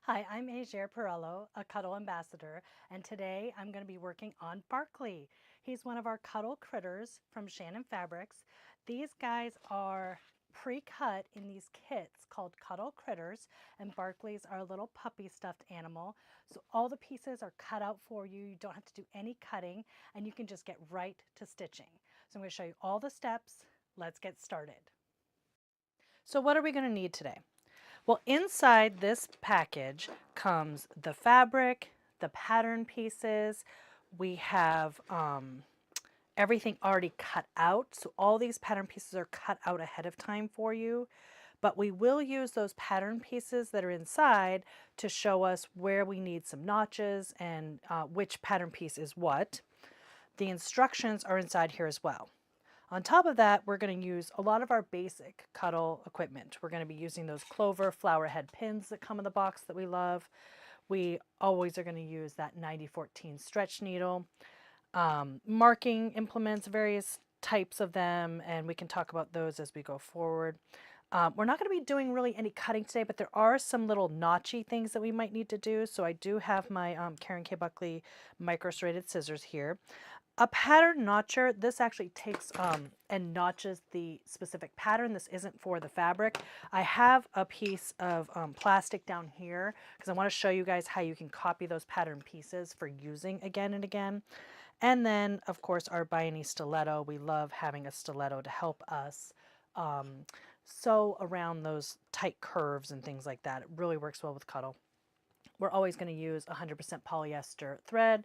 Hi, I'm Ajaire Parello, a Cuddle Ambassador, and today I'm going to be working on Barkley. He's one of our cuddle critters from Shannon Fabrics. These guys are pre-cut in these kits called Cuddle Critters, and Barkley's our little puppy stuffed animal. So all the pieces are cut out for you. You don't have to do any cutting, and you can just get right to stitching. So I'm going to show you all the steps. Let's get started. So what are we going to need today? Well, inside this package comes the fabric, the pattern pieces. We have everything already cut out. So all these pattern pieces are cut out ahead of time for you. But we will use those pattern pieces that are inside to show us where we need some notches and which pattern piece is what. The instructions are inside here as well. On top of that, we're going to use a lot of our basic cuddle equipment. We're going to be using those clover flower head pins that come in the box that we love. We always are going to use that 9014 stretch needle. Marking implements, various types of them, and we can talk about those as we go forward. We're not going to be doing really any cutting today, but there are some little notchy things that we might need to do. So I do have my Karen K. Buckley micro serrated scissors here. A pattern notcher, this actually takes and notches the specific pattern. This isn't for the fabric. I have a piece of plastic down here because I want to show you guys how you can copy those pattern pieces for using again and again. And then, of course, our Biony stiletto. We love having a stiletto to help us sew around those tight curves and things like that. It really works well with Cuddle. We're always going to use 100% polyester thread,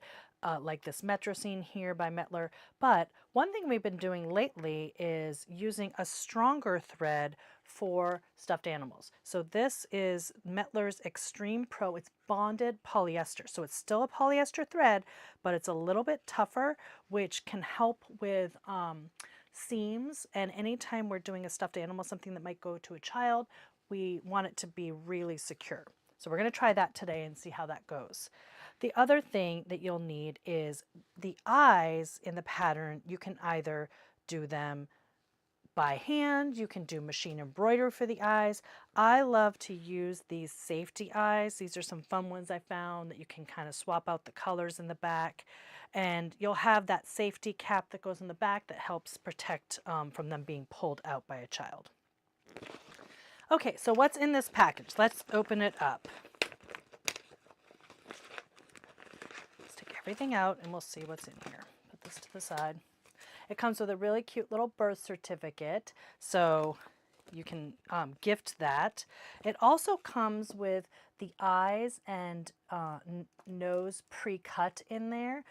like this Metrocene here by Metler. But one thing we've been doing lately is using a stronger thread for stuffed animals. So this is Metler's Extreme Pro. It's bonded polyester. So it's still a polyester thread, but it's a little bit tougher, which can help with seams. And anytime we're doing a stuffed animal, something that might go to a child, we want it to be really secure. So we're going to try that today and see how that goes. The other thing that you'll need is the eyes in the pattern. You can either do them by hand, you can do machine embroidery for the eyes. I love to use these safety eyes. These are some fun ones I found that you can kind of swap out the colors in the back. And you'll have that safety cap that goes in the back that helps protect from them being pulled out by a child. Okay, so what's in this package? Let's open it up. Let's take everything out and we'll see what's in here. Put this to the side. It comes with a really cute little birth certificate, so you can gift that. It also comes with the eyes and nose pre-cut in there.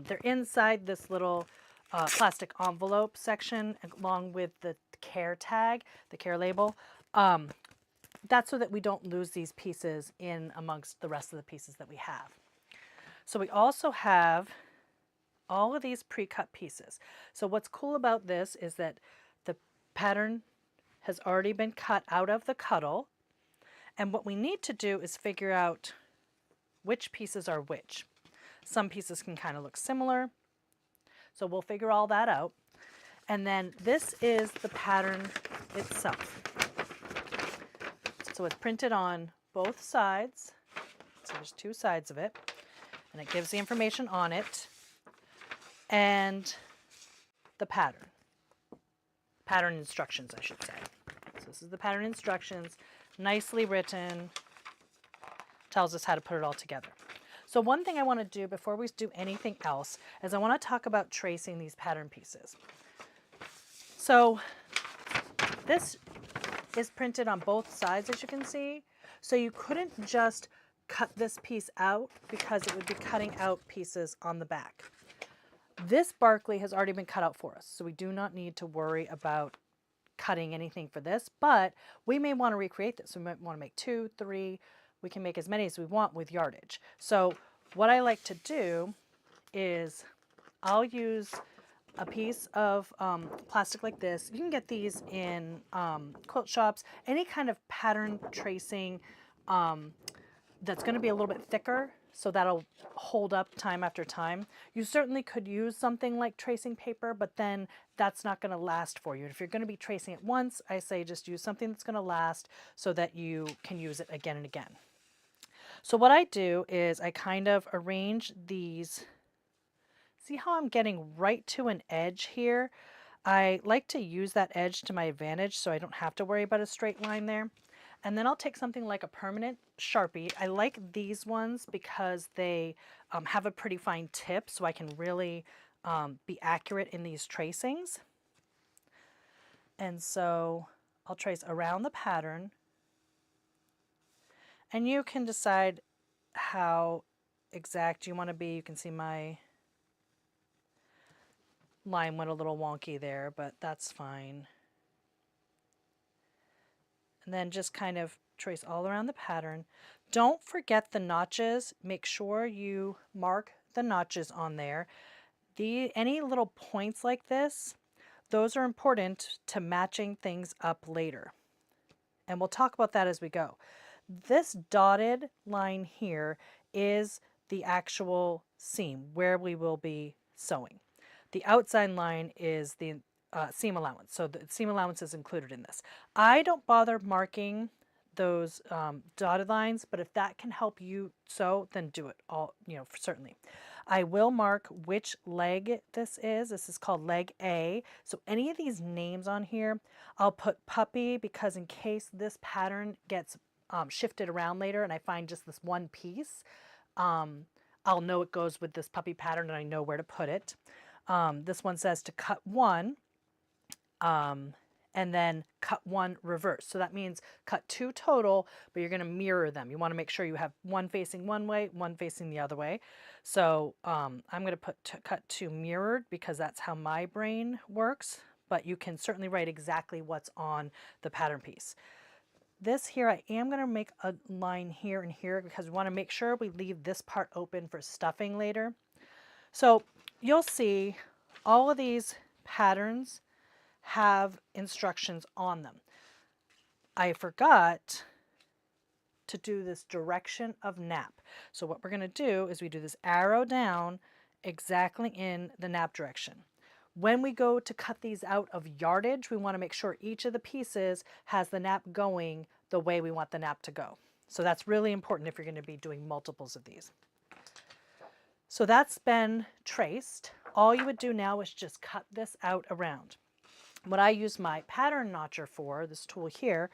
They're inside this little plastic envelope section along with the care tag, the care label. That's so that we don't lose these pieces in amongst the rest of the pieces that we have. So we also have all of these pre-cut pieces. So what's cool about this is that the pattern has already been cut out of the cuddle. And what we need to do is figure out which pieces are which. Some pieces can kind of look similar. So we'll figure all that out. And then this is the pattern itself. So it's printed on both sides. So there's two sides of it. And it gives the information on it. And the pattern. Pattern instructions, I should say. So this is the pattern instructions. Nicely written. Tells us how to put it all together. So one thing I want to do before we do anything else is I want to talk about tracing these pattern pieces. So this is printed on both sides, as you can see. So you couldn't just cut this piece out because it would be cutting out pieces on the back. This Barkley has already been cut out for us, so we do not need to worry about cutting anything for this, but we may want to recreate this. We might want to make 2, 3. We can make as many as we want with yardage. So what I like to do is I'll use a piece of plastic like this. You can get these in quilt shops. Any kind of pattern tracing that's going to be a little bit thicker, so that'll hold up time after time. You certainly could use something like tracing paper, but then that's not going to last for you. If you're going to be tracing it once, I say just use something that's going to last so that you can use it again and again. So what I do is I kind of arrange these. See how I'm getting right to an edge here? I like to use that edge to my advantage so I don't have to worry about a straight line there. And then I'll take something like a permanent Sharpie. I like these ones because they have a pretty fine tip, so I can really be accurate in these tracings. And so I'll trace around the pattern, and you can decide how exact you want to be. You can see my line went a little wonky there, but that's fine. And then just kind of trace all around the pattern. Don't forget the notches. Make sure you mark the notches on there. Any little points like this, those are important to matching things up later. And we'll talk about that as we go. This dotted line here is the actual seam where we will be sewing. The outside line is the seam allowance. So the seam allowance is included in this. I don't bother marking those dotted lines, but if that can help you sew, then do it all, certainly. I will mark which leg this is. This is called leg A. So any of these names on here, I'll put puppy because in case this pattern gets shifted around later and I find just this one piece, I'll know it goes with this puppy pattern and I know where to put it. This one says to cut one and then cut one reverse. So that means cut two total, but you're going to mirror them. You want to make sure you have one facing one way, one facing the other way. So I'm going to put cut two mirrored because that's how my brain works, but you can certainly write exactly what's on the pattern piece. This here, I am going to make a line here and here because we want to make sure we leave this part open for stuffing later. So you'll see all of these patterns have instructions on them. I forgot to do this direction of nap. So what we're going to do is we do this arrow down exactly in the nap direction. When we go to cut these out of yardage, we want to make sure each of the pieces has the nap going the way we want the nap to go. So that's really important if you're going to be doing multiples of these. So that's been traced. All you would do now is just cut this out around. What I use my pattern notcher for, this tool here,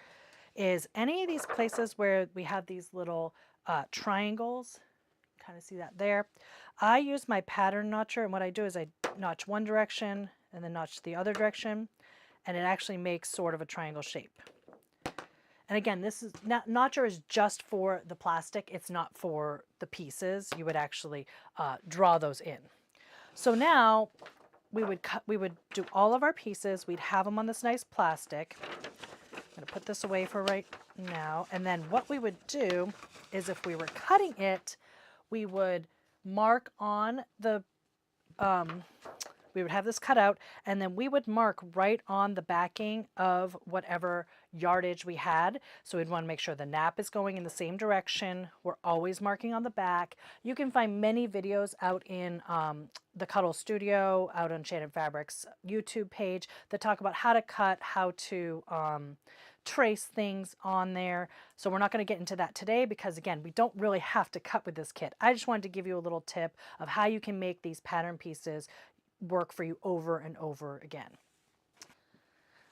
is any of these places where we have these little triangles, kind of see that there. I use my pattern notcher, and what I do is I notch one direction and then notch the other direction, and it actually makes sort of a triangle shape. And again, this is notcher is just for the plastic. It's not for the pieces. You would actually draw those in. So now we would do all of our pieces. We'd have them on this nice plastic. I'm going to put this away for right now. And then what we would do is if we were cutting it, we would mark on the, we would have this cut out, and then we would mark right on the backing of whatever yardage we had. So we'd want to make sure the nap is going in the same direction. We're always marking on the back. You can find many videos out in the Cuddle Studio, out on Shannon Fabrics YouTube page that talk about how to cut, how to trace things on there. So we're not going to get into that today because again, we don't really have to cut with this kit. I just wanted to give you a little tip of how you can make these pattern pieces work for you over and over again.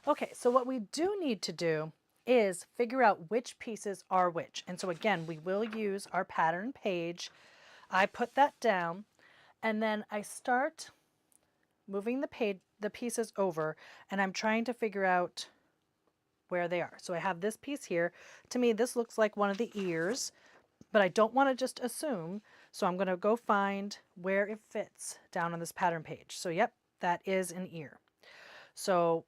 Okay, so what we do need to do is figure out which pieces are which. And so again, we will use our pattern page. I put that down and then I start moving the pieces over, and I'm trying to figure out where they are. So I have this piece here. To me, this looks like one of the ears, but I don't want to just assume. So I'm going to go find where it fits down on this pattern page. So yep, that is an ear. So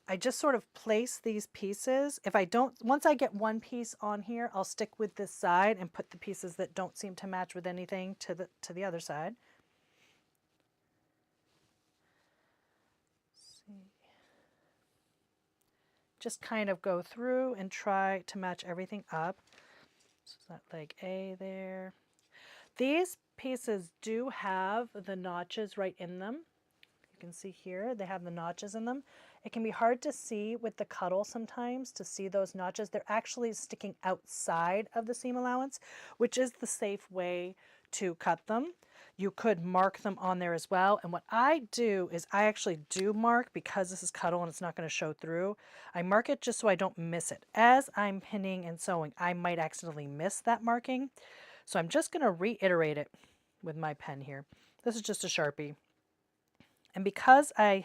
I just sort of place these pieces. Once I get one piece on here, I'll stick with this side and put the pieces that don't seem to match with anything to the other side. Just kind of go through and try to match everything up. So that leg A there. These pieces do have the notches right in them. You can see here they have the notches in them. It can be hard to see with the Cuddle sometimes, to see those notches. They're actually sticking outside of the seam allowance, which is the safe way to cut them. You could mark them on there as well. And what I do is I actually do mark, because this is Cuddle and it's not going to show through. I mark it just so I don't miss it. As I'm pinning and sewing, I might accidentally miss that marking. So I'm just going to reiterate it with my pen here. This is just a Sharpie. And because I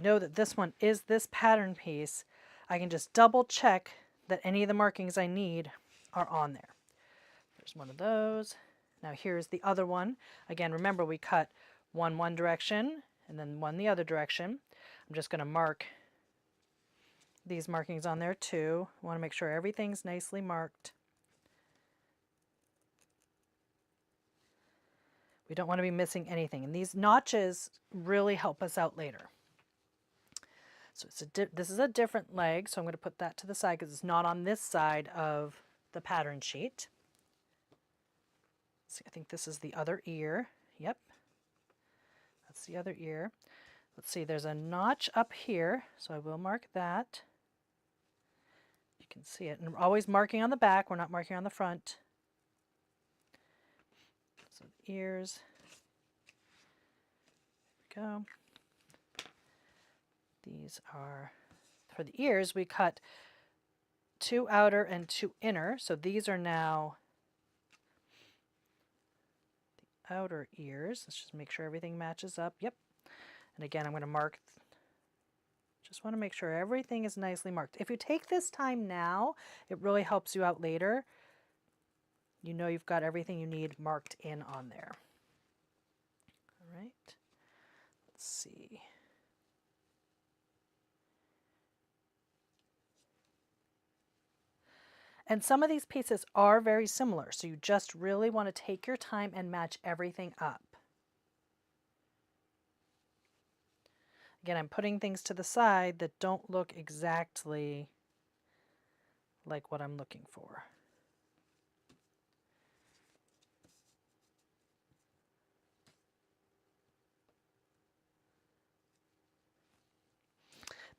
know that this one is this pattern piece, I can just double check that any of the markings I need are on there. There's one of those. Now here's the other one. Again, remember we cut one direction and then one the other direction. I'm just going to mark these markings on there too. I want to make sure everything's nicely marked. We don't want to be missing anything. And these notches really help us out later. So this is a different leg, so I'm going to put that to the side because it's not on this side of the pattern sheet. Let's see, I think this is the other ear. Yep, that's the other ear. Let's see, there's a notch up here, so I will mark that. You can see it. And we're always marking on the back, we're not marking on the front. So the ears. There we go. These are, for the ears, we cut 2 outer and 2 inner. So these are now the outer ears. Let's just make sure everything matches up. Yep. And again, I'm going to mark, just want to make sure everything is nicely marked. If you take this time now, it really helps you out later. You know you've got everything you need marked in on there. All right. Let's see. And some of these pieces are very similar, so you just really want to take your time and match everything up. Again, I'm putting things to the side that don't look exactly like what I'm looking for.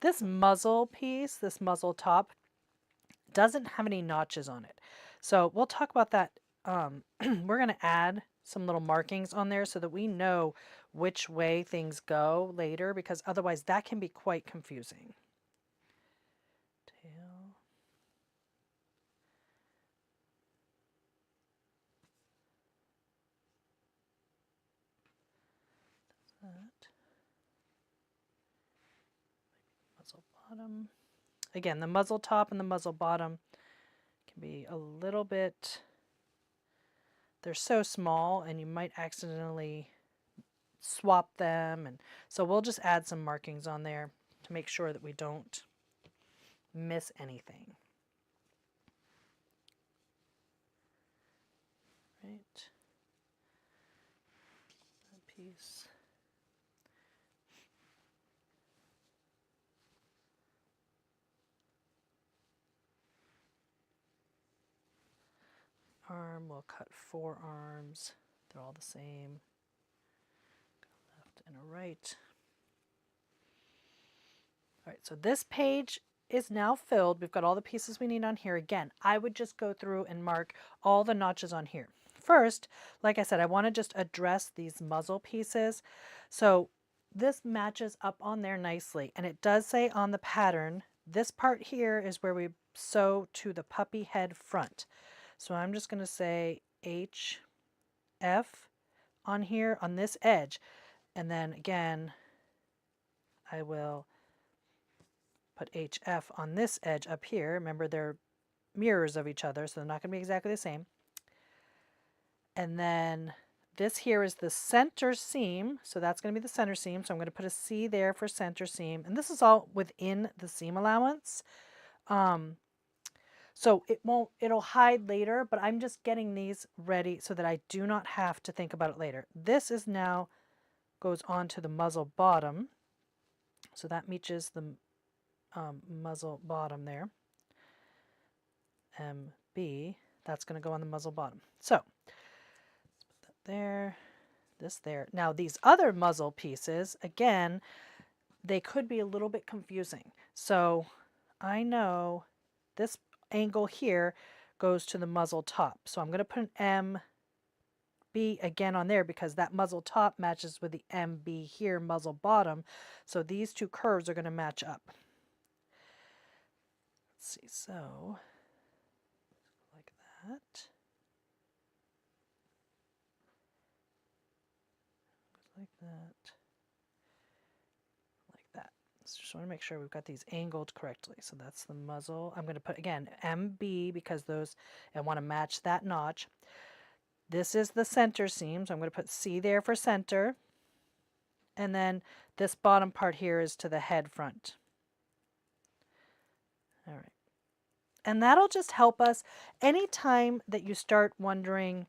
This muzzle piece, this muzzle top, doesn't have any notches on it. So we'll talk about that. We're going to add some little markings on there so that we know which way things go later, because otherwise that can be quite confusing. Tail. That. Muzzle bottom. Again, the muzzle top and the muzzle bottom can be a little bit, they're so small and you might accidentally swap them. And so we'll just add some markings on there to make sure that we don't miss anything. Right. That piece. Arm, we'll cut 4 arms. They're all the same. A left and a right. All right, so this page is now filled. We've got all the pieces we need on here. Again, I would just go through and mark all the notches on here. First, like I said, I want to just address these muzzle pieces. So this matches up on there nicely. And it does say on the pattern, this part here is where we sew to the puppy head front. So I'm just going to say HF on here on this edge. And then again, I will put HF on this edge up here. Remember, they're mirrors of each other, so they're not going to be exactly the same. And then this here is the center seam. So that's going to be the center seam. So I'm going to put a C there for center seam. And this is all within the seam allowance. So it'll hide later, but I'm just getting these ready so that I do not have to think about it later. This is now goes on to the muzzle bottom. So that matches the muzzle bottom there. MB, that's going to go on the muzzle bottom. So let's put that there, this there. Now these other muzzle pieces, again, they could be a little bit confusing. So I know this angle here goes to the muzzle top. So I'm going to put an MB again on there because that muzzle top matches with the MB here, muzzle bottom. So these two curves are going to match up. Let's see, so like that. Like that. Like that. So just want to make sure we've got these angled correctly. So that's the muzzle. I'm going to put, again, MB because those, I want to match that notch. This is the center seam, so I'm going to put C there for center. And then this bottom part here is to the head front. All right. And that'll just help us anytime that you start wondering,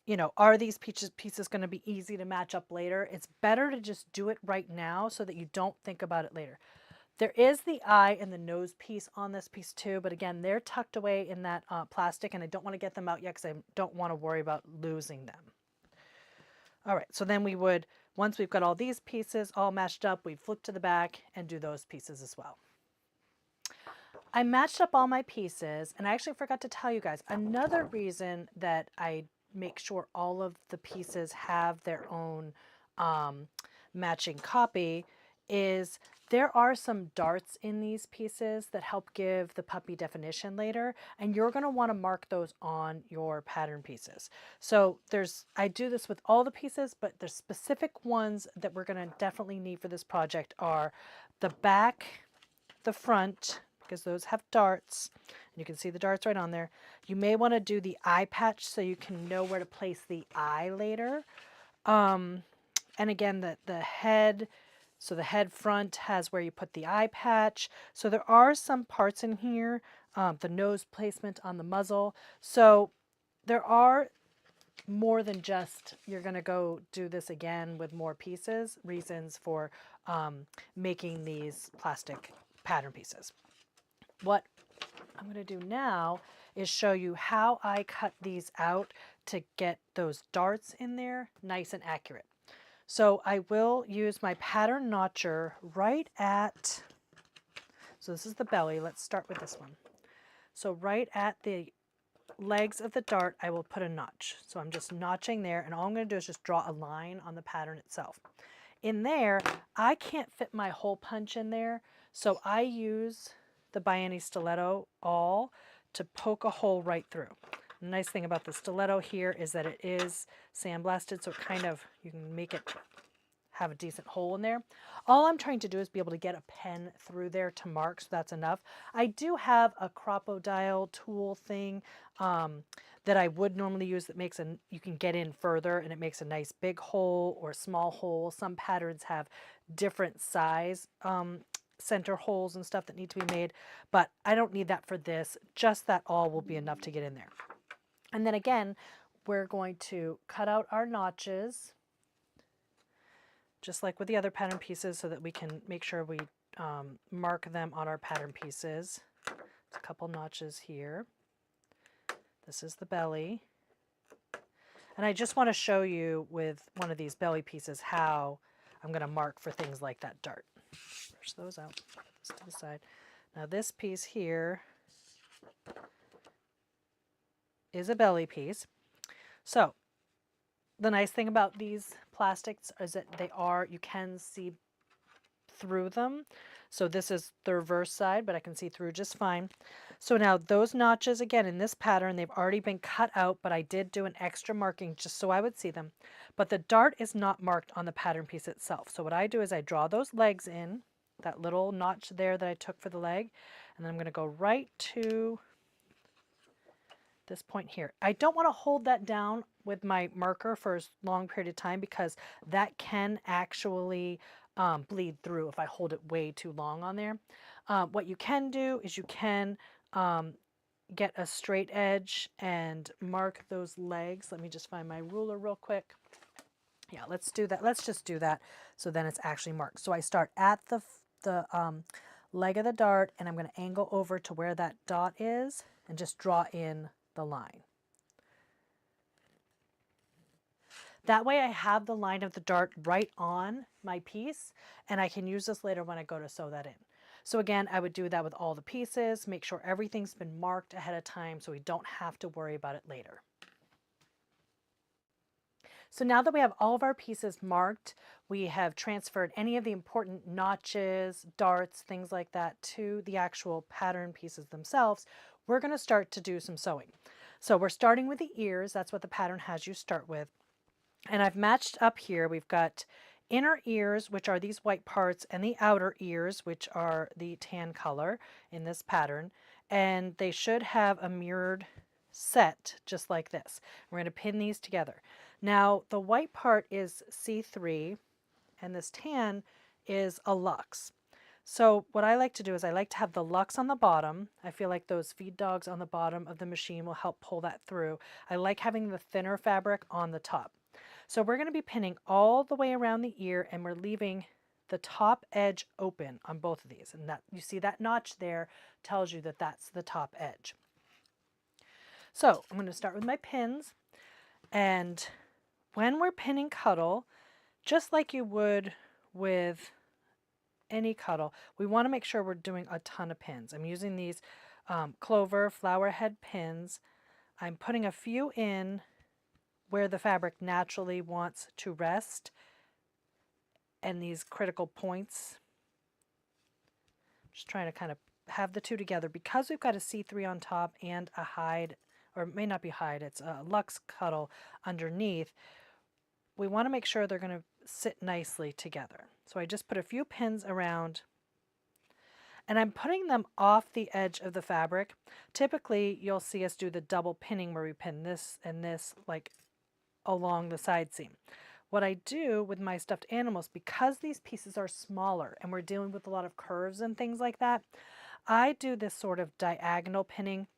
you know, are these pieces going to be easy to match up later? It's better to just do it right now so that you don't think about it later. There is the eye and the nose piece on this piece too, but again, they're tucked away in that plastic, and I don't want to get them out yet because I don't want to worry about losing them. All right, so then we would, once we've got all these pieces all matched up, we flip to the back and do those pieces as well. I matched up all my pieces, and I actually forgot to tell you guys, another reason that I make sure all of the pieces have their own matching copy is there are some darts in these pieces that help give the puppy definition later, and you're going to want to mark those on your pattern pieces. So I do this with all the pieces, but the specific ones that we're going to definitely need for this project are the back, the front, because those have darts, and you can see the darts right on there. You may want to do the eye patch so you can know where to place the eye later. And again, the head, so the head front has where you put the eye patch. So there are some parts in here, the nose placement on the muzzle. So there are more than just you're going to go do this again with more pieces, reasons for making these plastic pattern pieces. What I'm going to do now is show you how I cut these out to get those darts in there nice and accurate. So I will use my pattern notcher right at, so this is the belly. Let's start with this one. So right at the legs of the dart, I will put a notch. So I'm just notching there, and all I'm going to do is just draw a line on the pattern itself. In there, I can't fit my hole punch in there, so I use the Bianni stiletto awl to poke a hole right through. The nice thing about the stiletto here is that it is sandblasted, so it kind of, you can make it have a decent hole in there. All I'm trying to do is be able to get a pen through there to mark, so that's enough. I do have a crocodile tool thing that I would normally use that makes you can get in further and it makes a nice big hole or small hole. Some patterns have different size center holes and stuff that need to be made, but I don't need that for this. Just that awl will be enough to get in there. And then again, we're going to cut out our notches, just like with the other pattern pieces, so that we can make sure we mark them on our pattern pieces. There's a couple notches here. This is the belly. And I just want to show you with one of these belly pieces how I'm going to mark for things like that dart. Brush those out, put this to the side. Now this piece here is a belly piece. So the nice thing about these plastics is that you can see through them. So this is the reverse side, but I can see through just fine. So now those notches, again, in this pattern, they've already been cut out, but I did do an extra marking just so I would see them. But the dart is not marked on the pattern piece itself. So what I do is I draw those legs in, that little notch there that I took for the leg, and then I'm going to go right to this point here. I don't want to hold that down with my marker for a long period of time because that can actually bleed through if I hold it way too long on there. What you can do is you can get a straight edge and mark those legs. Let me just find my ruler real quick. Yeah, let's do that. Let's just do that so then it's actually marked. So I start at the leg of the dart, and I'm going to angle over to where that dot is and just draw in the line. That way I have the line of the dart right on my piece, and I can use this later when I go to sew that in. So again, I would do that with all the pieces, make sure everything's been marked ahead of time so we don't have to worry about it later. So now that we have all of our pieces marked, we have transferred any of the important notches, darts, things like that to the actual pattern pieces themselves, we're going to start to do some sewing. So we're starting with the ears. That's what the pattern has you start with. And I've matched up here. We've got inner ears, which are these white parts, and the outer ears, which are the tan color in this pattern. And they should have a mirrored set just like this. We're going to pin these together. Now, the white part is C3, and this tan is a luxe. So what I like to do is I like to have the luxe on the bottom. I feel like those feed dogs on the bottom of the machine will help pull that through. I like having the thinner fabric on the top. So we're going to be pinning all the way around the ear, and we're leaving the top edge open on both of these. And that you see that notch there tells you that that's the top edge. So I'm going to start with my pins, and when we're pinning Cuddle, just like you would with any Cuddle, we want to make sure we're doing a ton of pins. I'm using these clover flower head pins. I'm putting a few in where the fabric naturally wants to rest and these critical points. Just trying to kind of have the two together because we've got a C3 on top and a hide, or it may not be hide, it's a luxe Cuddle underneath. We want to make sure they're going to sit nicely together. So I just put a few pins around, and I'm putting them off the edge of the fabric. Typically, you'll see us do the double pinning where we pin this and this like along the side seam. What I do with my stuffed animals, because these pieces are smaller and we're dealing with a lot of curves and things like that, I do this sort of diagonal pinning.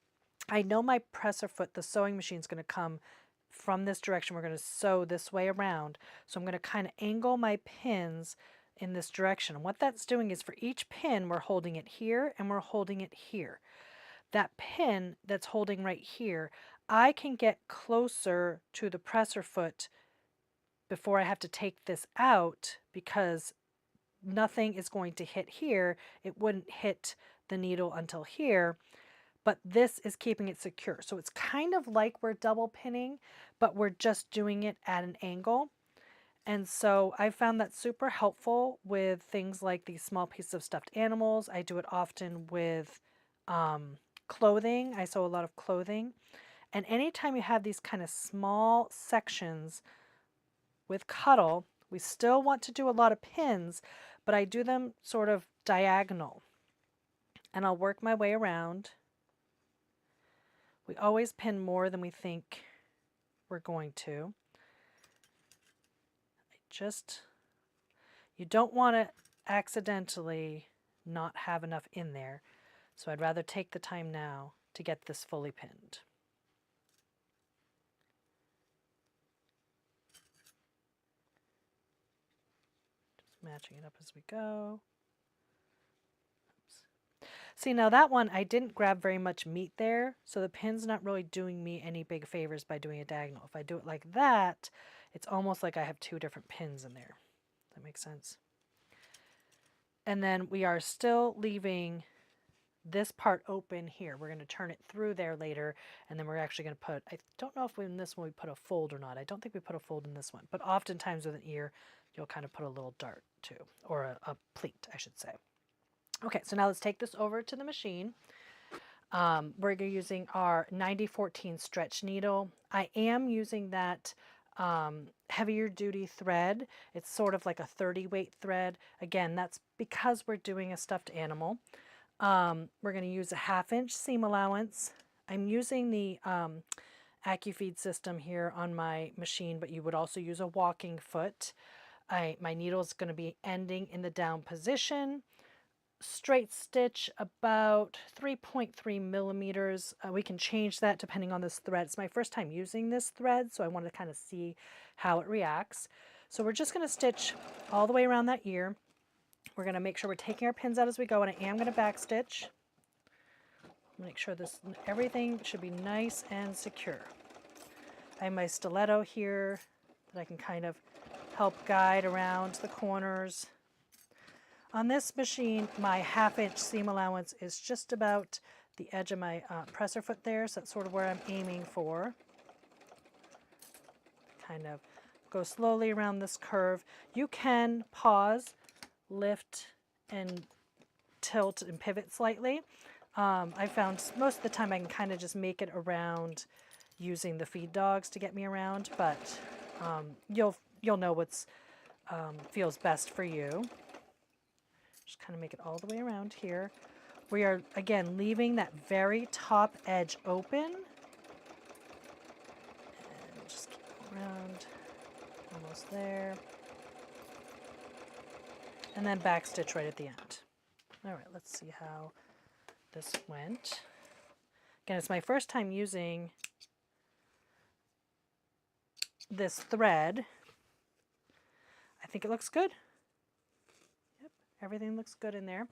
I know my presser foot, the sewing machine, is going to come from this direction. We're going to sew this way around. So I'm going to kind of angle my pins in this direction. And what that's doing is for each pin, we're holding it here and we're holding it here. That pin that's holding right here, I can get closer to the presser foot before I have to take this out because nothing is going to hit here. It wouldn't hit the needle until here, but this is keeping it secure. So it's kind of like we're double pinning, but we're just doing it at an angle. And so I found that super helpful with things like these small pieces of stuffed animals. I do it often with clothing. I sew a lot of clothing. And anytime you have these kind of small sections with Cuddle, we still want to do a lot of pins, but I do them sort of diagonal. And I'll work my way around. We always pin more than we think we're going to. You don't want to accidentally not have enough in there. So I'd rather take the time now to get this fully pinned. Just matching it up as we go. Oops. See, now that one, I didn't grab very much meat there, so the pin's not really doing me any big favors by doing a diagonal. If I do it like that, it's almost like I have two different pins in there. That makes sense. And then we are still leaving this part open here. We're going to turn it through there later, and then we're actually going to put, I don't know if in this one we put a fold or not. I don't think we put a fold in this one, but oftentimes with an ear, you'll kind of put a little dart too, or a pleat, I should say. Okay, so now let's take this over to the machine. We're using our 9014 stretch needle. I am using that heavier duty thread. It's sort of like a 30 weight thread. Again, that's because we're doing a stuffed animal. We're going to use a 1/2 inch seam allowance. I'm using the AccuFeed system here on my machine, but you would also use a walking foot. My needle is going to be ending in the down position. Straight stitch about 3.3 millimeters. We can change that depending on this thread. It's my first time using this thread, so I want to kind of see how it reacts. So we're just going to stitch all the way around that ear. We're going to make sure we're taking our pins out as we go, and I am going to back stitch. Make sure everything should be nice and secure. I have my stiletto here that I can kind of help guide around the corners. On this machine, my 1/2 inch seam allowance is just about the edge of my presser foot there, so that's sort of where I'm aiming for. Kind of go slowly around this curve. You can pause, lift, and tilt and pivot slightly. I found most of the time I can kind of just make it around using the feed dogs to get me around, but you'll know what's feels best for you. Just kind of make it all the way around here. We are, again, leaving that very top edge open. And just keep around, almost there. And then back stitch right at the end. All right, let's see how this went. Again, it's my first time using this thread. I think it looks good. Yep, everything looks good in there.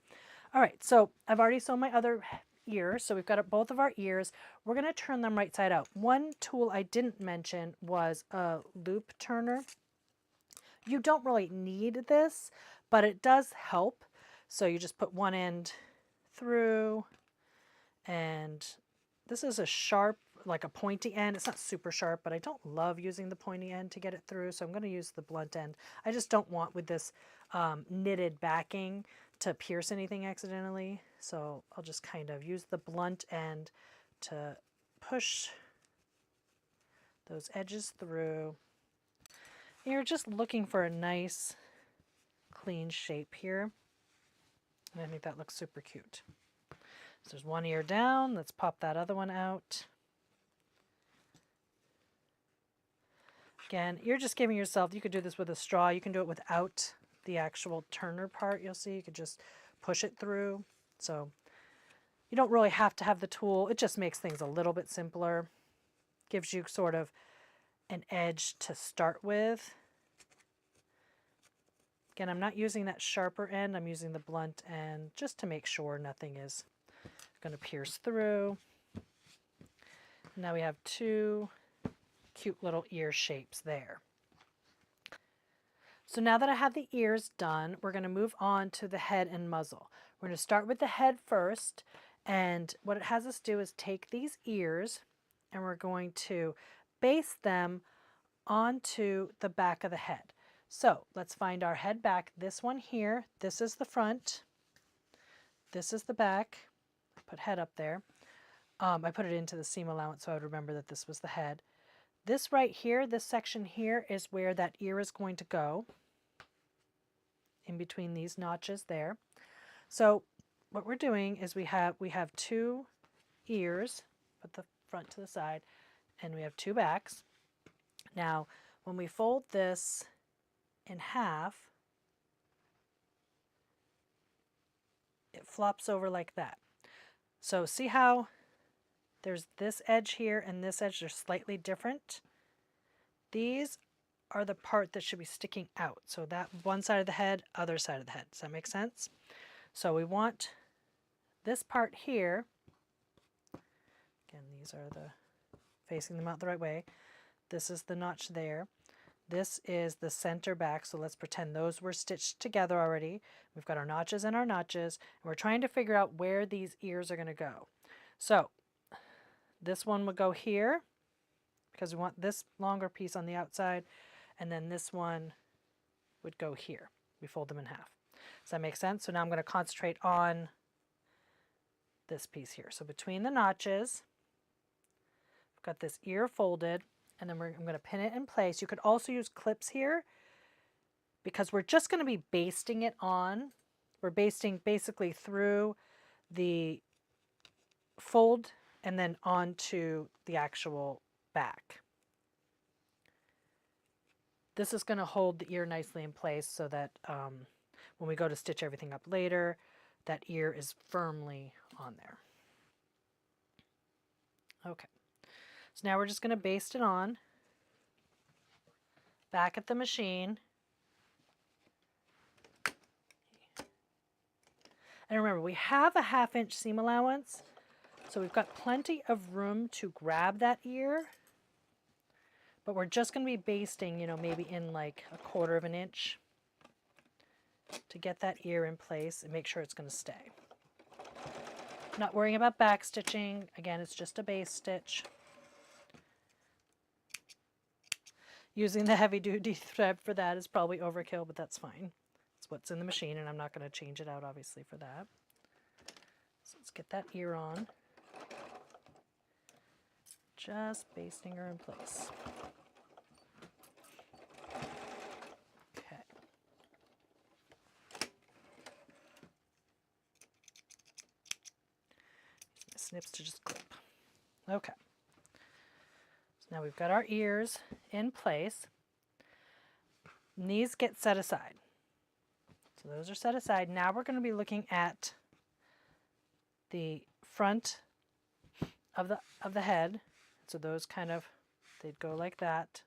All right, so I've already sewn my other ear, so we've got both of our ears. We're going to turn them right side out. One tool I didn't mention was a loop turner. You don't really need this, but it does help. So you just put one end through, and this is a sharp, like a pointy end. It's not super sharp, but I don't love using the pointy end to get it through, so I'm going to use the blunt end. I just don't want, with this knitted backing, to pierce anything accidentally, so I'll just kind of use the blunt end to push those edges through. You're just looking for a nice clean shape here, and I think that looks super cute. So there's one ear down. Let's pop that other one out. Again, you're just giving yourself, you could do this with a straw, you can do it without the actual turner part. You'll see you could just push it through. So you don't really have to have the tool. It just makes things a little bit simpler. Gives you sort of an edge to start with. Again, I'm not using that sharper end. I'm using the blunt end just to make sure nothing is going to pierce through. Now we have two cute little ear shapes there. So now that I have the ears done, we're going to move on to the head and muzzle. We're going to start with the head first, and what it has us do is take these ears and we're going to baste them onto the back of the head. So let's find our head back. This one here, this is the front, this is the back. Put head up there. I put it into the seam allowance so I would remember that this was the head. This right here, this section here, is where that ear is going to go, in between these notches there. So what we're doing is we have two ears, put the front to the side, and we have two backs. Now, when we fold this in half, it flops over like that. So see how there's this edge here and this edge, they're slightly different. These are the part that should be sticking out. So that one side of the head, other side of the head. Does that make sense? So we want this part here. Again, these are the facing them out the right way. This is the notch there. This is the center back, so let's pretend those were stitched together already. We've got our notches and our notches, and we're trying to figure out where these ears are going to go. So this one would go here, because we want this longer piece on the outside, and then this one would go here. We fold them in half. Does that make sense? So now I'm going to concentrate on this piece here. So between the notches, I've got this ear folded, and then I'm going to pin it in place. You could also use clips here because we're just going to be basting it on. We're basting basically through the fold and then onto the actual back. This is going to hold the ear nicely in place so that when we go to stitch everything up later, that ear is firmly on there. Okay. So now we're just going to baste it on, back at the machine. And remember, we have a 1/2 inch seam allowance, so we've got plenty of room to grab that ear. But we're just going to be basting, you know, maybe in like 1/4 of an inch to get that ear in place and make sure it's going to stay. Not worrying about back stitching. Again, it's just a base stitch. Using the heavy duty thread for that is probably overkill, but that's fine. It's what's in the machine, and I'm not going to change it out obviously for that. So let's get that ear on. Just basting her in place. Okay. Use my snips to just clip. Okay. So now we've got our ears in place. And these get set aside. So those are set aside. Now we're going to be looking at the front of the head. So those kind of, they'd go like that.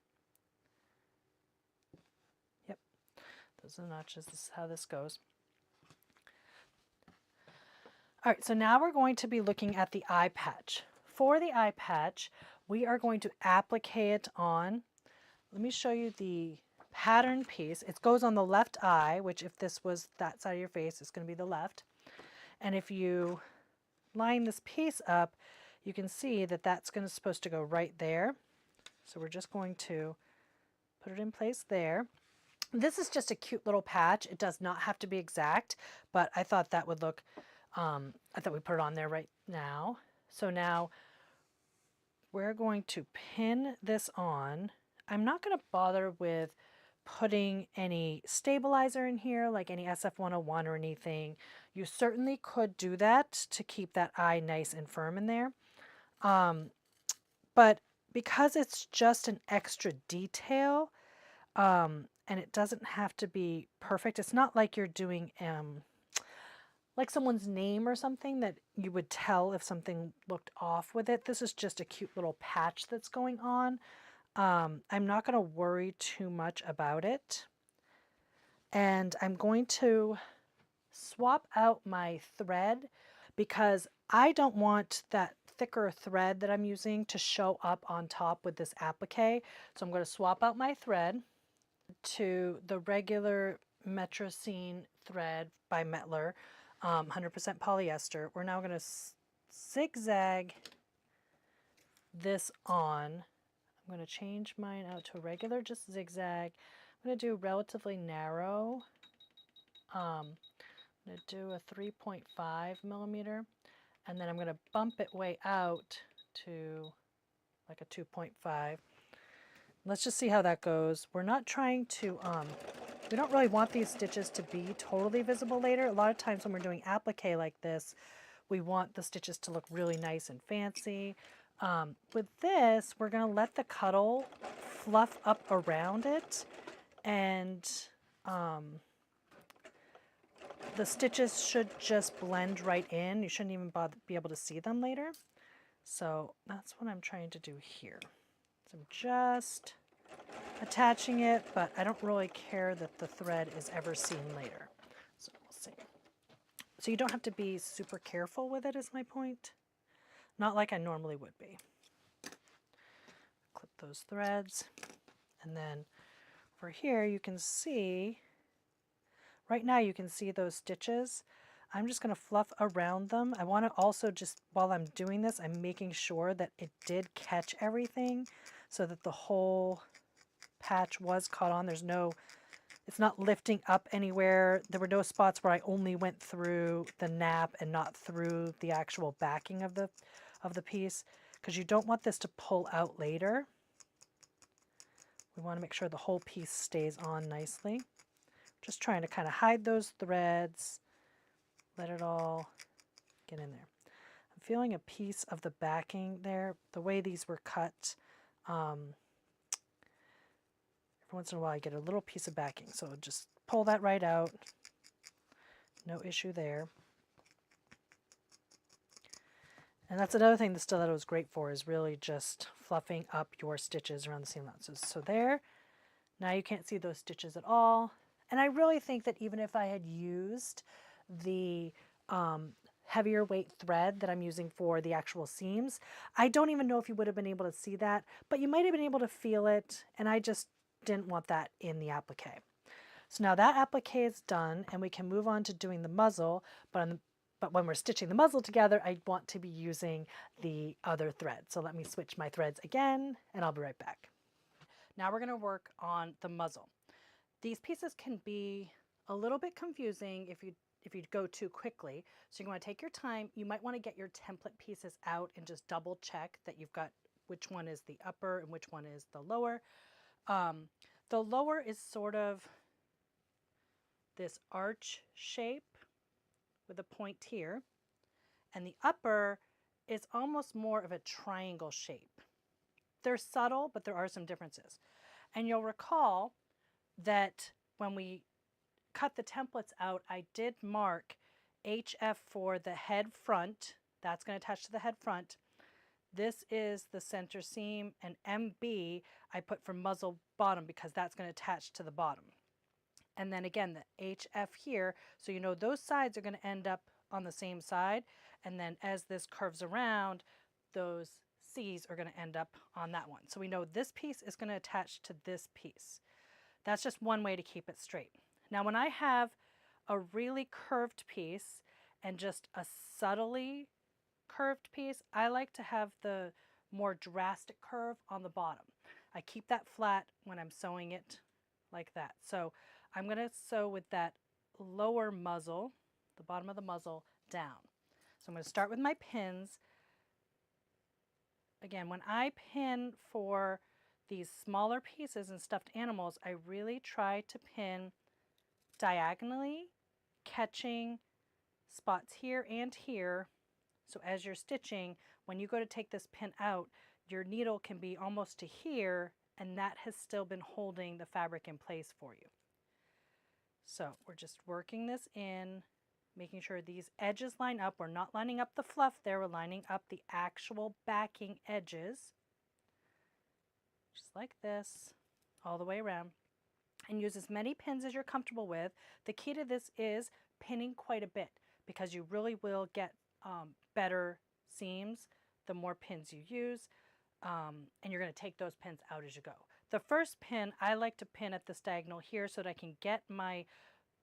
Yep, those are the notches. This is how this goes. All right, so now we're going to be looking at the eye patch. For the eye patch, we are going to applique it on. Let me show you the pattern piece. It goes on the left eye, which if this was that side of your face, it's going to be the left. And if you line this piece up, you can see that that's supposed to go right there. So we're just going to put it in place there. This is just a cute little patch. It does not have to be exact, but I thought that would look, I thought we'd put it on there right now. So now we're going to pin this on. I'm not going to bother with putting any stabilizer in here, like any SF101 or anything. You certainly could do that to keep that eye nice and firm in there. But because it's just an extra detail, and it doesn't have to be perfect, it's not like you're doing like someone's name or something that you would tell if something looked off with it. This is just a cute little patch that's going on. I'm not going to worry too much about it. And I'm going to swap out my thread because I don't want that thicker thread that I'm using to show up on top with this applique. So I'm going to swap out my thread to the regular Metrocene thread by Metler, 100% polyester. We're now going to zigzag this on. I'm going to change mine out to a regular, just zigzag. I'm going to do relatively narrow. I'm going to do a 3.5 millimeter, and then I'm going to bump it way out to like a 2.5. Let's just see how that goes. We're not trying to, we don't really want these stitches to be totally visible later. A lot of times when we're doing applique like this, we want the stitches to look really nice and fancy. With this, we're going to let the cuddle fluff up around it, and the stitches should just blend right in. You shouldn't even be able to see them later. So that's what I'm trying to do here. So I'm just attaching it, but I don't really care that the thread is ever seen later. So we'll see. So you don't have to be super careful with it is my point. Not like I normally would be. Clip those threads. And then over here you can see, right now you can see those stitches. I'm just going to fluff around them. I want to also just, while I'm doing this, I'm making sure that it did catch everything so that the whole patch was caught on. There's no, it's not lifting up anywhere. There were no spots where I only went through the nap and not through the actual backing of the piece, because you don't want this to pull out later. We want to make sure the whole piece stays on nicely. Just trying to kind of hide those threads, let it all get in there. I'm feeling a piece of the backing there, the way these were cut. Every once in a while I get a little piece of backing, so just pull that right out. No issue there. And that's another thing the stiletto is great for, is really just fluffing up your stitches around the seam allowance. So there, now you can't see those stitches at all. And I really think that even if I had used the heavier weight thread that I'm using for the actual seams. I don't even know if you would have been able to see that, but you might have been able to feel it, and I just didn't want that in the applique. So now that applique is done, and we can move on to doing the muzzle, but when we're stitching the muzzle together, I want to be using the other thread. So let me switch my threads again, and I'll be right back. Now we're going to work on the muzzle. These pieces can be a little bit confusing if you go too quickly. So you want to take your time. You might want to get your template pieces out and just double check that you've got which one is the upper and which one is the lower. The lower is sort of this arch shape with a point here, and the upper is almost more of a triangle shape. They're subtle, but there are some differences. And you'll recall that when we cut the templates out, I did mark HF for the head front. That's going to attach to the head front. This is the center seam, and MB I put for muzzle bottom because that's going to attach to the bottom. And then again, the HF here, so you know those sides are going to end up on the same side. And then as this curves around, those C's are going to end up on that one. So we know this piece is going to attach to this piece. That's just one way to keep it straight. Now when I have a really curved piece and just a subtly curved piece, I like to have the more drastic curve on the bottom. I keep that flat when I'm sewing it like that. So I'm going to sew with that lower muzzle, the bottom of the muzzle, down. So I'm going to start with my pins. Again, when I pin for these smaller pieces and stuffed animals, I really try to pin diagonally, catching spots here and here. So as you're stitching, when you go to take this pin out, your needle can be almost to here, and that has still been holding the fabric in place for you. So we're just working this in, making sure these edges line up. We're not lining up the fluff there, we're lining up the actual backing edges. Just like this, all the way around. And use as many pins as you're comfortable with. The key to this is pinning quite a bit because you really will get better seams the more pins you use, and you're going to take those pins out as you go. The first pin, I like to pin at this diagonal here so that I can get my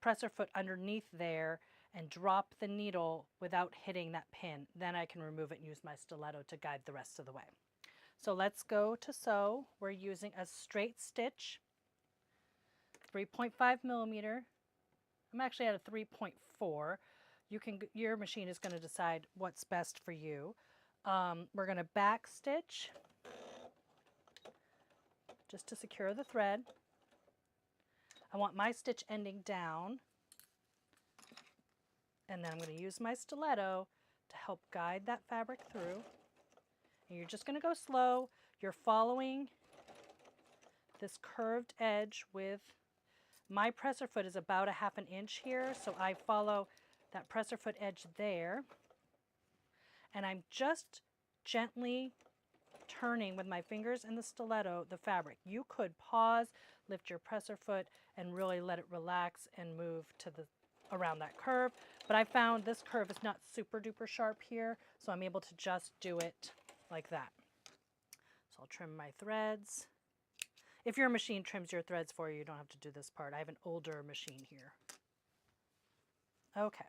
presser foot underneath there and drop the needle without hitting that pin. Then I can remove it and use my stiletto to guide the rest of the way. So let's go to sew. We're using a straight stitch, 3.5 millimeter. I'm actually at a 3.4. Your machine is going to decide what's best for you. We're going to back stitch just to secure the thread. I want my stitch ending down, and then I'm going to use my stiletto to help guide that fabric through. And you're just going to go slow. You're following this curved edge with my presser foot is about a ½ inch here, so I follow that presser foot edge there, and I'm just gently turning with my fingers and the stiletto the fabric. You could pause, lift your presser foot, and really let it relax and move to around that curve. But I found this curve is not super duper sharp here, so I'm able to just do it like that. So I'll trim my threads. If your machine trims your threads for you, you don't have to do this part. I have an older machine here. Okay,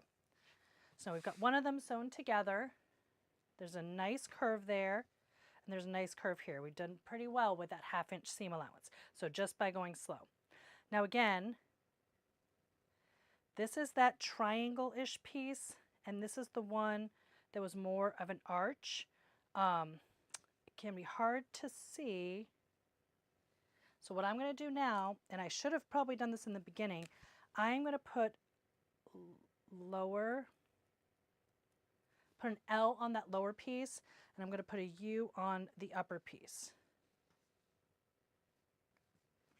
so we've got one of them sewn together. There's a nice curve there, and there's a nice curve here. We've done pretty well with that ½ inch seam allowance, so just by going slow. Now again, this is that triangle-ish piece, and this is the one that was more of an arch. It can be hard to see. So what I'm going to do now, and I should have probably done this in the beginning, I'm going to put an L on that lower piece, and I'm going to put a U on the upper piece.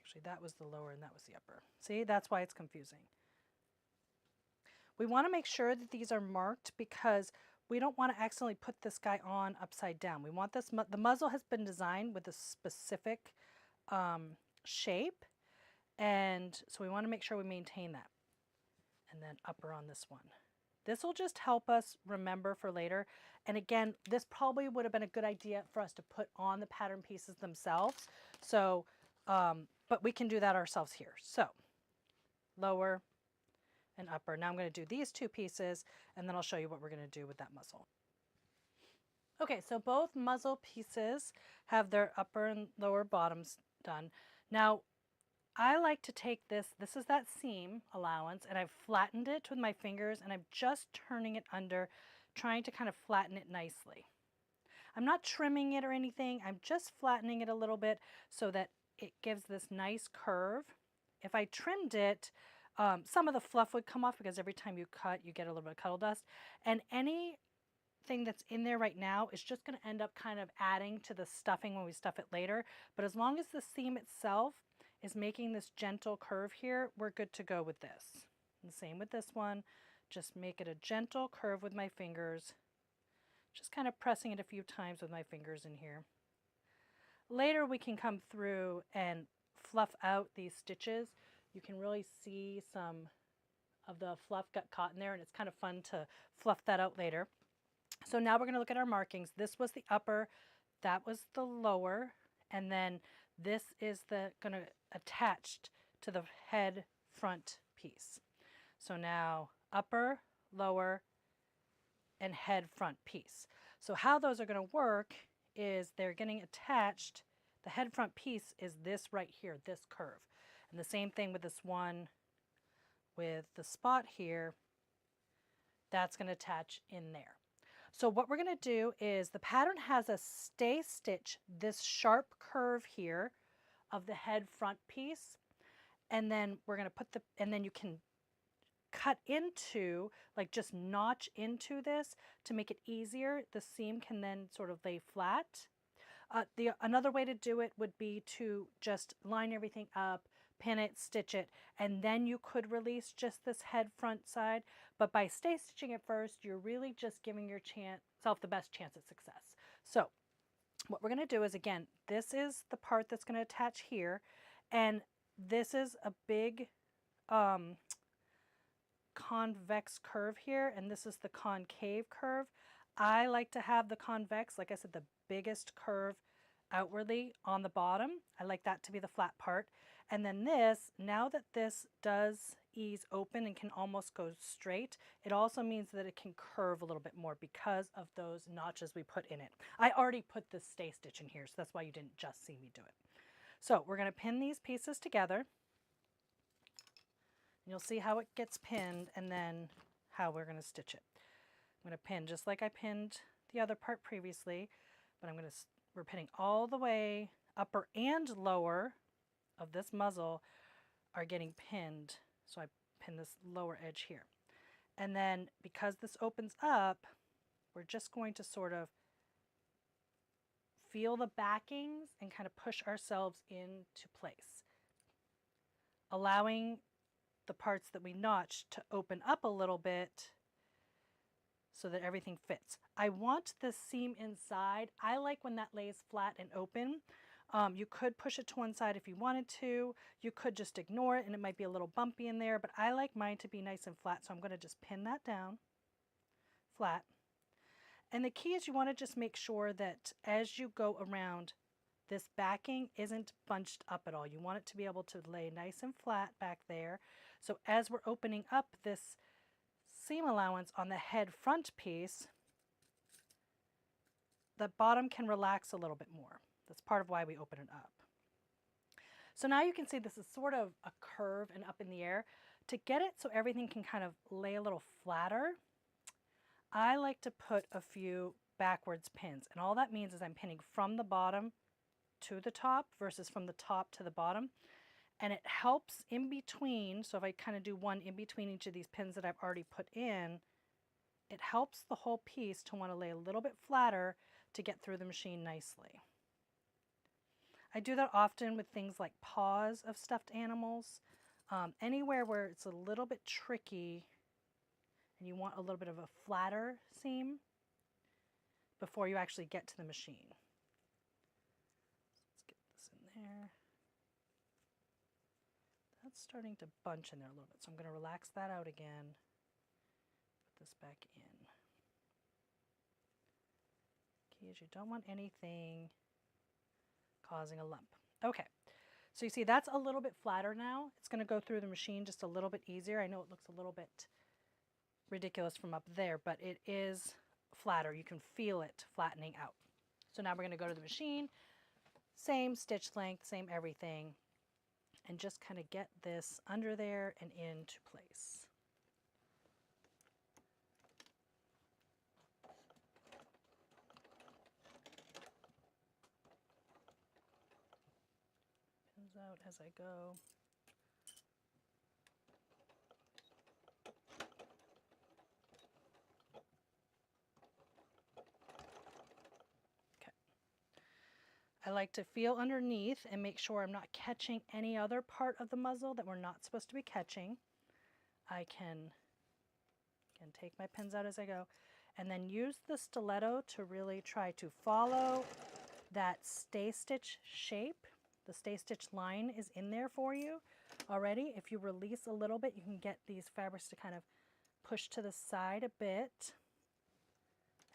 Actually, that was the lower and that was the upper. See, that's why it's confusing. We want to make sure that these are marked because we don't want to accidentally put this guy on upside down. We want this, the muzzle has been designed with a specific shape, and so we want to make sure we maintain that. And then upper on this one. This will just help us remember for later. And again, this probably would have been a good idea for us to put on the pattern pieces themselves. So, but we can do that ourselves here. So lower and upper. Now I'm going to do these two pieces, and then I'll show you what we're going to do with that muzzle. Okay, so both muzzle pieces have their upper and lower bottoms done. Now, I like to take this is that seam allowance, and I've flattened it with my fingers, and I'm just turning it under, trying to kind of flatten it nicely. I'm not trimming it or anything, I'm just flattening it a little bit so that it gives this nice curve. If I trimmed it, some of the fluff would come off because every time you cut, you get a little bit of cuddle dust, and anything that's in there right now is just going to end up kind of adding to the stuffing when we stuff it later. But as long as the seam itself is making this gentle curve here, we're good to go with this. And same with this one, just make it a gentle curve with my fingers, just kind of pressing it a few times with my fingers in here. Later we can come through and fluff out these stitches. You can really see some of the fluff got caught in there, and it's kind of fun to fluff that out later. So now we're going to look at our markings. This was the upper, that was the lower, and then this is going to attached to the head front piece. So now upper, lower, and head front piece. So how those are going to work is they're getting attached. The head front piece is this right here, this curve. And the same thing with this one with the spot here, that's going to attach in there. So what we're going to do is the pattern has a stay stitch, this sharp curve here of the head front piece, and then we're going to put and then you can cut into, like just notch into this to make it easier. The seam can then sort of lay flat. Another way to do it would be to just line everything up, pin it, stitch it, and then you could release just this head front side. But by stay stitching it first, you're really just giving yourself the best chance at success. So what we're going to do is, again, this is the part that's going to attach here, and this is a big convex curve here, and this is the concave curve. I like to have the convex, like I said, the biggest curve outwardly on the bottom. I like that to be the flat part. And then this, now that this does ease open and can almost go straight, it also means that it can curve a little bit more because of those notches we put in it. I already put this stay stitch in here, so that's why you didn't just see me do it. So we're going to pin these pieces together. You'll see how it gets pinned and then how we're going to stitch it. I'm going to pin just like I pinned the other part previously, but we're pinning all the way. Upper and lower of this muzzle are getting pinned. So I pin this lower edge here. And then because this opens up, we're just going to sort of feel the backings and kind of push ourselves into place, allowing the parts that we notched to open up a little bit so that everything fits. I want the seam inside. I like when that lays flat and open. You could push it to one side if you wanted to. You could just ignore it and it might be a little bumpy in there, but I like mine to be nice and flat, so I'm going to just pin that down flat. And the key is you want to just make sure that as you go around, this backing isn't bunched up at all. You want it to be able to lay nice and flat back there. So as we're opening up this seam allowance on the head front piece, the bottom can relax a little bit more. That's part of why we open it up. So now you can see this is sort of a curve and up in the air. To get it so everything can kind of lay a little flatter, I like to put a few backwards pins. And all that means is I'm pinning from the bottom to the top versus from the top to the bottom. And it helps in between, so if I kind of do one in between each of these pins that I've already put in, it helps the whole piece to want to lay a little bit flatter to get through the machine nicely. I do that often with things like paws of stuffed animals. Anywhere where it's a little bit tricky and you want a little bit of a flatter seam before you actually get to the machine. Let's get this in there. That's starting to bunch in there a little bit, so I'm going to relax that out again. this back in. Key is you don't want anything causing a lump. Okay, so you see that's a little bit flatter now. It's going to go through the machine just a little bit easier. I know it looks a little bit ridiculous from up there, but it is flatter. You can feel it flattening out. So now we're going to go to the machine, same stitch length, same everything, and just kind of get this under there and into place. Pins out as I go. I like to feel underneath and make sure I'm not catching any other part of the muzzle that we're not supposed to be catching. I can take my pins out as I go and then use the stiletto to really try to follow that stay stitch shape. The stay stitch line is in there for you already. If you release a little bit, you can get these fabrics to kind of push to the side a bit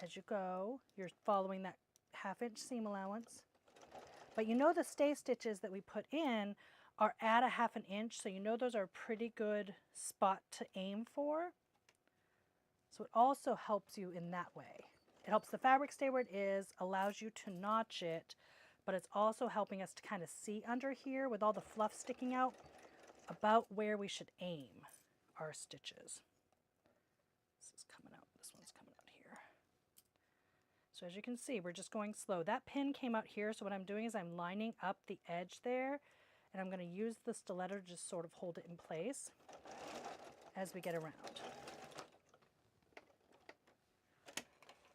as you go. You're following that 1/2 inch seam allowance. But you know the stay stitches that we put in are at a 1/2 inch, so you know those are a pretty good spot to aim for. So it also helps you in that way. It helps the fabric stay where it is, allows you to notch it, but it's also helping us to kind of see under here with all the fluff sticking out about where we should aim our stitches. This is coming out, this one's coming out here. So as you can see, we're just going slow. That pin came out here, so what I'm doing is I'm lining up the edge there, and I'm going to use the stiletto to just sort of hold it in place as we get around.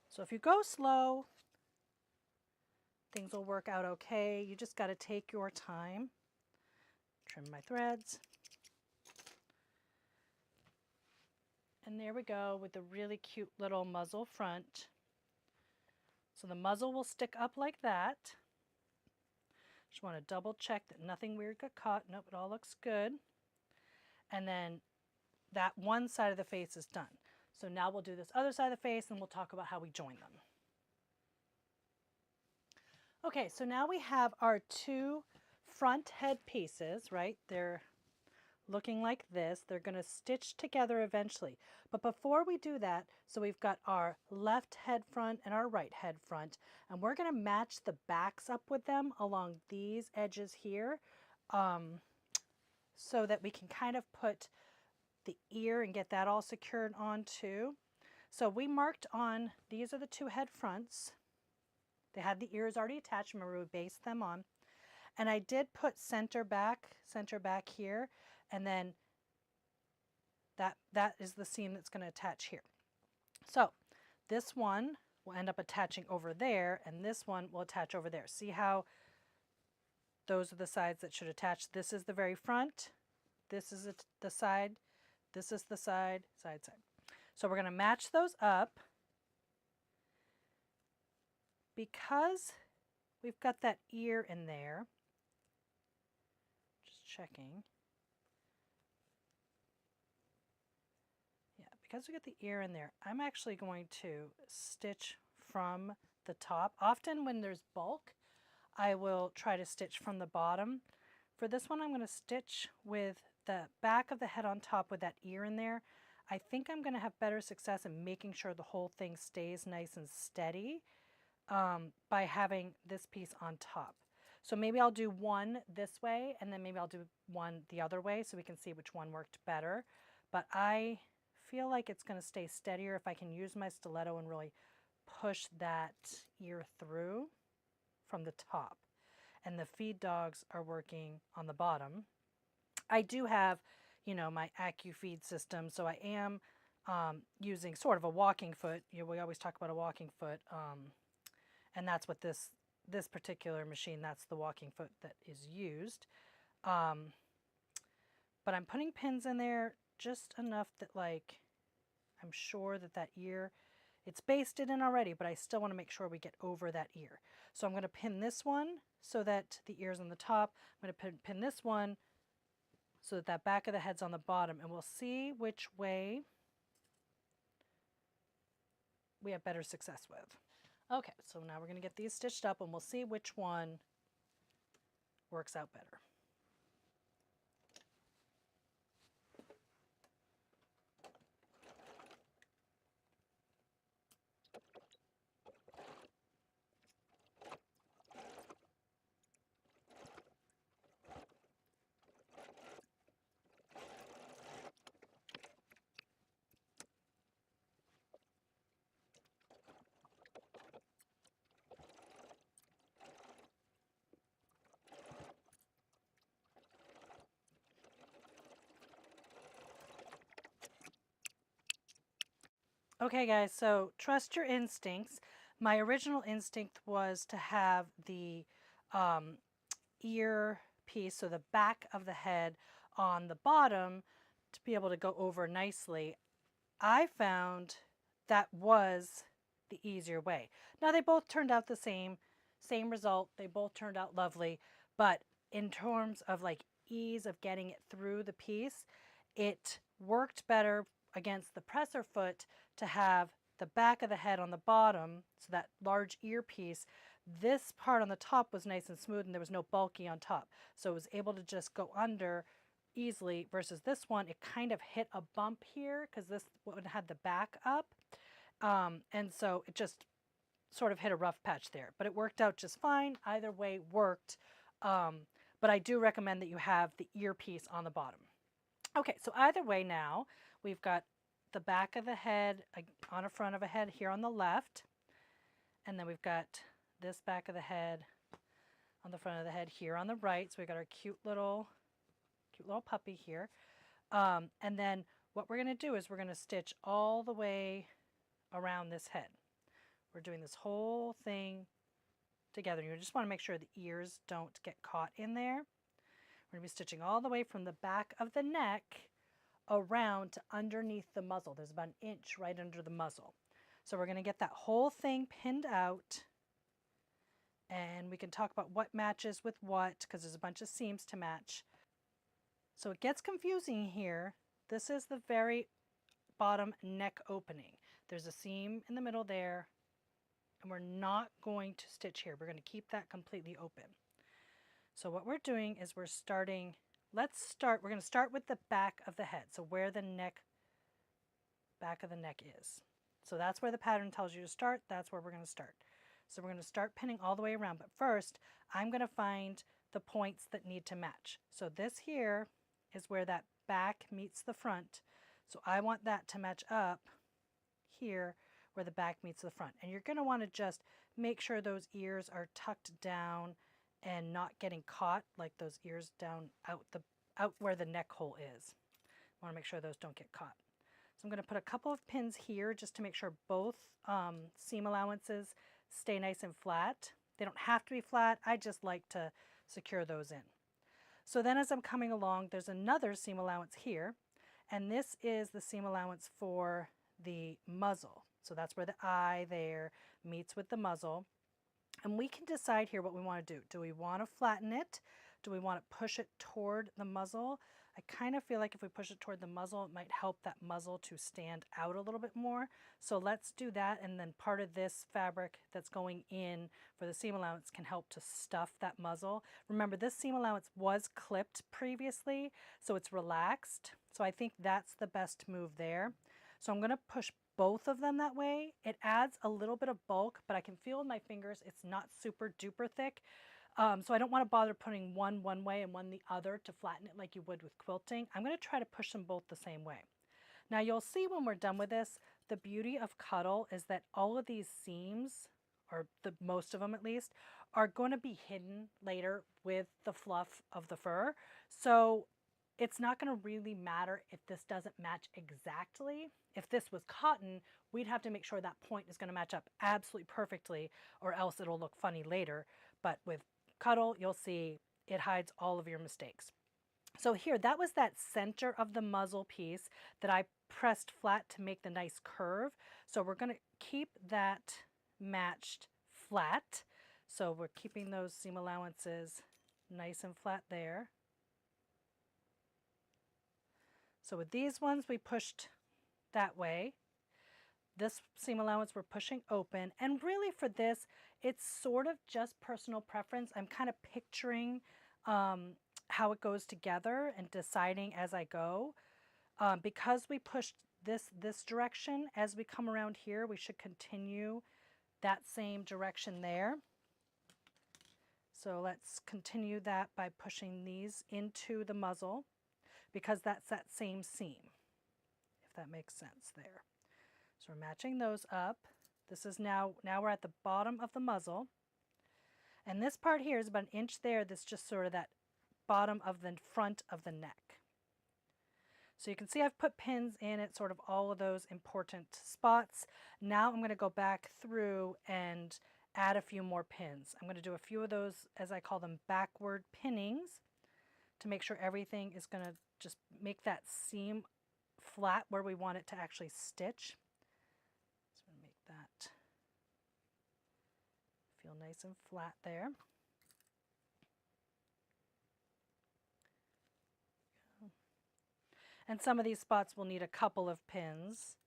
So if you go slow, things will work out okay. You just got to take your time. Trim my threads. And there we go with the really cute little muzzle front. So the muzzle will stick up like that. Just want to double check that nothing weird got caught. Nope, it all looks good. And then that one side of the face is done. So now we'll do this other side of the face and we'll talk about how we join them. Okay, so now we have our two front head pieces, right? They're looking like this. They're going to stitch together eventually. But before we do that, so we've got our left head front and our right head front, and we're going to match the backs up with them along these edges here, so that we can kind of put the ear and get that all secured on too. So we marked on, these are the two head fronts. They had the ears already attached. Remember, we based them on. And I did put center back here, and then that is the seam that's going to attach here. So this one will end up attaching over there, and this one will attach over there. See how those are the sides that should attach? This is the very front, this is the side, this is the side, side. So we're going to match those up. Because we've got that ear in there, just checking. Yeah, because we got the ear in there, I'm actually going to stitch from the top. Often when there's bulk, I will try to stitch from the bottom. For this one, I'm going to stitch with the back of the head on top with that ear in there. I think I'm going to have better success in making sure the whole thing stays nice and steady by having this piece on top. So maybe I'll do one this way, and then maybe I'll do one the other way so we can see which one worked better. But I feel like it's going to stay steadier if I can use my stiletto and really push that ear through from the top. And the feed dogs are working on the bottom. I do have, you know, my AccuFeed system, so I am using sort of a walking foot. You know, we always talk about a walking foot, and that's what this particular machine, that's the walking foot that is used. But I'm putting pins in there just enough that, like, I'm sure that that ear, it's basted in already, but I still want to make sure we get over that ear. So I'm going to pin this one so that the ear's on the top. I'm going to pin this one so that that back of the head's on the bottom, and we'll see which way we have better success with. Okay, so now we're going to get these stitched up and we'll see which one works out better. Okay guys, so trust your instincts. My original instinct was to have the ear piece, so the back of the head on the bottom, to be able to go over nicely. I found that was the easier way. Now they both turned out the same result. They both turned out lovely, but in terms of like ease of getting it through the piece, it worked better against the presser foot to have the back of the head on the bottom, so that large ear piece. This part on the top was nice and smooth and there was no bulky on top. So it was able to just go under easily versus this one. It kind of hit a bump here because this one had the back up. And so it just sort of hit a rough patch there, but it worked out just fine. Either way worked. But I do recommend that you have the earpiece on the bottom. Okay, so either way now, we've got the back of the head on a front of a head here on the left. And then we've got this back of the head on the front of the head here on the right. So we've got our cute little puppy here. And then what we're going to do is we're going to stitch all the way around this head. We're doing this whole thing together. You just want to make sure the ears don't get caught in there. We're going to be stitching all the way from the back of the neck around to underneath the muzzle. There's about an inch right under the muzzle. So we're going to get that whole thing pinned out, and we can talk about what matches with what because there's a bunch of seams to match. So it gets confusing here. This is the very bottom neck opening. There's a seam in the middle there, and we're not going to stitch here. We're going to keep that completely open. So what we're doing is we're going to start with the back of the head. So where the back of the neck is. So that's where the pattern tells you to start. That's where we're going to start. So we're going to start pinning all the way around. But first, I'm going to find the points that need to match. So this here is where that back meets the front. So I want that to match up here where the back meets the front. And you're going to want to just make sure those ears are tucked down and not getting caught, like those ears down out where the neck hole is. I want to make sure those don't get caught. So I'm going to put a couple of pins here just to make sure both seam allowances stay nice and flat. They don't have to be flat. I just like to secure those in. So then as I'm coming along, there's another seam allowance here, and this is the seam allowance for the muzzle. So that's where the eye there meets with the muzzle. And we can decide here what we want to do. Do we want to flatten it? Do we want to push it toward the muzzle? I kind of feel like if we push it toward the muzzle, it might help that muzzle to stand out a little bit more. So let's do that, and then part of this fabric that's going in for the seam allowance can help to stuff that muzzle. Remember, this seam allowance was clipped previously, so it's relaxed. So I think that's the best move there. So I'm going to push both of them that way. It adds a little bit of bulk, but I can feel in my fingers it's not super duper thick. So I don't want to bother putting one way and one the other to flatten it like you would with quilting. I'm going to try to push them both the same way. Now you'll see when we're done with this, the beauty of Cuddle is that all of these seams, or most of them at least, are going to be hidden later with the fluff of the fur. So it's not going to really matter if this doesn't match exactly. If this was cotton, we'd have to make sure that point is going to match up absolutely perfectly, or else it'll look funny later. But with Cuddle, you'll see it hides all of your mistakes. So here, that was that center of the muzzle piece that I pressed flat to make the nice curve. So we're going to keep that matched flat. So we're keeping those seam allowances nice and flat there. So with these ones, we pushed that way. This seam allowance we're pushing open, and really for this, it's sort of just personal preference. I'm kind of picturing how it goes together and deciding as I go. Because we pushed this direction, as we come around here, we should continue that same direction there. So let's continue that by pushing these into the muzzle, because that's that same seam, if that makes sense there. So we're matching those up. This is now we're at the bottom of the muzzle. And this part here is about an inch there. That's just sort of that bottom of the front of the neck. So you can see I've put pins in at sort of all of those important spots. Now I'm going to go back through and add a few more pins. I'm going to do a few of those, as I call them, backward pinnings, to make sure everything is going to just make that seam flat where we want it to actually stitch. So I'm going to make that feel nice and flat there. And some of these spots will need a couple of pins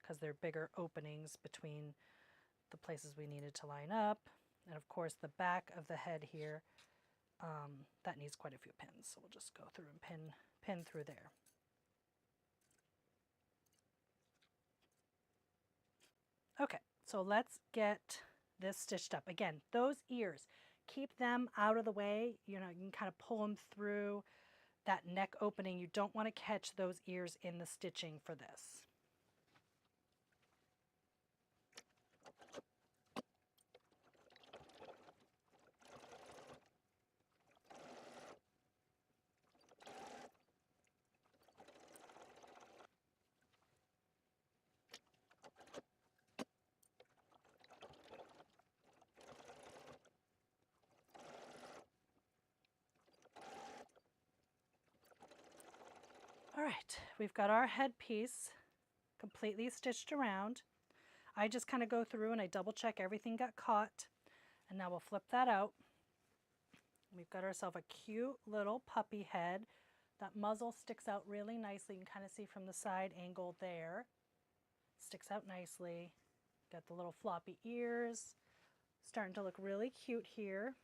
because they're bigger openings between the places we needed to line up. And of course the back of the head here, that needs quite a few pins. So we'll just go through and pin through there. Okay, so let's get this stitched up. Again, those ears, keep them out of the way. You know, you can kind of pull them through that neck opening. You don't want to catch those ears in the stitching for this. All right, we've got our headpiece completely stitched around. I just kind of go through and I double check everything got caught. And now we'll flip that out. We've got ourselves a cute little puppy head. That muzzle sticks out really nicely. You can kind of see from the side angle there. Sticks out nicely. Got the little floppy ears. Starting to look really cute here.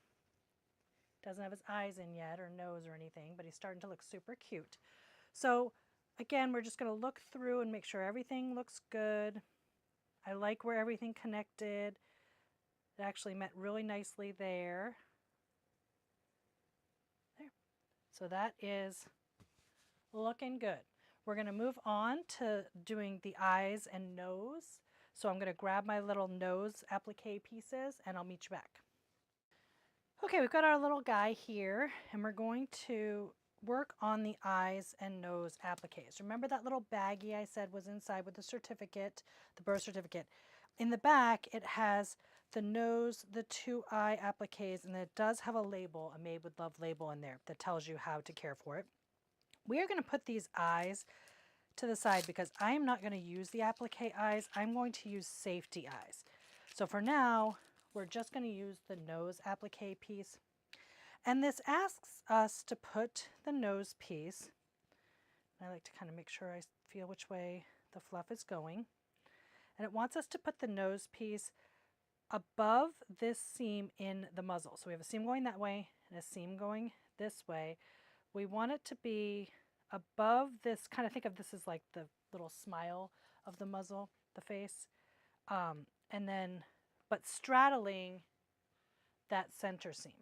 Doesn't have his eyes in yet or nose or anything, but he's starting to look super cute. So again, we're just going to look through and make sure everything looks good. I like where everything connected. It actually met really nicely there. There. So that is looking good. We're going to move on to doing the eyes and nose. So I'm going to grab my little nose applique pieces and I'll meet you back. Okay, we've got our little guy here and we're going to work on the eyes and nose appliques. Remember that little baggie I said was inside with the certificate, the birth certificate. In the back, it has the nose, the 2 eye appliques, and it does have a label, a Made with Love label in there that tells you how to care for it. We are going to put these eyes to the side because I am not going to use the applique eyes. I'm going to use safety eyes. So for now, we're just going to use the nose applique piece. And this asks us to put the nose piece, I like to kind of make sure I feel which way the fluff is going, and it wants us to put the nose piece above this seam in the muzzle. So we have a seam going that way and a seam going this way. We want it to be above this, kind of think of this as like the little smile of the muzzle, the face, and then, but straddling that center seam.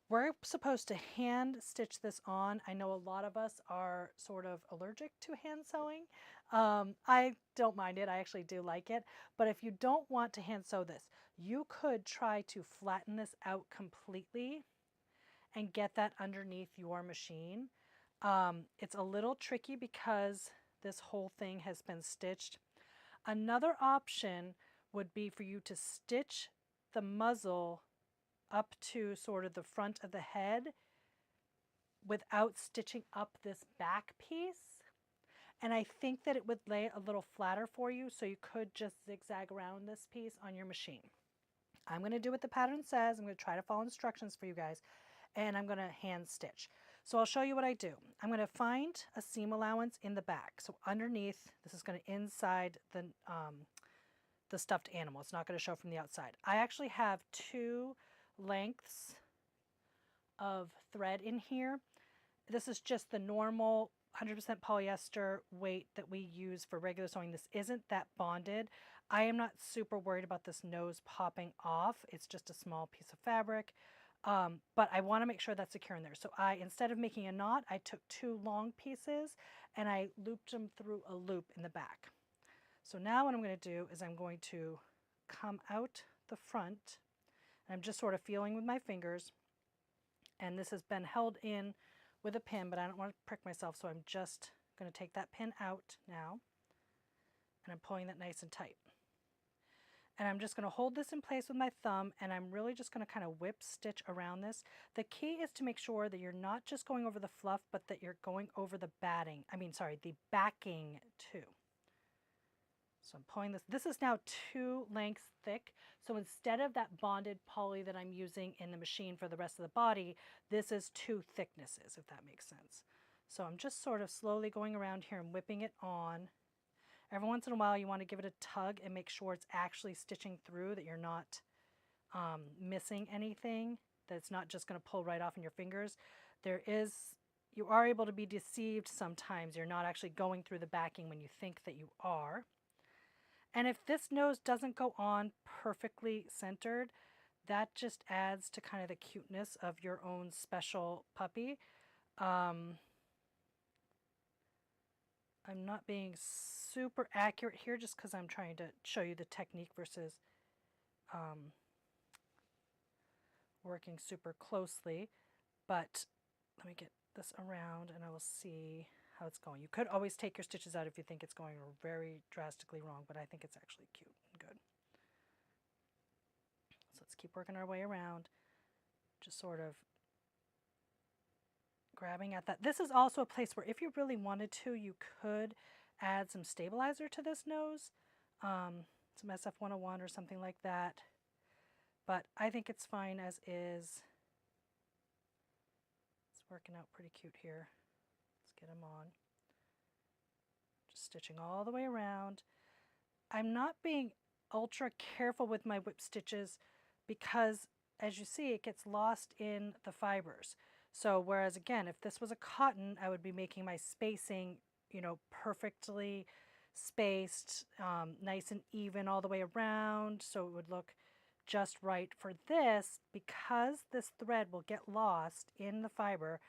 We're supposed to hand stitch this on. I know a lot of us are sort of allergic to hand sewing. I don't mind it. I actually do like it. But if you don't want to hand sew this, you could try to flatten this out completely and get that underneath your machine. It's a little tricky because this whole thing has been stitched. Another option would be for you to stitch the muzzle up to sort of the front of the head without stitching up this back piece. And I think that it would lay a little flatter for you, so you could just zigzag around this piece on your machine. I'm going to do what the pattern says. I'm going to try to follow instructions for you guys, and I'm going to hand stitch. So I'll show you what I do. I'm going to find a seam allowance in the back. So underneath, this is going to inside the stuffed animal. It's not going to show from the outside. I actually have 2 lengths of thread in here. This is just the normal 100% polyester weight that we use for regular sewing. This isn't that bonded. I am not super worried about this nose popping off. It's just a small piece of fabric. But I want to make sure that's secure in there. So instead of making a knot, I took 2 long pieces and I looped them through a loop in the back. So now what I'm going to do is I'm going to come out the front. And I'm just sort of feeling with my fingers. And this has been held in with a pin, but I don't want to prick myself, so I'm just going to take that pin out now. And I'm pulling that nice and tight. And I'm just going to hold this in place with my thumb, and I'm really just going to kind of whip stitch around this. The key is to make sure that you're not just going over the fluff, but that you're going over the the backing too. So I'm pulling this. This is now 2 lengths thick. So instead of that bonded poly that I'm using in the machine for the rest of the body, this is 2 thicknesses, if that makes sense. So I'm just sort of slowly going around here and whipping it on. Every once in a while you want to give it a tug and make sure it's actually stitching through, that you're not missing anything, that it's not just going to pull right off in your fingers. You are able to be deceived sometimes. You're not actually going through the backing when you think that you are. And if this nose doesn't go on perfectly centered, that just adds to kind of the cuteness of your own special puppy. I'm not being super accurate here just because I'm trying to show you the technique versus working super closely. But let me get this around and I will see how it's going. You could always take your stitches out if you think it's going very drastically wrong, but I think it's actually cute and good. So let's keep working our way around, just sort of grabbing at that. This is also a place where if you really wanted to, you could add some stabilizer to this nose, some SF101 or something like that. But I think it's fine as is. It's working out pretty cute here. Let's get them on. Just stitching all the way around. I'm not being ultra careful with my whip stitches because, as you see, it gets lost in the fibers. So whereas again, if this was a cotton, I would be making my spacing, perfectly spaced, nice and even all the way around, so it would look just right. For this, because this thread will get lost in the fiber,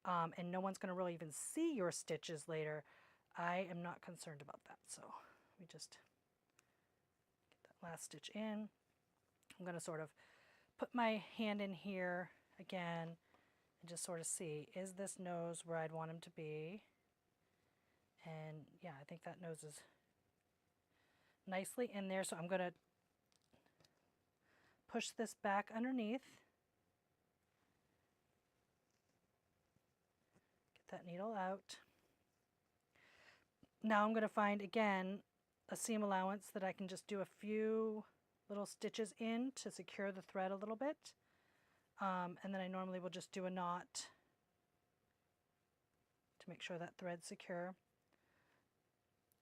and no one's going to really even see your stitches later, I am not concerned about that. So let me just get that last stitch in. I'm going to sort of put my hand in here again and just sort of see, is this nose where I'd want him to be? And yeah, I think that nose is nicely in there. So I'm going to push this back underneath. Get that needle out. Now I'm going to find, again, a seam allowance that I can just do a few little stitches in to secure the thread a little bit. And then I normally will just do a knot to make sure that thread's secure.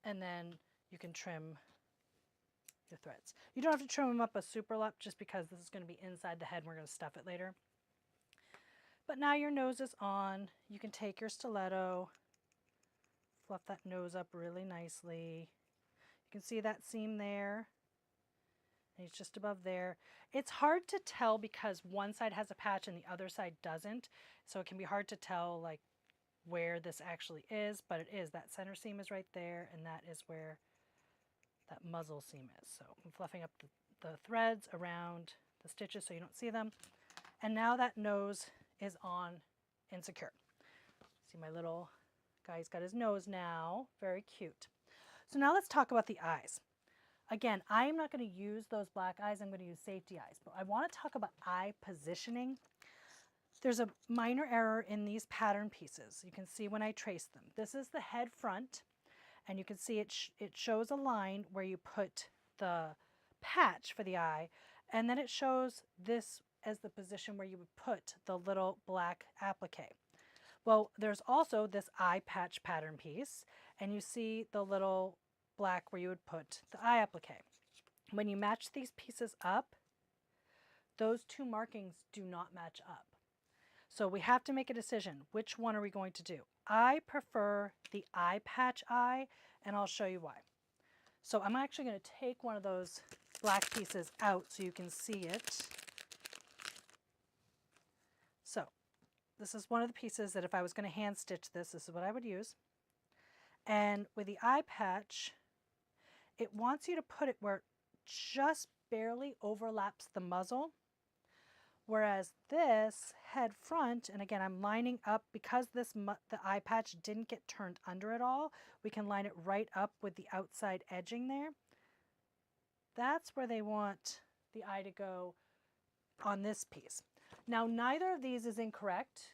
And then you can trim your threads. You don't have to trim them up a super lot just because this is going to be inside the head and we're going to stuff it later. But now your nose is on. You can take your stiletto, fluff that nose up really nicely. You can see that seam there. And it's just above there. It's hard to tell because one side has a patch and the other side doesn't. So it can be hard to tell like where this actually is, but it is. That center seam is right there, and that is where that muzzle seam is. So I'm fluffing up the threads around the stitches so you don't see them. And now that nose is on and secure. See my little guy's got his nose now. Very cute. So now let's talk about the eyes. Again, I am not going to use those black eyes. I'm going to use safety eyes. But I want to talk about eye positioning. There's a minor error in these pattern pieces. You can see when I trace them. This is the head front, and you can see it shows a line where you put the patch for the eye, and then it shows this as the position where you would put the little black applique. Well, there's also this eye patch pattern piece, and you see the little black where you would put the eye applique. When you match these pieces up, those two markings do not match up. So we have to make a decision. Which one are we going to do? I prefer the eye patch eye, and I'll show you why. So I'm actually going to take one of those black pieces out so you can see it. So this is one of the pieces that if I was going to hand stitch this is what I would use. And with the eye patch, it wants you to put it where it just barely overlaps the muzzle. Whereas this head front, and again, I'm lining up because the eye patch didn't get turned under at all, we can line it right up with the outside edging there. That's where they want the eye to go on this piece. Now, neither of these is incorrect.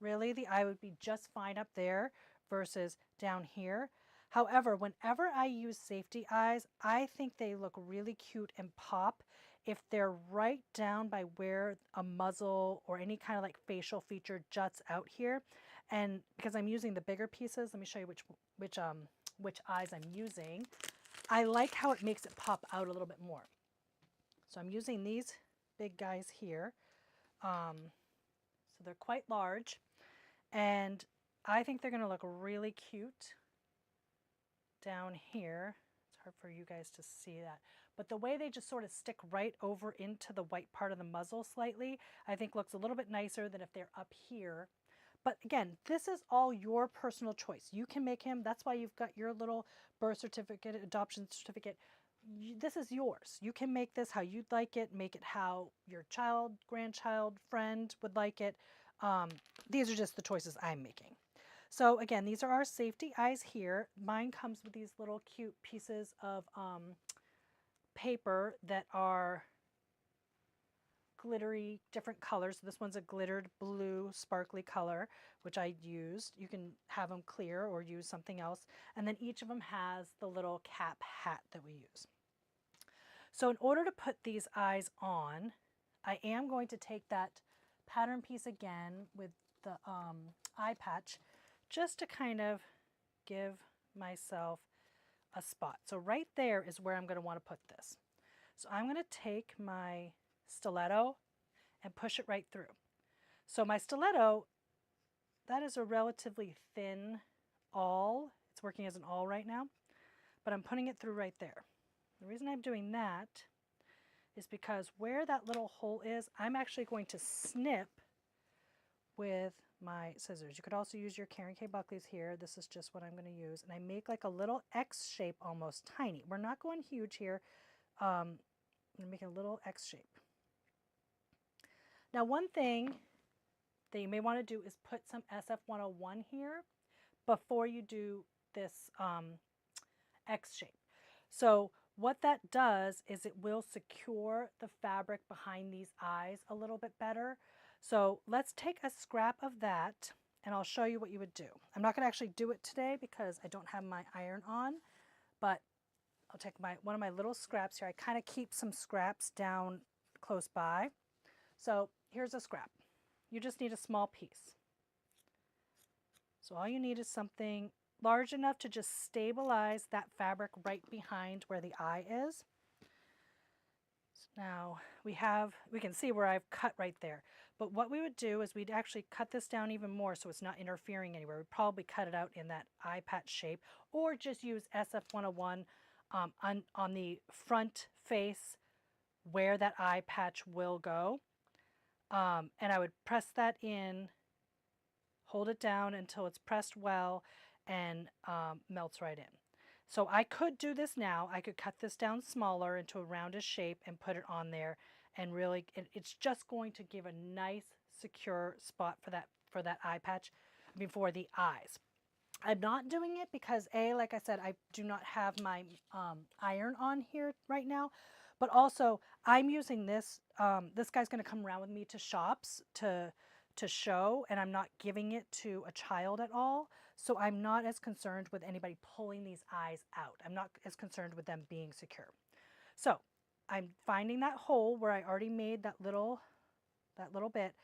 Really, the eye would be just fine up there versus down here. However, whenever I use safety eyes, I think they look really cute and pop if they're right down by where a muzzle or any kind of like facial feature juts out here. And because I'm using the bigger pieces, let me show you which eyes I'm using. I like how it makes it pop out a little bit more. So I'm using these big guys here. So they're quite large, and I think they're going to look really cute down here. It's hard for you guys to see that, but the way they just sort of stick right over into the white part of the muzzle slightly, I think looks a little bit nicer than if they're up here. But again, this is all your personal choice. You can make him. That's why you've got your little birth certificate, adoption certificate. This is yours. You can make this how you'd like it, make it how your child, grandchild, friend would like it. These are just the choices I'm making. So again, these are our safety eyes here. Mine comes with these little cute pieces of paper that are glittery, different colors. So this one's a glittered blue sparkly color, which I used. You can have them clear or use something else. And then each of them has the little cap hat that we use. So in order to put these eyes on, I am going to take that pattern piece again with the eye patch just to kind of give myself a spot. So right there is where I'm going to want to put this. So I'm going to take my stiletto and push it right through. So my stiletto, that is a relatively thin awl. It's working as an awl right now, but I'm putting it through right there. The reason I'm doing that is because where that little hole is, I'm actually going to snip with my scissors. You could also use your Karen K. Buckley's here. This is just what I'm going to use. And I make like a little X shape, almost tiny. We're not going huge here. I'm making a little X shape. Now, one thing that you may want to do is put some SF101 here before you do this X shape. So what that does is it will secure the fabric behind these eyes a little bit better. So let's take a scrap of that and I'll show you what you would do. I'm not going to actually do it today because I don't have my iron on, but I'll take one of my little scraps here. I kind of keep some scraps down close by. So here's a scrap. You just need a small piece. So all you need is something large enough to just stabilize that fabric right behind where the eye is. So now we can see where I've cut right there. But what we would do is we'd actually cut this down even more so it's not interfering anywhere. We'd probably cut it out in that eye patch shape or just use SF101 on the front face where that eye patch will go. And I would press that in, hold it down until it's pressed well and melts right in. So I could do this now. I could cut this down smaller into a roundish shape and put it on there, and really it's just going to give a nice secure spot for that eye patch, for the eyes. I'm not doing it because like I said, I do not have my iron on here right now, but also I'm using this. This guy's going to come around with me to shops to show, and I'm not giving it to a child at all. So I'm not as concerned with anybody pulling these eyes out. I'm not as concerned with them being secure. So I'm finding that hole where I already made that little bit,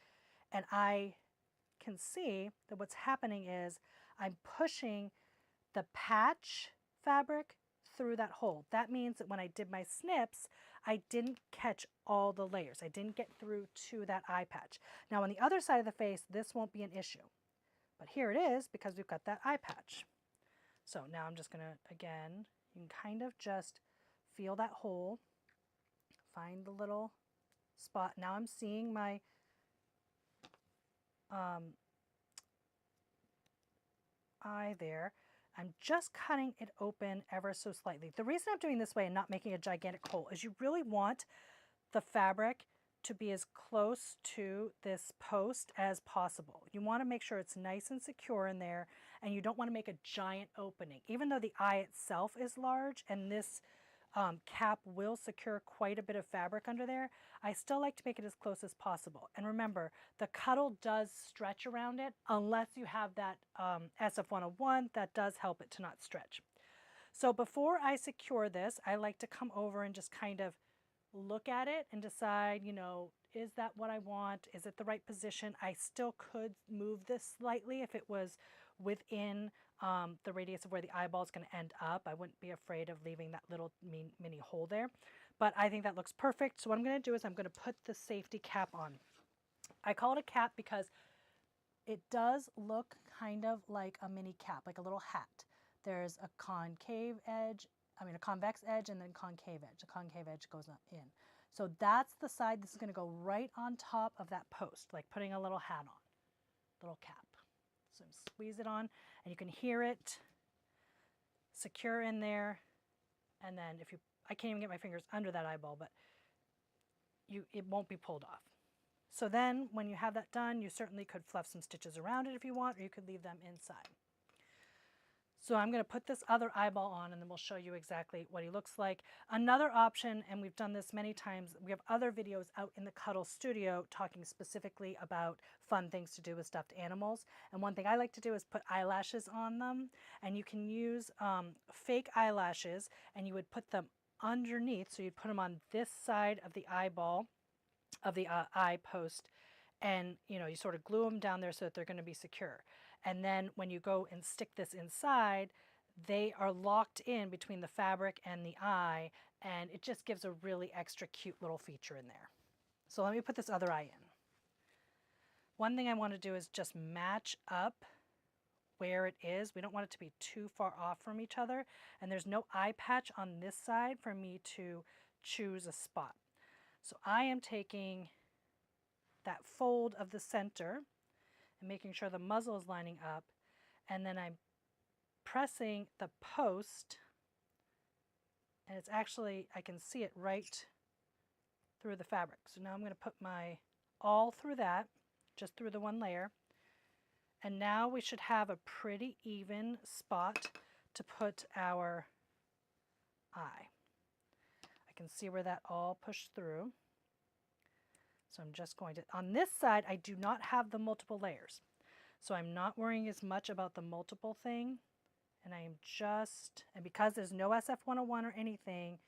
and I can see that what's happening is I'm pushing the patch fabric through that hole. That means that when I did my snips, I didn't catch all the layers. I didn't get through to that eye patch. Now on the other side of the face, this won't be an issue. But here it is because we've got that eye patch. So now I'm just gonna, again, you can kind of just feel that hole, find the little spot. Now I'm seeing my eye there. I'm just cutting it open ever so slightly. The reason I'm doing this way and not making a gigantic hole is you really want the fabric to be as close to this post as possible. You want to make sure it's nice and secure in there, and you don't want to make a giant opening. Even though the eye itself is large and this cap will secure quite a bit of fabric under there, I still like to make it as close as possible. And remember, the Cuddle does stretch around it unless you have that SF101, that does help it to not stretch. So before I secure this, I like to come over and just kind of look at it and decide, you know, is that what I want? Is it the right position? I still could move this slightly if it was within the radius of where the eyeball is going to end up. I wouldn't be afraid of leaving that little mini hole there, but I think that looks perfect. So what I'm going to do is I'm going to put the safety cap on. I call it a cap because it does look kind of like a mini cap, like a little hat. There's a concave edge, a convex edge, and then concave edge. The concave edge goes in. So that's the side. This is going to go right on top of that post, like putting a little hat on, little cap. So squeeze it on, and you can hear it secure in there. And then if you, I can't even get my fingers under that eyeball, but it won't be pulled off. So then when you have that done, you certainly could fluff some stitches around it if you want, or you could leave them inside. So I'm going to put this other eyeball on, and then we'll show you exactly what he looks like. Another option, and we've done this many times, we have other videos out in the Cuddle studio talking specifically about fun things to do with stuffed animals. And one thing I like to do is put eyelashes on them. And you can use fake eyelashes, and you would put them underneath. So you'd put them on this side of the eyeball, of the eye post, and you sort of glue them down there so that they're going to be secure. And then when you go and stick this inside, they are locked in between the fabric and the eye, and it just gives a really extra cute little feature in there. So let me put this other eye in. One thing I want to do is just match up where it is. We don't want it to be too far off from each other, and there's no eye patch on this side for me to choose a spot. So I am taking that fold of the center and making sure the muzzle is lining up, and then I'm pressing the post, and it's actually, I can see it right through the fabric. So now I'm going to put my all through that, just through the one layer, and now we should have a pretty even spot to put our eye. I can see where that all pushed through. So I'm just going to, on this side, I do not have the multiple layers. So I'm not worrying as much about the multiple thing. And I am just, and because there's no SF101 or anything,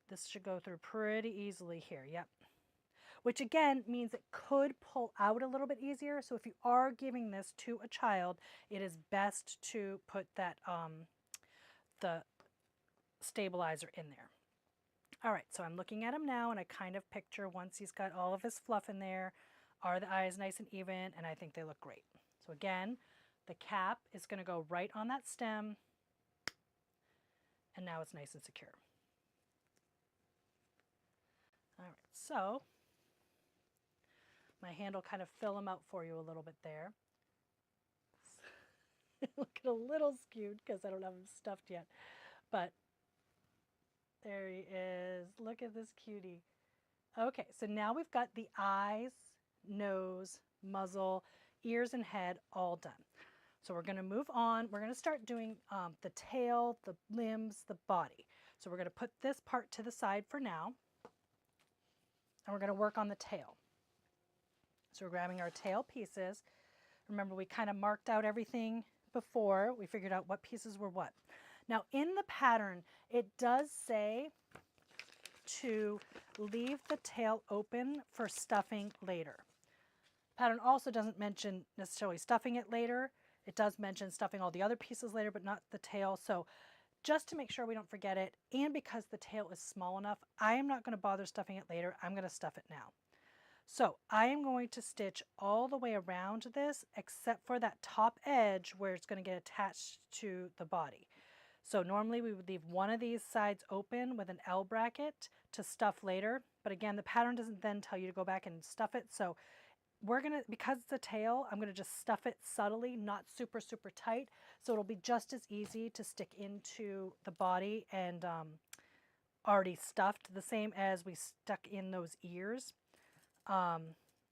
this should go through pretty easily here. Yep. Which again means it could pull out a little bit easier. So if you are giving this to a child, it is best to put that, the stabilizer in there. All right, so I'm looking at him now, and I kind of picture once he's got all of his fluff in there, are the eyes nice and even, and I think they look great. So again, the cap is going to go right on that stem, and now it's nice and secure. All right, so my hand will kind of fill him out for you a little bit there. Looking a little skewed because I don't have him stuffed yet, but there he is. Look at this cutie. Okay, so now we've got the eyes, nose, muzzle, ears, and head all done. So we're going to move on. We're going to start doing the tail, the limbs, the body. So we're going to put this part to the side for now, and we're going to work on the tail. So we're grabbing our tail pieces. Remember, we kind of marked out everything before. We figured out what pieces were what. Now in the pattern, it does say to leave the tail open for stuffing later. Pattern also doesn't mention necessarily stuffing it later. It does mention stuffing all the other pieces later, but not the tail. So just to make sure we don't forget it, and because the tail is small enough, I am not going to bother stuffing it later. I'm going to stuff it now. So I am going to stitch all the way around this except for that top edge where it's going to get attached to the body. So normally we would leave one of these sides open with an L bracket to stuff later. But again, the pattern doesn't then tell you to go back and stuff it. So we're going to, because it's a tail, I'm going to just stuff it subtly, not super, super tight. So it'll be just as easy to stick into the body and already stuffed, the same as we stuck in those ears.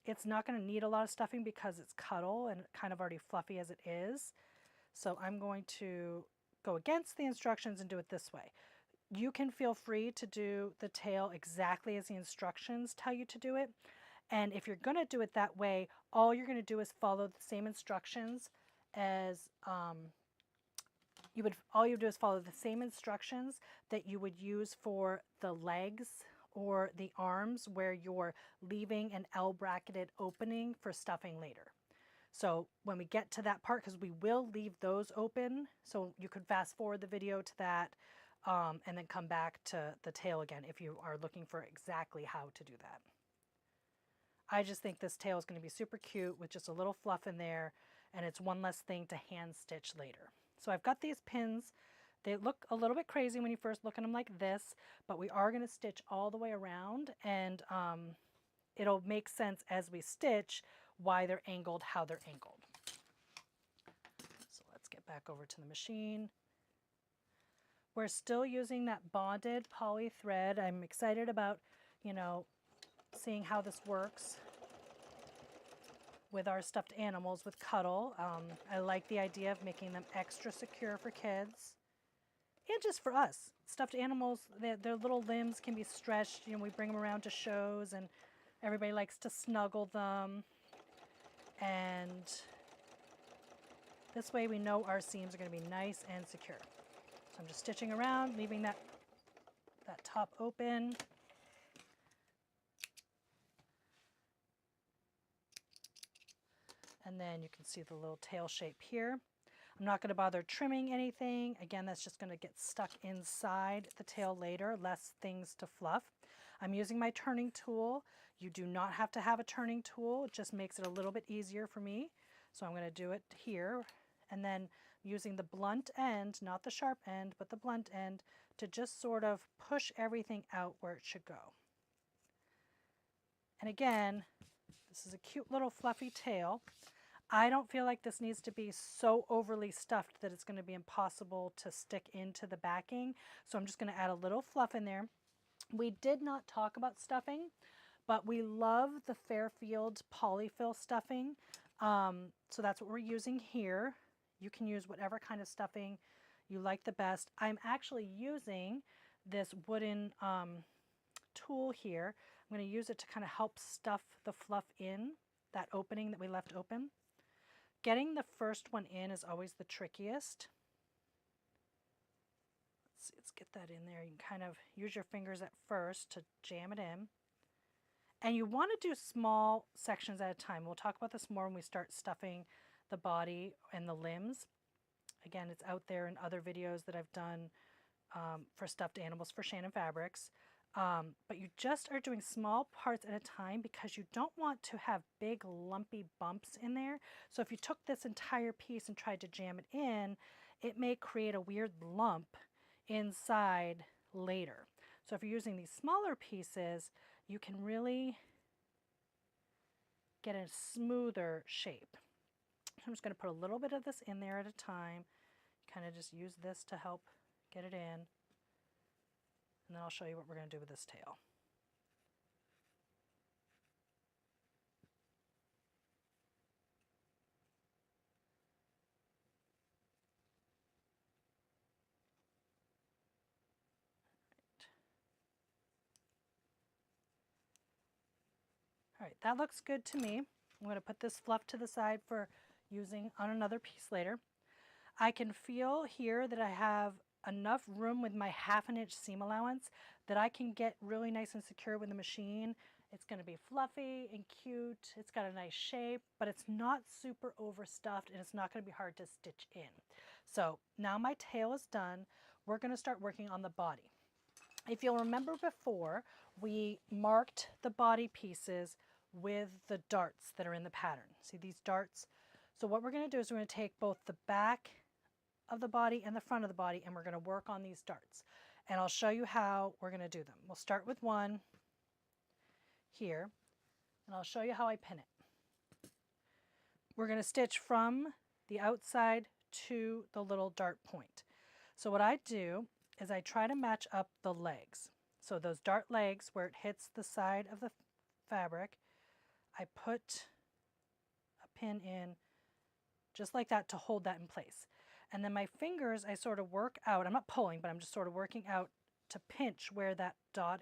It's not going to need a lot of stuffing because it's Cuddle and kind of already fluffy as it is. So I'm going to go against the instructions and do it this way. You can feel free to do the tail exactly as the instructions tell you to do it. And if you're going to do it that way, all you're going to do is follow the same instructions as all you do is follow the same instructions that you would use for the legs or the arms, where you're leaving an L bracketed opening for stuffing later. So when we get to that part, because we will leave those open, so you could fast forward the video to that and then come back to the tail again if you are looking for exactly how to do that. I just think this tail is going to be super cute with just a little fluff in there, and it's one less thing to hand stitch later. So I've got these pins. They look a little bit crazy when you first look at them like this, but we are going to stitch all the way around, and it'll make sense as we stitch why they're angled, how they're angled. So let's get back over to the machine. We're still using that bonded poly thread. I'm excited about, seeing how this works with our stuffed animals with Cuddle. I like the idea of making them extra secure for kids. And just for us. Stuffed animals, their little limbs can be stretched. We bring them around to shows and everybody likes to snuggle them. And this way we know our seams are going to be nice and secure. So I'm just stitching around, leaving that top open. And then you can see the little tail shape here. I'm not going to bother trimming anything. Again, that's just going to get stuck inside the tail later, less things to fluff. I'm using my turning tool. You do not have to have a turning tool. It just makes it a little bit easier for me. So I'm going to do it here. And then using the blunt end, not the sharp end, but the blunt end, to just sort of push everything out where it should go. And again, this is a cute little fluffy tail. I don't feel like this needs to be so overly stuffed that it's going to be impossible to stick into the backing. So I'm just going to add a little fluff in there. We did not talk about stuffing, but we love the Fairfield polyfill stuffing. So that's what we're using here. You can use whatever kind of stuffing you like the best. I'm actually using this wooden tool here. I'm going to use it to kind of help stuff the fluff in that opening that we left open. Getting the first one in is always the trickiest. Let's see, let's get that in there. You can kind of use your fingers at first to jam it in. And you want to do small sections at a time. We'll talk about this more when we start stuffing the body and the limbs. Again, it's out there in other videos that I've done for stuffed animals for Shannon Fabrics. But you just are doing small parts at a time because you don't want to have big lumpy bumps in there. So if you took this entire piece and tried to jam it in, it may create a weird lump inside later. So if you're using these smaller pieces, you can really get a smoother shape. I'm just going to put a little bit of this in there at a time. Kind of just use this to help get it in. And then I'll show you what we're going to do with this tail. All right, that looks good to me. I'm going to put this fluff to the side for using on another piece later. I can feel here that I have enough room with my 1/2 inch seam allowance that I can get really nice and secure with the machine It's going to be fluffy and cute. It's got a nice shape, but it's not super overstuffed and it's not going to be hard to stitch in. So now my tail is done. We're going to start working on the body. If you'll remember before, we marked the body pieces with the darts that are in the pattern. See these darts? So what we're going to do is we're going to take both the back of the body and the front of the body, and we're going to work on these darts. And I'll show you how we're going to do them. We'll start with one here, and I'll show you how I pin it. We're going to stitch from the outside to the little dart point. So what I do is I try to match up the legs. So those dart legs, where it hits the side of the fabric, I put a pin in just like that to hold that in place. And then my fingers, I sort of work out. I'm not pulling, but I'm just sort of working out to pinch where that dot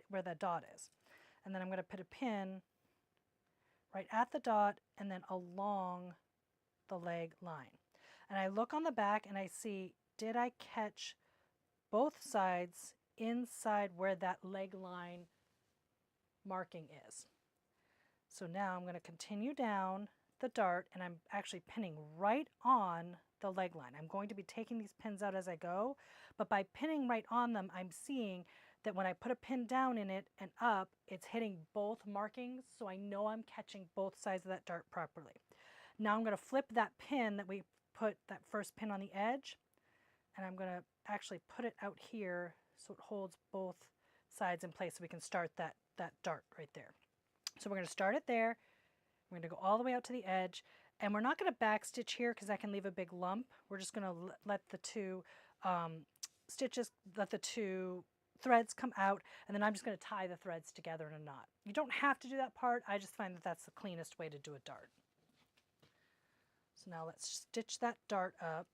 is. And then I'm going to put a pin right at the dot and then along the leg line. And I look on the back and I see, did I catch both sides inside where that leg line marking is? So now I'm going to continue down the dart and I'm actually pinning right on the leg line. I'm going to be taking these pins out as I go, but by pinning right on them, I'm seeing that when I put a pin down in it and up, it's hitting both markings, so I know I'm catching both sides of that dart properly. Now I'm going to flip that pin that we put that first pin on the edge, and I'm going to actually put it out here so it holds both sides in place so we can start that dart right there. So we're going to start it there. We're going to go all the way out to the edge, and we're not going to back stitch here because that can leave a big lump. We're just going to let the two threads come out, and then I'm just going to tie the threads together in a knot. You don't have to do that part. I just find that that's the cleanest way to do a dart. So now let's stitch that dart up.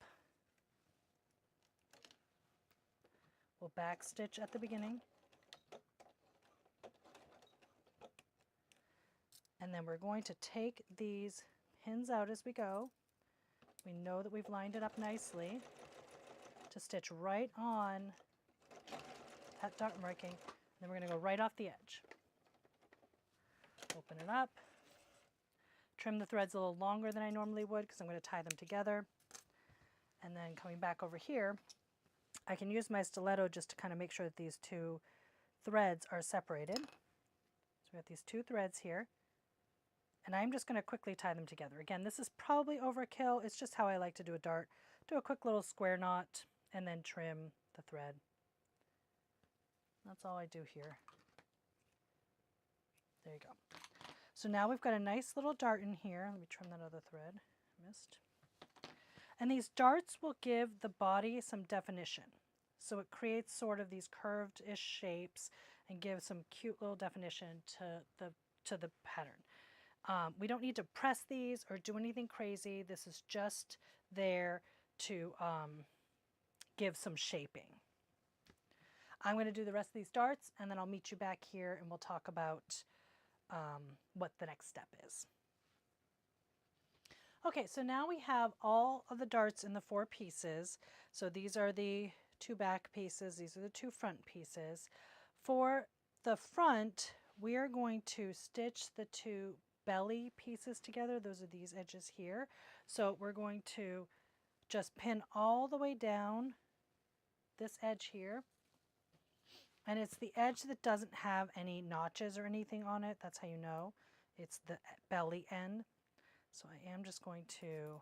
We'll back stitch at the beginning. And then we're going to take these pins out as we go. We know that we've lined it up nicely to stitch right on that dart marking. And then we're going to go right off the edge. Open it up. Trim the threads a little longer than I normally would because I'm going to tie them together. And then coming back over here, I can use my stiletto just to kind of make sure that these two threads are separated. So we have these two threads here. And I'm just going to quickly tie them together. Again, this is probably overkill. It's just how I like to do a dart. Do a quick little square knot and then trim the thread. That's all I do here. There you go. So now we've got a nice little dart in here. Let me trim that other thread. Missed. And these darts will give the body some definition. So it creates sort of these curved-ish shapes and gives some cute little definition to the pattern. We don't need to press these or do anything crazy. This is just there to give some shaping. I'm going to do the rest of these darts and then I'll meet you back here and we'll talk about what the next step is. Okay, so now we have all of the darts in the 4 pieces. So these are the 2 back pieces, these are the 2 front pieces. For the front, we are going to stitch the 2 belly pieces together. Those are these edges here. So we're going to just pin all the way down this edge here. And it's the edge that doesn't have any notches or anything on it. That's how you know it's the belly end. So I am just going to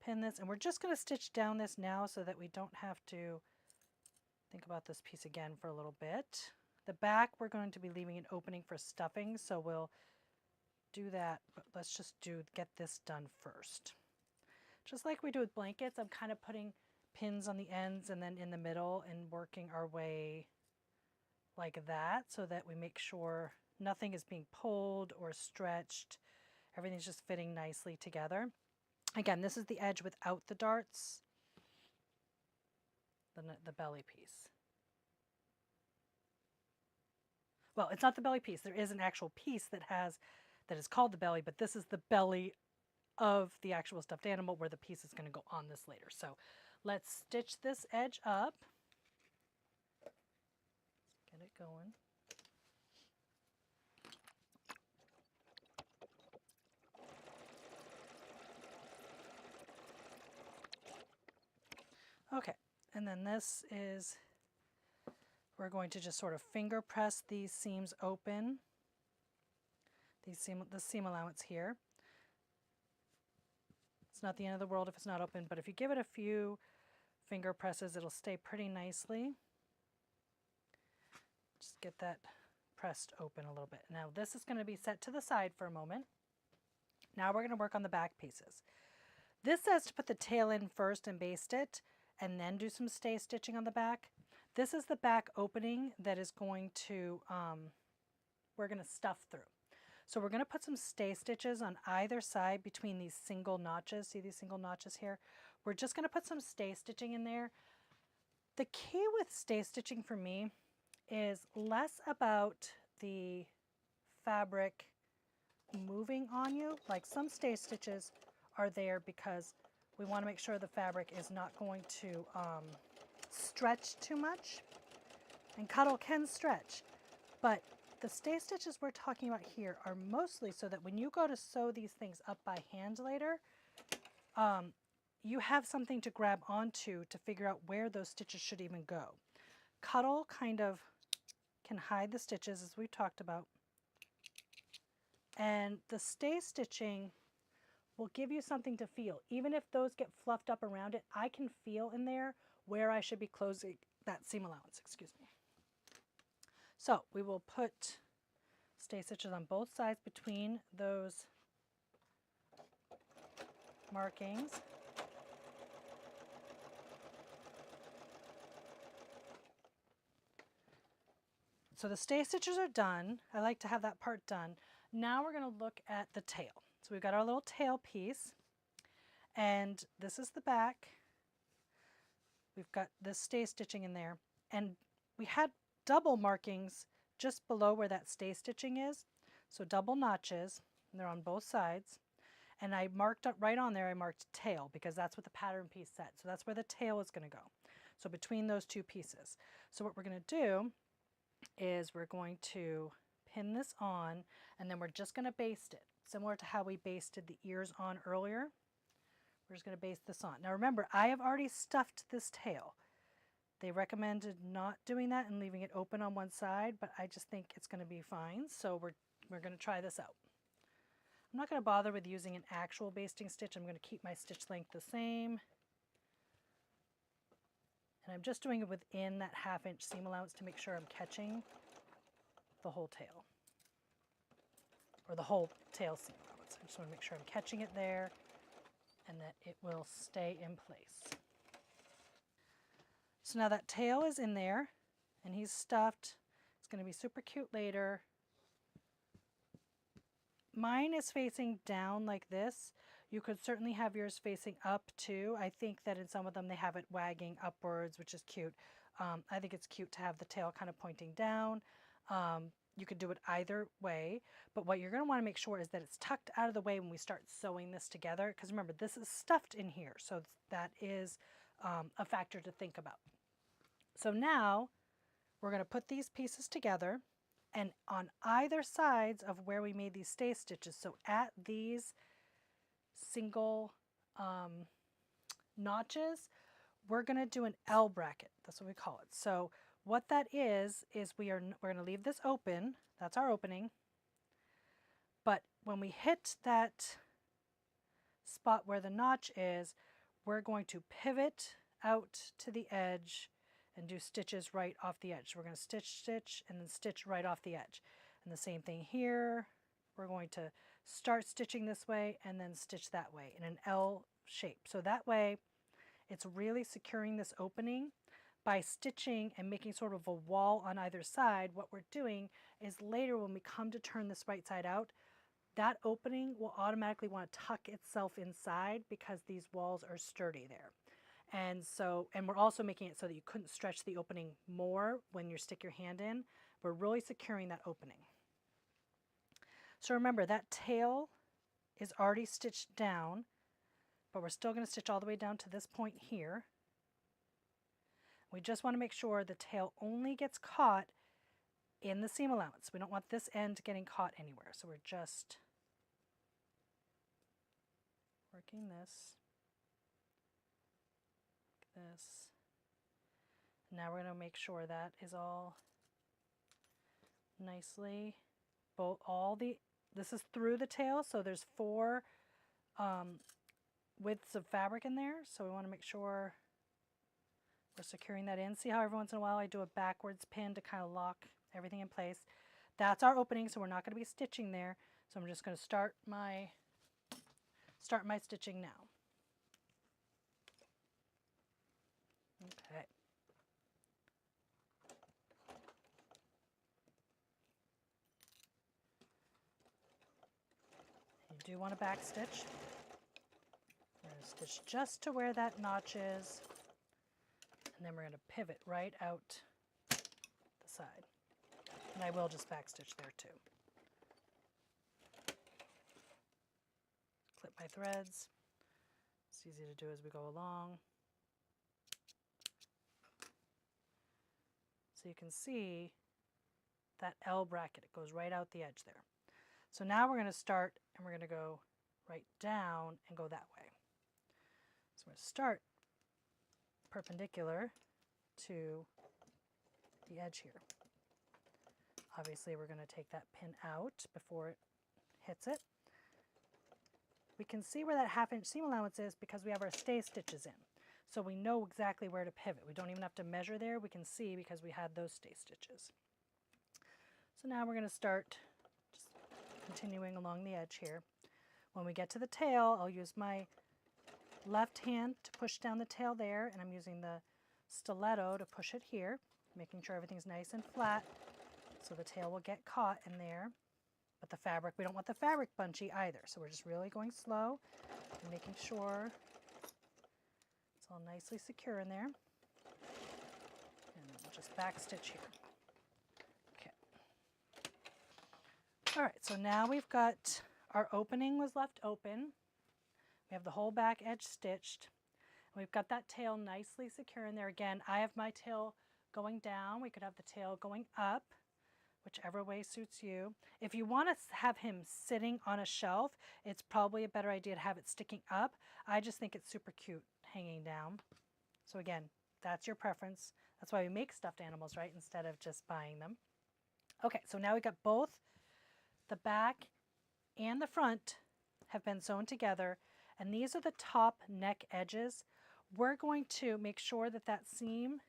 pin this, and we're just going to stitch down this now so that we don't have to think about this piece again for a little bit. The back, we're going to be leaving an opening for stuffing, so we'll do that, but let's just get this done first. Just like we do with blankets, I'm kind of putting pins on the ends and then in the middle and working our way like that so that we make sure nothing is being pulled or stretched. Everything's just fitting nicely together. Again, this is the edge without the darts, the belly piece. Well, it's not the belly piece. There is an actual piece that is called the belly, but this is the belly of the actual stuffed animal where the piece is going to go on this later. So let's stitch this edge up. Get it going. Okay, and then this is, we're going to just sort of finger press these seams open, the seam allowance here. It's not the end of the world if it's not open, but if you give it a few finger presses, it'll stay pretty nicely. Just get that pressed open a little bit. Now this is going to be set to the side for a moment. Now we're going to work on the back pieces. This says to put the tail in first and baste it, and then do some stay stitching on the back. This is the back opening that is going to, we're going to stuff through. So we're going to put some stay stitches on either side between these single notches. See these single notches here? We're just going to put some stay stitching in there. The key with stay stitching for me is less about the fabric moving on you. Like some stay stitches are there because we want to make sure the fabric is not going to stretch too much. And Cuddle can stretch, but the stay stitches we're talking about here are mostly so that when you go to sew these things up by hand later, you have something to grab onto to figure out where those stitches should even go. Cuddle kind of can hide the stitches, as we've talked about. And the stay stitching will give you something to feel. Even if those get fluffed up around it, I can feel in there where I should be closing that seam allowance, excuse me. So we will put stay stitches on both sides between those markings. So the stay stitches are done. I like to have that part done. Now we're going to look at the tail. So we've got our little tail piece, and this is the back. We've got this stay stitching in there, and we had double markings just below where that stay stitching is. So double notches, and they're on both sides. And I marked up right on there, I marked tail because that's what the pattern piece said. So that's where the tail is going to go. So between those two pieces. So what we're going to do is we're going to pin this on, and then we're just going to baste it. Similar to how we basted the ears on earlier. We're just going to baste this on. Now remember, I have already stuffed this tail. They recommended not doing that and leaving it open on one side, but I just think it's going to be fine. So we're going to try this out. I'm not going to bother with using an actual basting stitch. I'm going to keep my stitch length the same. And I'm just doing it within that 1/2 inch seam allowance to make sure I'm catching the whole tail. Or the whole tail seam allowance. I just want to make sure I'm catching it there and that it will stay in place. So now that tail is in there and he's stuffed. It's going to be super cute later. Mine is facing down like this. You could certainly have yours facing up too. I think that in some of them they have it wagging upwards, which is cute. I think it's cute to have the tail kind of pointing down. You could do it either way, but what you're going to want to make sure is that it's tucked out of the way when we start sewing this together, because remember, this is stuffed in here, so that is a factor to think about. So now we're going to put these pieces together, and on either sides of where we made these stay stitches, so at these single notches, we're going to do an L bracket. That's what we call it. So what that is we're going to leave this open. That's our opening. But when we hit that spot where the notch is, we're going to pivot out to the edge and do stitches right off the edge. So we're going to stitch, stitch, and then stitch right off the edge. And the same thing here. We're going to start stitching this way and then stitch that way in an L shape. So that way it's really securing this opening. By stitching and making sort of a wall on either side, what we're doing is later when we come to turn this right side out, that opening will automatically want to tuck itself inside because these walls are sturdy there. And we're also making it so that you couldn't stretch the opening more when you stick your hand in. We're really securing that opening. So remember, that tail is already stitched down, but we're still going to stitch all the way down to this point here. We just want to make sure the tail only gets caught in the seam allowance. We don't want this end getting caught anywhere. So we're just working this. this. Now we're going to make sure that is all nicely, this is through the tail, so there's 4 widths of fabric in there, so we want to make sure we're securing that in. See how every once in a while I do a backwards pin to kind of lock everything in place. That's our opening, so we're not going to be stitching there. So I'm just going to start my stitching now. Okay. You do want to back stitch. We're going to stitch just to where that notch is, and then we're going to pivot right out the side. And I will just back stitch there too. Clip my threads. It's easy to do as we go along. So you can see that L bracket, it goes right out the edge there. So now we're going to start and we're going to go right down and go that way. So we're going to start perpendicular to the edge here. Obviously we're going to take that pin out before it hits it. We can see where that 1/2 inch seam allowance is because we have our stay stitches in. So we know exactly where to pivot. We don't even have to measure there. We can see because we had those stay stitches. So now we're going to start just continuing along the edge here. When we get to the tail, I'll use my left hand to push down the tail there, and I'm using the stiletto to push it here, making sure everything's nice and flat so the tail will get caught in there. But the fabric, we don't want the fabric bunchy either, so we're just really going slow and making sure it's all nicely secure in there. And we'll just back stitch here. Okay. All right, so now we've got our opening was left open. We have the whole back edge stitched. We've got that tail nicely secure in there. Again, I have my tail going down. We could have the tail going up, whichever way suits you. If you want to have him sitting on a shelf, it's probably a better idea to have it sticking up. I just think it's super cute hanging down. So again, that's your preference. That's why we make stuffed animals, right? Instead of just buying them. Okay, so now we got both the back and the front have been sewn together, and these are the top neck edges. We're going to make sure that that seam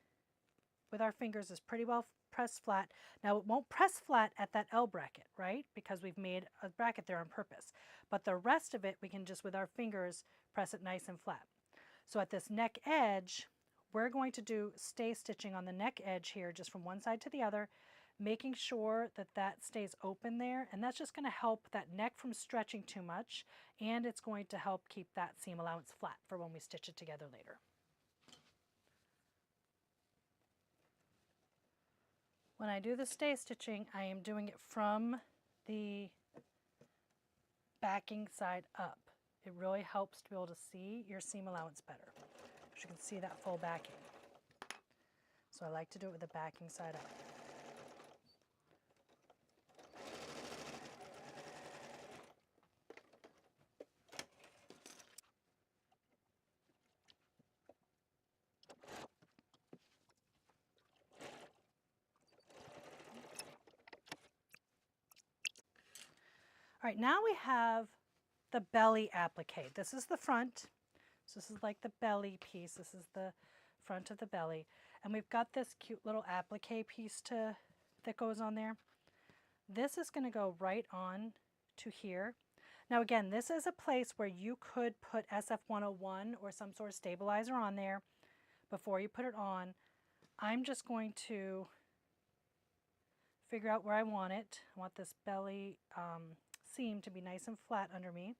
with our fingers is pretty well pressed flat. Now it won't press flat at that L bracket, right? Because we've made a bracket there on purpose. But the rest of it, we can just with our fingers press it nice and flat. So at this neck edge, we're going to do stay stitching on the neck edge here, just from one side to the other, making sure that that stays open there. And that's just going to help that neck from stretching too much. And it's going to help keep that seam allowance flat for when we stitch it together later. When I do the stay stitching, I am doing it from the backing side up. It really helps to be able to see your seam allowance better. You can see that full backing. So I like to do it with the backing side up. All right, now we have the belly applique. This is the front. So this is like the belly piece. This is the front of the belly. And we've got this cute little applique piece that goes on there. This is going to go right on to here. Now again, this is a place where you could put SF101 or some sort of stabilizer on there before you put it on. I'm just going to figure out where I want it. I want this belly seam to be nice and flat under me,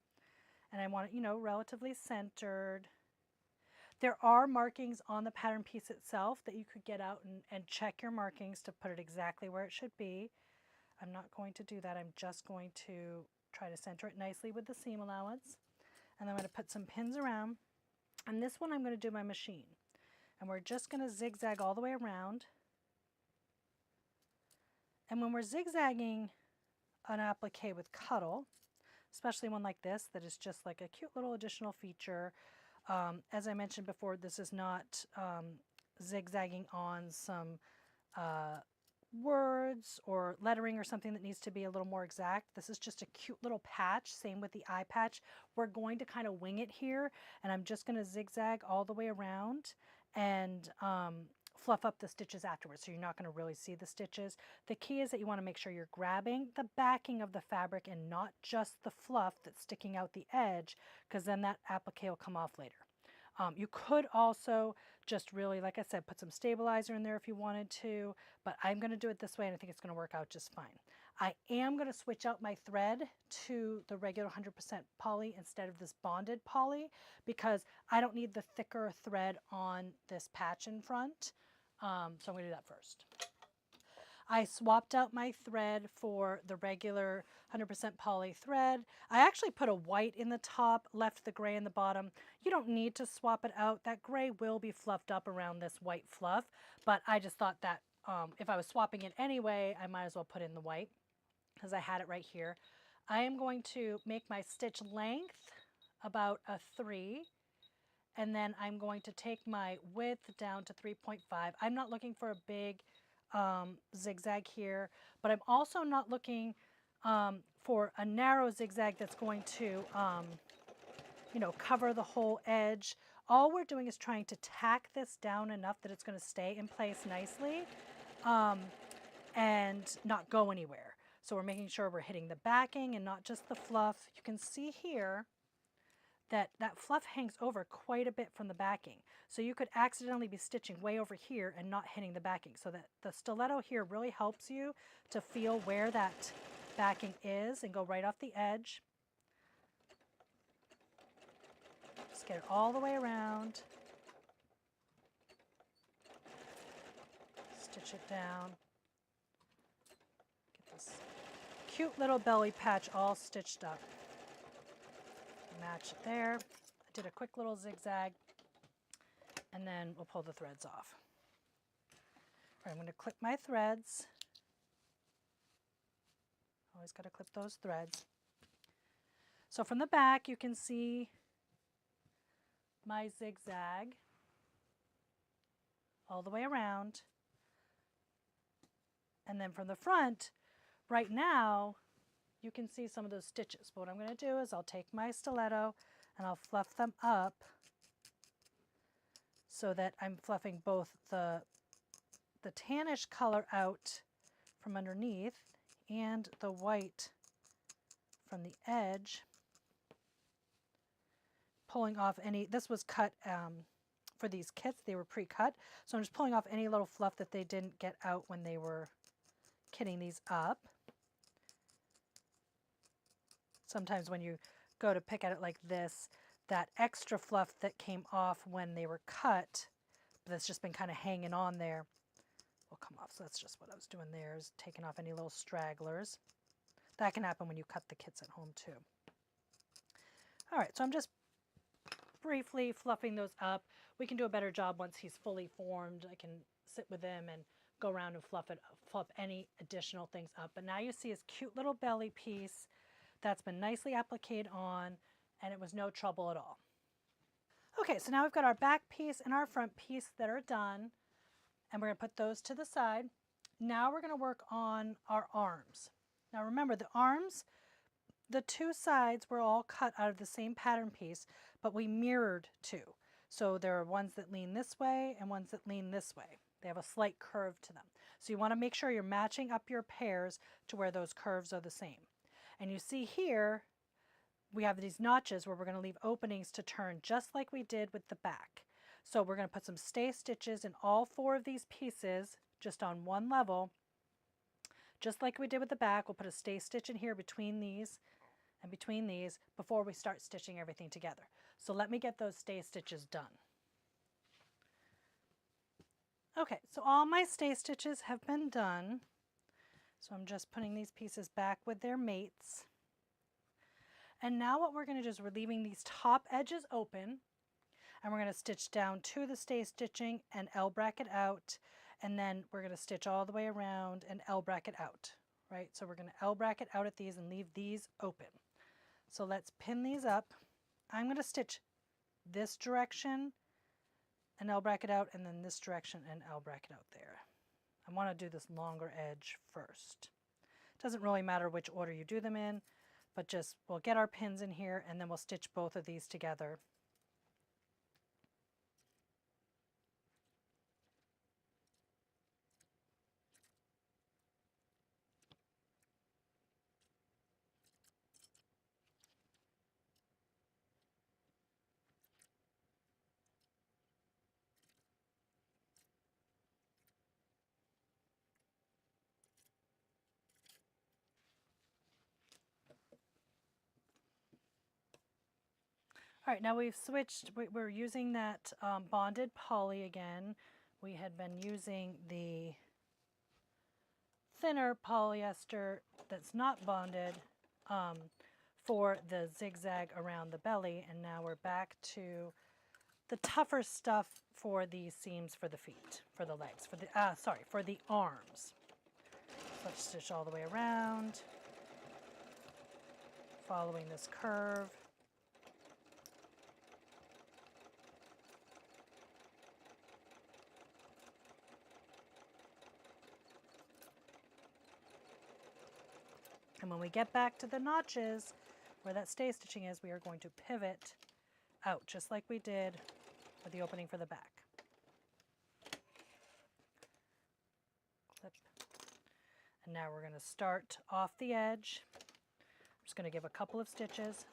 and I want it, relatively centered. There are markings on the pattern piece itself that you could get out and check your markings to put it exactly where it should be. I'm not going to do that. I'm just going to try to center it nicely with the seam allowance, and I'm going to put some pins around. And this one I'm going to do my machine, and we're just going to zigzag all the way around. And when we're zigzagging an applique with Cuddle, especially one like this that is just like a cute little additional feature, As I mentioned before, this is not zigzagging on some words or lettering or something that needs to be a little more exact. This is just a cute little patch. Same with the eye patch. We're going to kind of wing it here, and I'm just going to zigzag all the way around and fluff up the stitches afterwards, so you're not going to really see the stitches. The key is that you want to make sure you're grabbing the backing of the fabric and not just the fluff that's sticking out the edge, because then that applique will come off later. You could also just really, like I said, put some stabilizer in there if you wanted to, but I'm going to do it this way and I think it's going to work out just fine. I am going to switch out my thread to the regular 100% poly instead of this bonded poly because I don't need the thicker thread on this patch in front. So I'm going to do that first. I swapped out my thread for the regular 100% poly thread. I actually put a white in the top, left the gray in the bottom. You don't need to swap it out. That gray will be fluffed up around this white fluff, but I just thought that if I was swapping it anyway, I might as well put in the white because I had it right here. I am going to make my stitch length about a 3, and then I'm going to take my width down to 3.5. I'm not looking for a big zigzag here, but I'm also not looking for a narrow zigzag that's going to, cover the whole edge. All we're doing is trying to tack this down enough that it's going to stay in place nicely and not go anywhere. So we're making sure we're hitting the backing and not just the fluff. You can see here that fluff hangs over quite a bit from the backing. So you could accidentally be stitching way over here and not hitting the backing. So that the stiletto here really helps you to feel where that backing is and go right off the edge. Just get it all the way around. Stitch it down. Get this cute little belly patch all stitched up. Match it there. I did a quick little zigzag and then we'll pull the threads off. All right, I'm going to clip my threads. Always got to clip those threads. So from the back you can see my zigzag all the way around. And then from the front, right now, you can see some of those stitches. But what I'm going to do is I'll take my stiletto and I'll fluff them up so that I'm fluffing both the tannish color out from underneath and the white from the edge, pulling off any, this was cut for these kits, they were pre-cut, so I'm just pulling off any little fluff that they didn't get out when they were kitting these up. Sometimes when you go to pick at it like this, that extra fluff that came off when they were cut, but that's just been kind of hanging on there, will come off. So that's just what I was doing there, is taking off any little stragglers. That can happen when you cut the kits at home too. All right, so I'm just briefly fluffing those up. We can do a better job once he's fully formed. I can sit with him and go around and fluff any additional things up. But now you see his cute little belly piece that's been nicely appliqued on, and it was no trouble at all. Okay, so now we've got our back piece and our front piece that are done, and we're going to put those to the side. Now we're going to work on our arms. Now remember, the arms, the two sides were all cut out of the same pattern piece, but we mirrored two. So there are ones that lean this way and ones that lean this way. They have a slight curve to them. So you want to make sure you're matching up your pairs to where those curves are the same. And you see here, we have these notches where we're going to leave openings to turn just like we did with the back. So we're going to put some stay stitches in all 4 of these pieces just on one level. Just like we did with the back, we'll put a stay stitch in here between these and between these before we start stitching everything together. So let me get those stay stitches done. Okay, so all my stay stitches have been done. So I'm just putting these pieces back with their mates. And now what we're going to do is we're leaving these top edges open, and we're going to stitch down to the stay stitching and L bracket out, and then we're going to stitch all the way around and L bracket out, right? So we're going to L bracket out at these and leave these open. So let's pin these up. I'm going to stitch this direction, an L bracket out, and then this direction, an L bracket out there. I want to do this longer edge first. Doesn't really matter which order you do them in, but just we'll get our pins in here and then we'll stitch both of these together. All right, now we've switched, we're using that bonded poly again. We had been using the thinner polyester that's not bonded for the zigzag around the belly, and now we're back to the tougher stuff for the seams for the feet, for the legs, for the, for the arms. So let's stitch all the way around, following this curve. And when we get back to the notches where that stay stitching is, we are going to pivot out just like we did with the opening for the back. Clip. And now we're going to start off the edge. I'm just going to give a couple of stitches.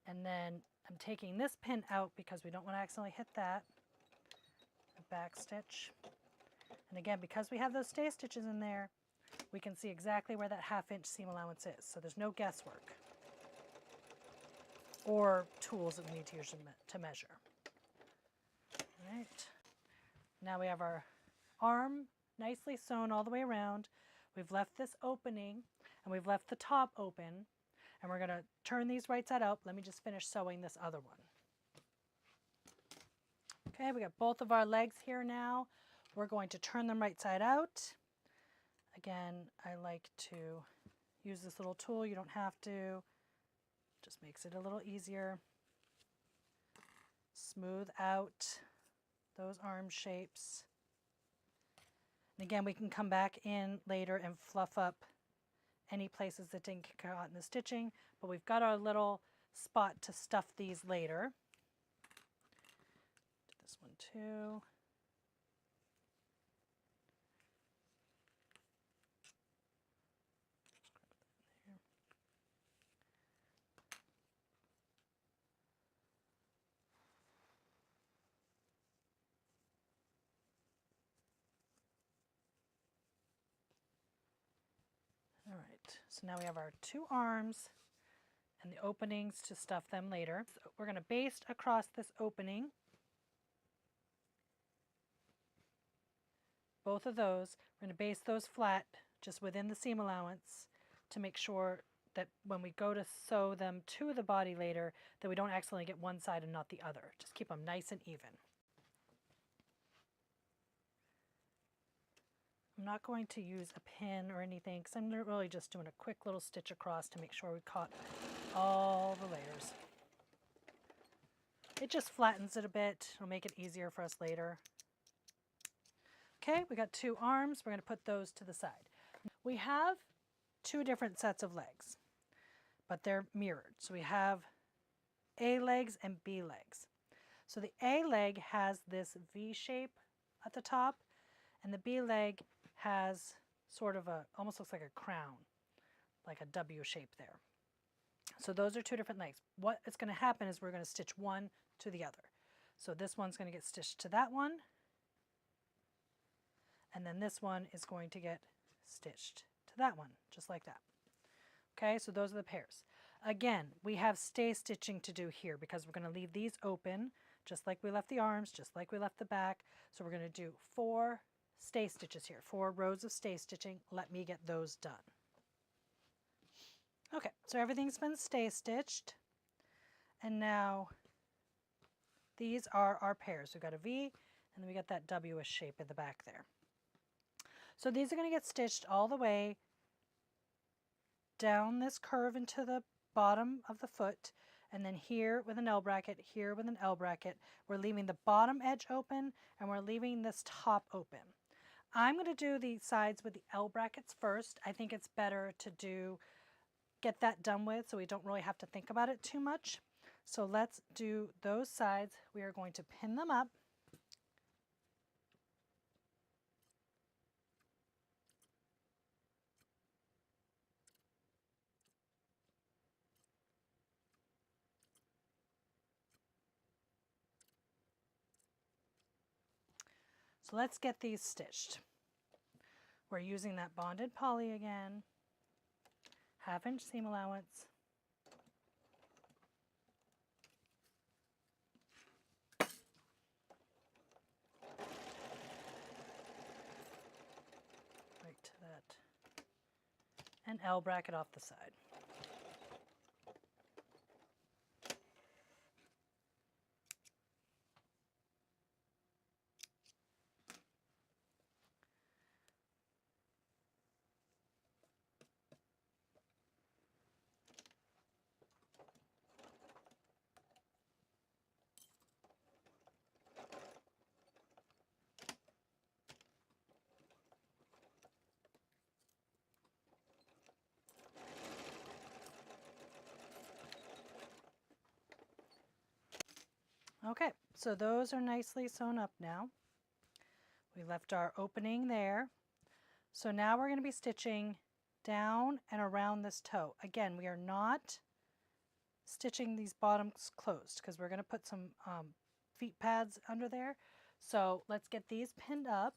And then I'm taking this pin out because we don't want to accidentally hit that. A back stitch. And again, because we have those stay stitches in there, we can see exactly where that 1/2 inch seam allowance is. So there's no guesswork or tools that we need to use to measure. All right. Now we have our arm nicely sewn all the way around. We've left this opening and we've left the top open, and we're going to turn these right side out. Let me just finish sewing this other one. Okay, we got both of our legs here now. We're going to turn them right side out. Again, I like to use this little tool. You don't have to. Just makes it a little easier. Smooth out those arm shapes. And again, we can come back in later and fluff up any places that didn't get caught in the stitching, but we've got our little spot to stuff these later. Do this one too. All right, so now we have our 2 arms and the openings to stuff them later. So we're going to baste across this opening. Both of those, we're going to baste those flat just within the seam allowance to make sure that when we go to sew them to the body later, that we don't accidentally get one side and not the other. Just keep them nice and even. I'm not going to use a pin or anything because I'm really just doing a quick little stitch across to make sure we caught all the layers. It just flattens it a bit. It'll make it easier for us later. Okay, we got 2 arms. We're going to put those to the side. We have 2 different sets of legs, but they're mirrored. So we have A legs and B legs. So the A leg has this V shape at the top, and the B leg has sort of a, almost looks like a crown, like a W shape there. So those are 2 different legs. What is going to happen is we're going to stitch one to the other. So this one's going to get stitched to that one, and then this one is going to get stitched to that one, just like that. Okay, so those are the pairs. Again, we have stay stitching to do here because we're going to leave these open, just like we left the arms, just like we left the back. So we're going to do 4 stay stitches here, 4 rows of stay stitching. Let me get those done. Okay, so everything's been stay stitched, and now these are our pairs. We've got a V, and then we got that W-ish shape in the back there. So these are going to get stitched all the way down this curve into the bottom of the foot, and then here with an L bracket, here with an L bracket. We're leaving the bottom edge open and we're leaving this top open. I'm going to do the sides with the L brackets first. I think it's better to get that done with so we don't really have to think about it too much. So let's do those sides. We are going to pin them up. So let's get these stitched. We're using that bonded poly again, 1/2 inch seam allowance. Right to that. And L bracket off the side. Okay, so those are nicely sewn up now. We left our opening there. So now we're going to be stitching down and around this toe. Again, we are not stitching these bottoms closed because we're going to put some feet pads under there. So let's get these pinned up.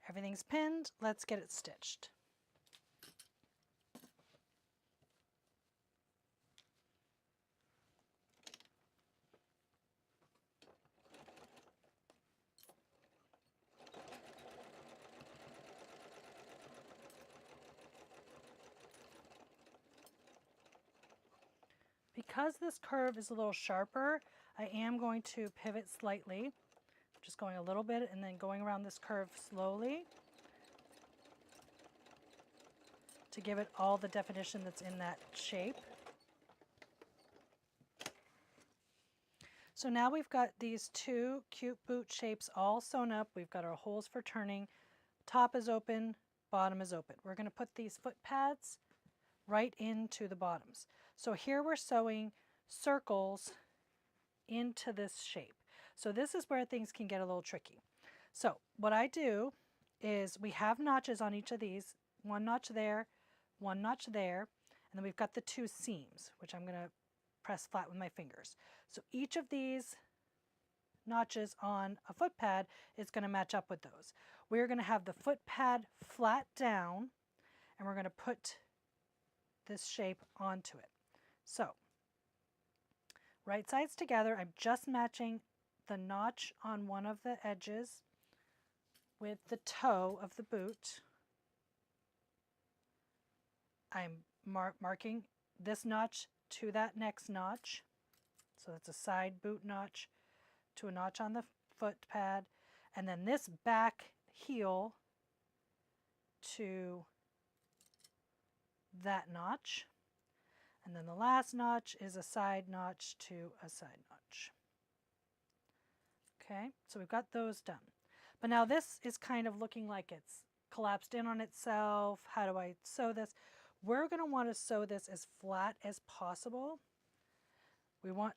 Everything's pinned. Let's get it stitched. Because this curve is a little sharper, I am going to pivot slightly, just going a little bit and then going around this curve slowly to give it all the definition that's in that shape. So now we've got these two cute boot shapes all sewn up. We've got our holes for turning. Top is open, bottom is open. We're going to put these foot pads right into the bottoms. So here we're sewing circles into this shape. So this is where things can get a little tricky. So what I do is we have notches on each of these, one notch there, one notch there, and then we've got the two seams, which I'm going to press flat with my fingers. So each of these notches on a foot pad is going to match up with those. We're going to have the foot pad flat down, and we're going to put this shape onto it. So right sides together, I'm just matching the notch on one of the edges with the toe of the boot. I'm marking this notch to that next notch. So that's a side boot notch to a notch on the foot pad. And then this back heel to that notch. And then the last notch is a side notch to a side notch. Okay, so we've got those done. But now this is kind of looking like it's collapsed in on itself. How do I sew this? We're going to want to sew this as flat as possible. We want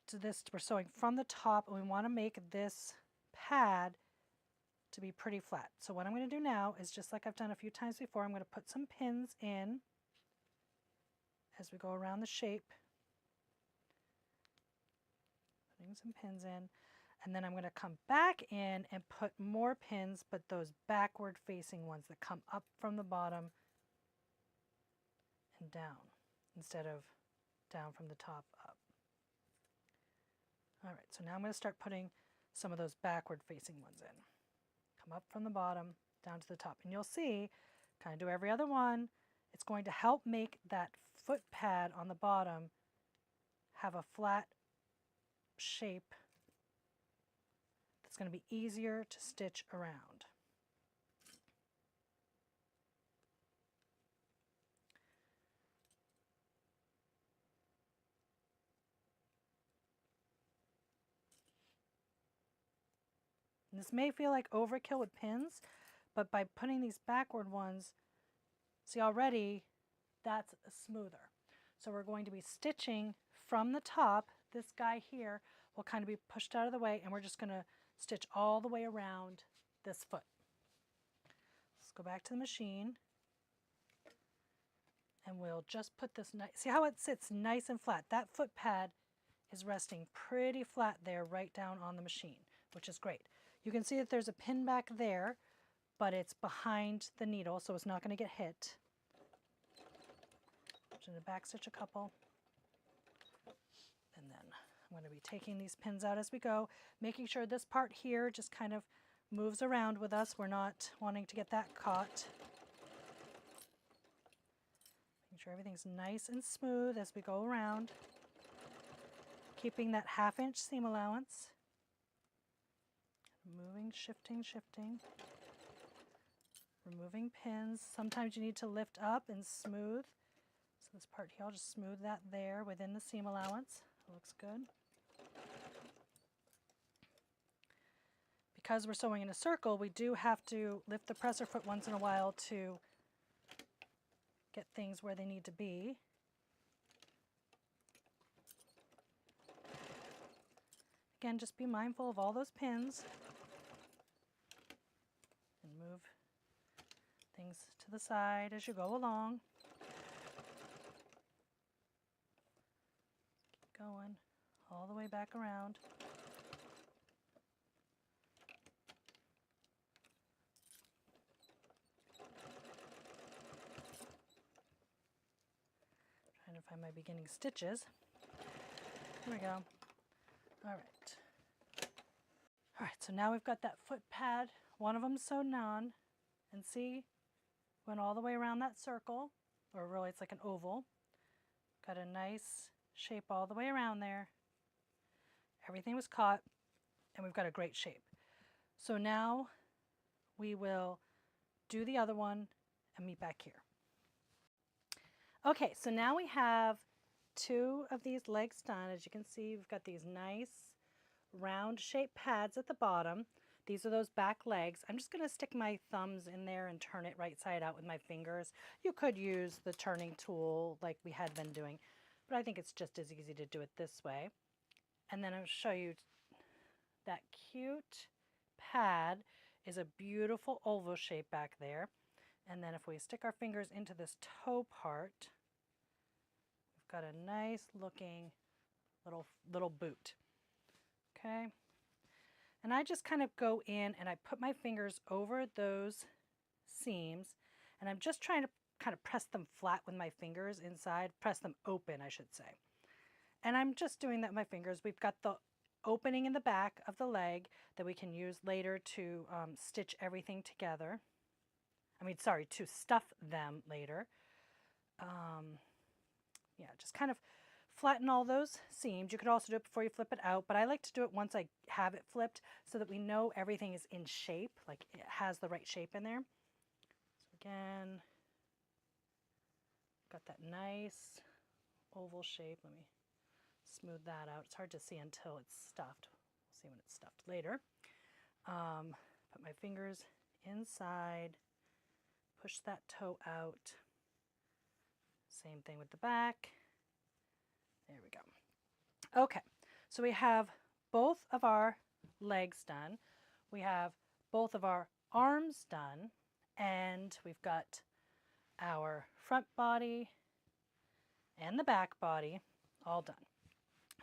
we're sewing from the top, and we want to make this pad to be pretty flat. So what I'm going to do now is, just like I've done a few times before, I'm going to put some pins in as we go around the shape. Putting some pins in. And then I'm going to come back in and put more pins, but those backward facing ones that come up from the bottom and down instead of down from the top up. All right, so now I'm going to start putting some of those backward facing ones in. Come up from the bottom down to the top. And you'll see, kind of do every other one, it's going to help make that foot pad on the bottom have a flat shape that's going to be easier to stitch around. And this may feel like overkill with pins, but by putting these backward ones, see already that's smoother. So we're going to be stitching from the top. This guy here will kind of be pushed out of the way, and we're just going to stitch all the way around this foot. Let's go back to the machine, and we'll just put this nice, see how it sits nice and flat. That foot pad is resting pretty flat there right down on the machine, which is great. You can see that there's a pin back there, but it's behind the needle, so it's not going to get hit. I'm going to back stitch a couple, and then I'm going to be taking these pins out as we go, making sure this part here just kind of moves around with us. We're not wanting to get that caught. Making sure everything's nice and smooth as we go around, keeping that 1/2 inch seam allowance. Moving, shifting, shifting. Removing pins. Sometimes you need to lift up and smooth. So this part here, I'll just smooth that there within the seam allowance. It looks good. Because we're sewing in a circle, we do have to lift the presser foot once in a while to get things where they need to be. Again, just be mindful of all those pins. And move things to the side as you go along. Keep going all the way back around. Trying to find my beginning stitches. Here we go. All right. All right, so now we've got that foot pad. One of them sewn on, and see, went all the way around that circle, or really it's like an oval. Got a nice shape all the way around there. Everything was caught, and we've got a great shape. So now we will do the other one and meet back here. Okay, so now we have 2 of these legs done. As you can see, we've got these nice round shaped pads at the bottom. These are those back legs. I'm just going to stick my thumbs in there and turn it right side out with my fingers. You could use the turning tool like we had been doing, but I think it's just as easy to do it this way. And then I'll show you that cute pad is a beautiful oval shape back there. And then if we stick our fingers into this toe part, we've got a nice looking little boot. Okay. And I just kind of go in and I put my fingers over those seams, and I'm just trying to kind of press them flat with my fingers inside, press them open, I should say. And I'm just doing that with my fingers. We've got the opening in the back of the leg that we can use later to stitch everything together. To stuff them later. Yeah, just kind of flatten all those seams. You could also do it before you flip it out, but I like to do it once I have it flipped so that we know everything is in shape, like it has the right shape in there. So again, got that nice oval shape. Let me smooth that out. It's hard to see until it's stuffed. We'll see when it's stuffed later. Put my fingers inside, push that toe out. Same thing with the back. There we go. Okay, so we have both of our legs done. We have both of our arms done, and we've got our front body and the back body all done.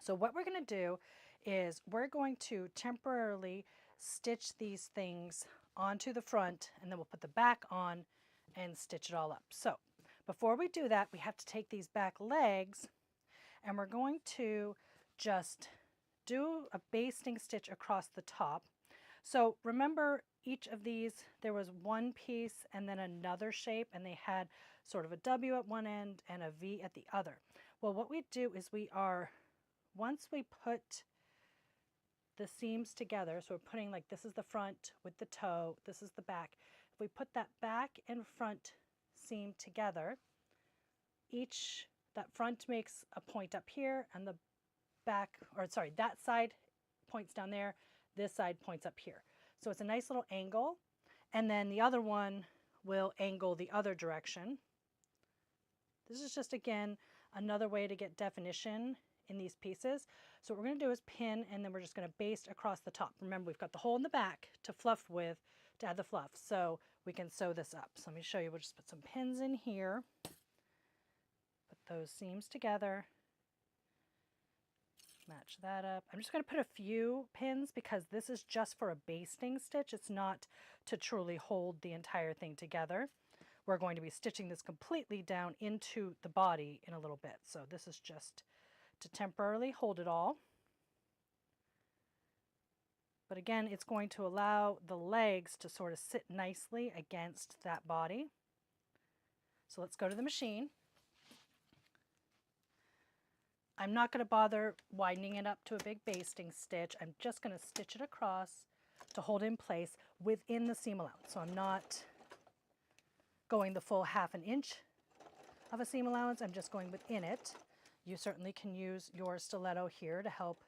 So what we're going to do is we're going to temporarily stitch these things onto the front, and then we'll put the back on and stitch it all up. So before we do that, we have to take these back legs, and we're going to just do a basting stitch across the top. So remember, each of these, there was one piece and then another shape, and they had sort of a W at one end and a V at the other. Well, what we do is once we put the seams together, so we're putting like this is the front with the toe, this is the back. If we put that back and front seam together, that front makes a point up here and the back, or sorry, that side points down there, this side points up here. So it's a nice little angle, and then the other one will angle the other direction. This is just, again, another way to get definition in these pieces. So what we're going to do is pin, and then we're just going to baste across the top. Remember, we've got the hole in the back to fluff with, to add the fluff, so we can sew this up. So let me show you. We'll just put some pins in here, put those seams together, match that up. I'm just going to put a few pins because this is just for a basting stitch. It's not to truly hold the entire thing together. We're going to be stitching this completely down into the body in a little bit. So this is just to temporarily hold it all. But again, it's going to allow the legs to sort of sit nicely against that body. So let's go to the machine. I'm not going to bother widening it up to a big basting stitch. I'm just going to stitch it across to hold in place within the seam allowance. So I'm not going the full ½ inch of a seam allowance. I'm just going within it. You certainly can use your stiletto here to help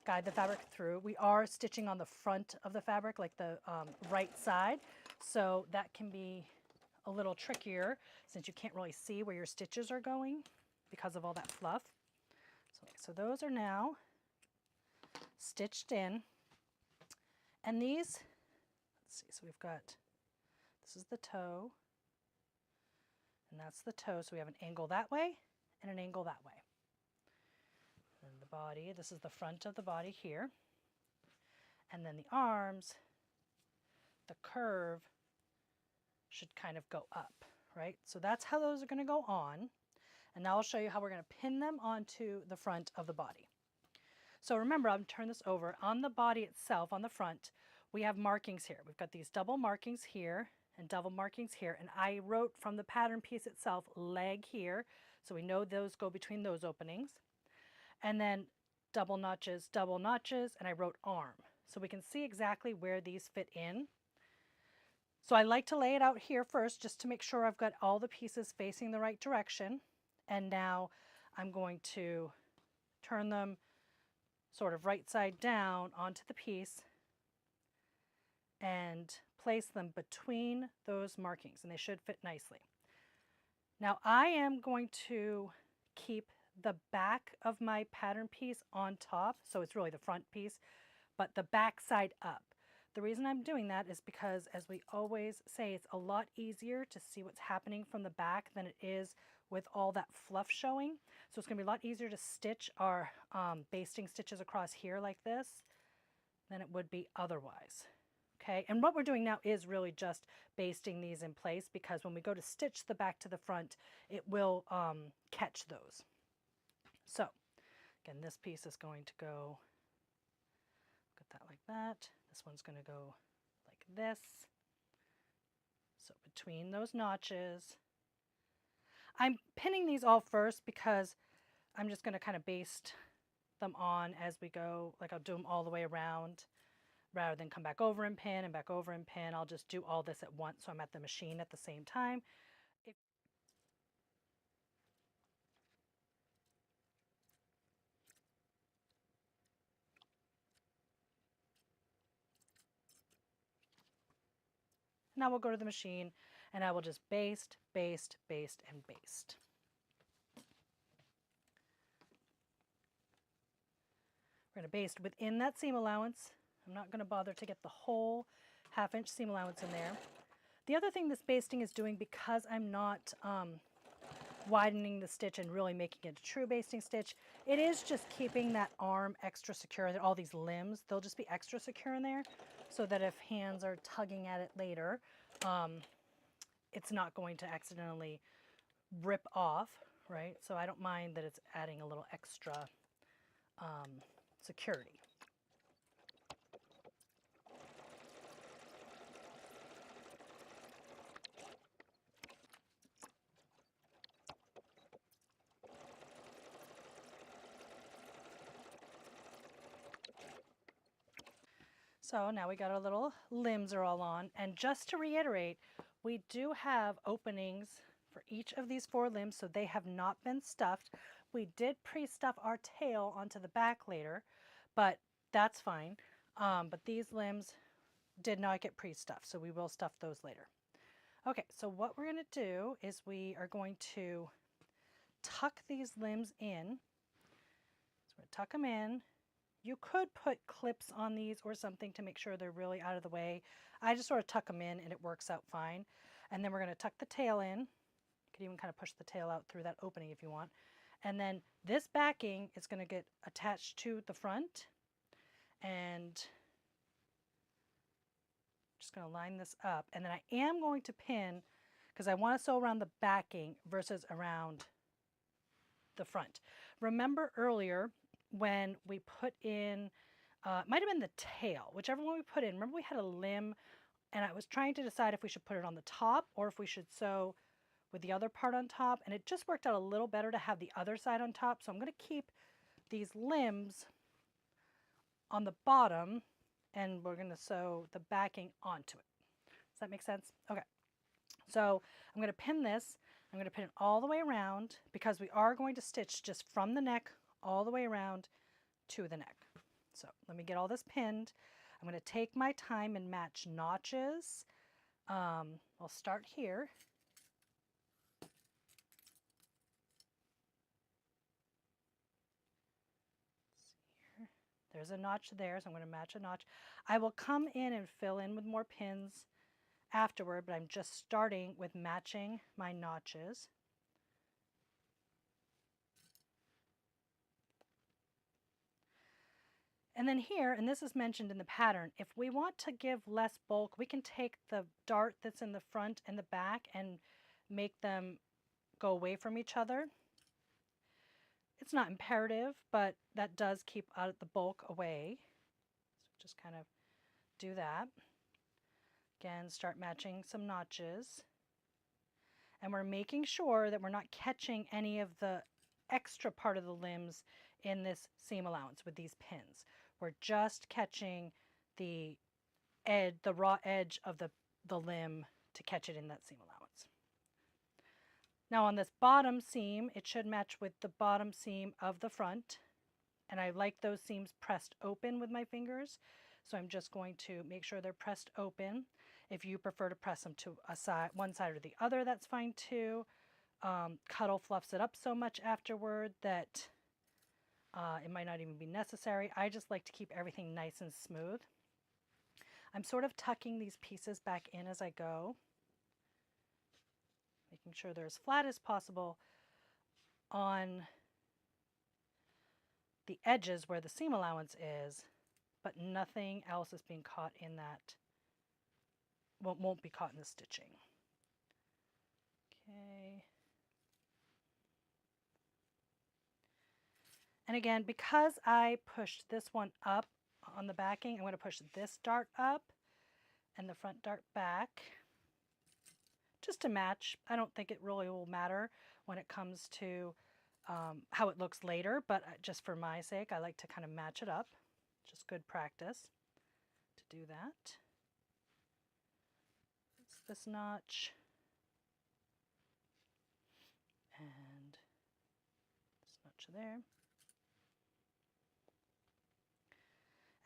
guide the fabric through. We are stitching on the front of the fabric, like the right side, so that can be a little trickier since you can't really see where your stitches are going because of all that fluff. So those are now stitched in, and these, let's see, so we've got, this is the toe, and that's the toe, so we have an angle that way and an angle that way. And the body, this is the front of the body here, and then the arms, the curve should kind of go up, right? So that's how those are going to go on. And now I'll show you how we're going to pin them onto the front of the body. So remember, I'm going to turn this over. On the body itself, on the front, we have markings here. We've got these double markings here and double markings here. And I wrote from the pattern piece itself, leg here. So we know those go between those openings. And then double notches, and I wrote arm. So we can see exactly where these fit in. So I like to lay it out here first just to make sure I've got all the pieces facing the right direction. And now I'm going to turn them sort of right side down onto the piece and place them between those markings, and they should fit nicely. Now I am going to keep the back of my pattern piece on top, so it's really the front piece, but the back side up. The reason I'm doing that is because, as we always say, it's a lot easier to see what's happening from the back than it is with all that fluff showing. So it's going to be a lot easier to stitch our basting stitches across here like this than it would be otherwise. Okay, and what we're doing now is really just basting these in place, because when we go to stitch the back to the front, it will catch those. So again, this piece is going to go, got that like that. This one's going to go like this. So between those notches, I'm pinning these all first because I'm just going to kind of baste them on as we go. Like I'll do them all the way around rather than come back over and pin and back over and pin. I'll just do all this at once so I'm at the machine at the same time. Now we'll go to the machine and I will just baste, baste, baste, and baste. We're going to baste within that seam allowance. I'm not going to bother to get the whole ½ inch seam allowance in there. The other thing this basting is doing, because I'm not widening the stitch and really making it a true basting stitch, it is just keeping that arm extra secure. All these limbs, they'll just be extra secure in there, so that if hands are tugging at it later, it's not going to accidentally rip off, right? So I don't mind that it's adding a little extra security. So now we got our little limbs are all on. And just to reiterate, we do have openings for each of these 4 limbs, so they have not been stuffed. We did pre-stuff our tail onto the back later, but that's fine. But these limbs did not get pre-stuffed, so we will stuff those later. Okay, so what we're going to do is we are going to tuck these limbs in. So we're going to tuck them in. You could put clips on these or something to make sure they're really out of the way. I just sort of tuck them in and it works out fine. And then we're going to tuck the tail in. You could even kind of push the tail out through that opening if you want. And then this backing is going to get attached to the front. And I'm just going to line this up. And then I am going to pin, because I want to sew around the backing versus around the front. Remember earlier, when we put in, it might have been the tail, whichever one we put in. Remember we had a limb and I was trying to decide if we should put it on the top or if we should sew with the other part on top, and it just worked out a little better to have the other side on top. So I'm going to keep these limbs on the bottom and we're going to sew the backing onto it. Does that make sense? Okay. So I'm going to pin this. I'm going to pin it all the way around because we are going to stitch just from the neck all the way around to the neck. So let me get all this pinned. I'm going to take my time and match notches. I'll start here. There's a notch there, so I'm going to match a notch. I will come in and fill in with more pins afterward, but I'm just starting with matching my notches. And then here, and this is mentioned in the pattern, if we want to give less bulk, we can take the dart that's in the front and the back and make them go away from each other. It's not imperative, but that does keep the bulk away. So just kind of do that. Again, start matching some notches. And we're making sure that we're not catching any of the extra part of the limbs in this seam allowance with these pins. We're just catching the edge, the raw edge of the limb to catch it in that seam allowance. Now on this bottom seam, it should match with the bottom seam of the front. And I like those seams pressed open with my fingers. So I'm just going to make sure they're pressed open. If you prefer to press them to a side, one side or the other, that's fine too. Cuddle fluffs it up so much afterward that it might not even be necessary. I just like to keep everything nice and smooth. I'm sort of tucking these pieces back in as I go, making sure they're as flat as possible on the edges where the seam allowance is, but nothing else is being caught in that, won't be caught in the stitching. Okay. And again, because I pushed this one up on the backing, I'm going to push this dart up and the front dart back just to match. I don't think it really will matter when it comes to how it looks later, but just for my sake, I like to kind of match it up. Just good practice to do that. It's this notch and this notch there.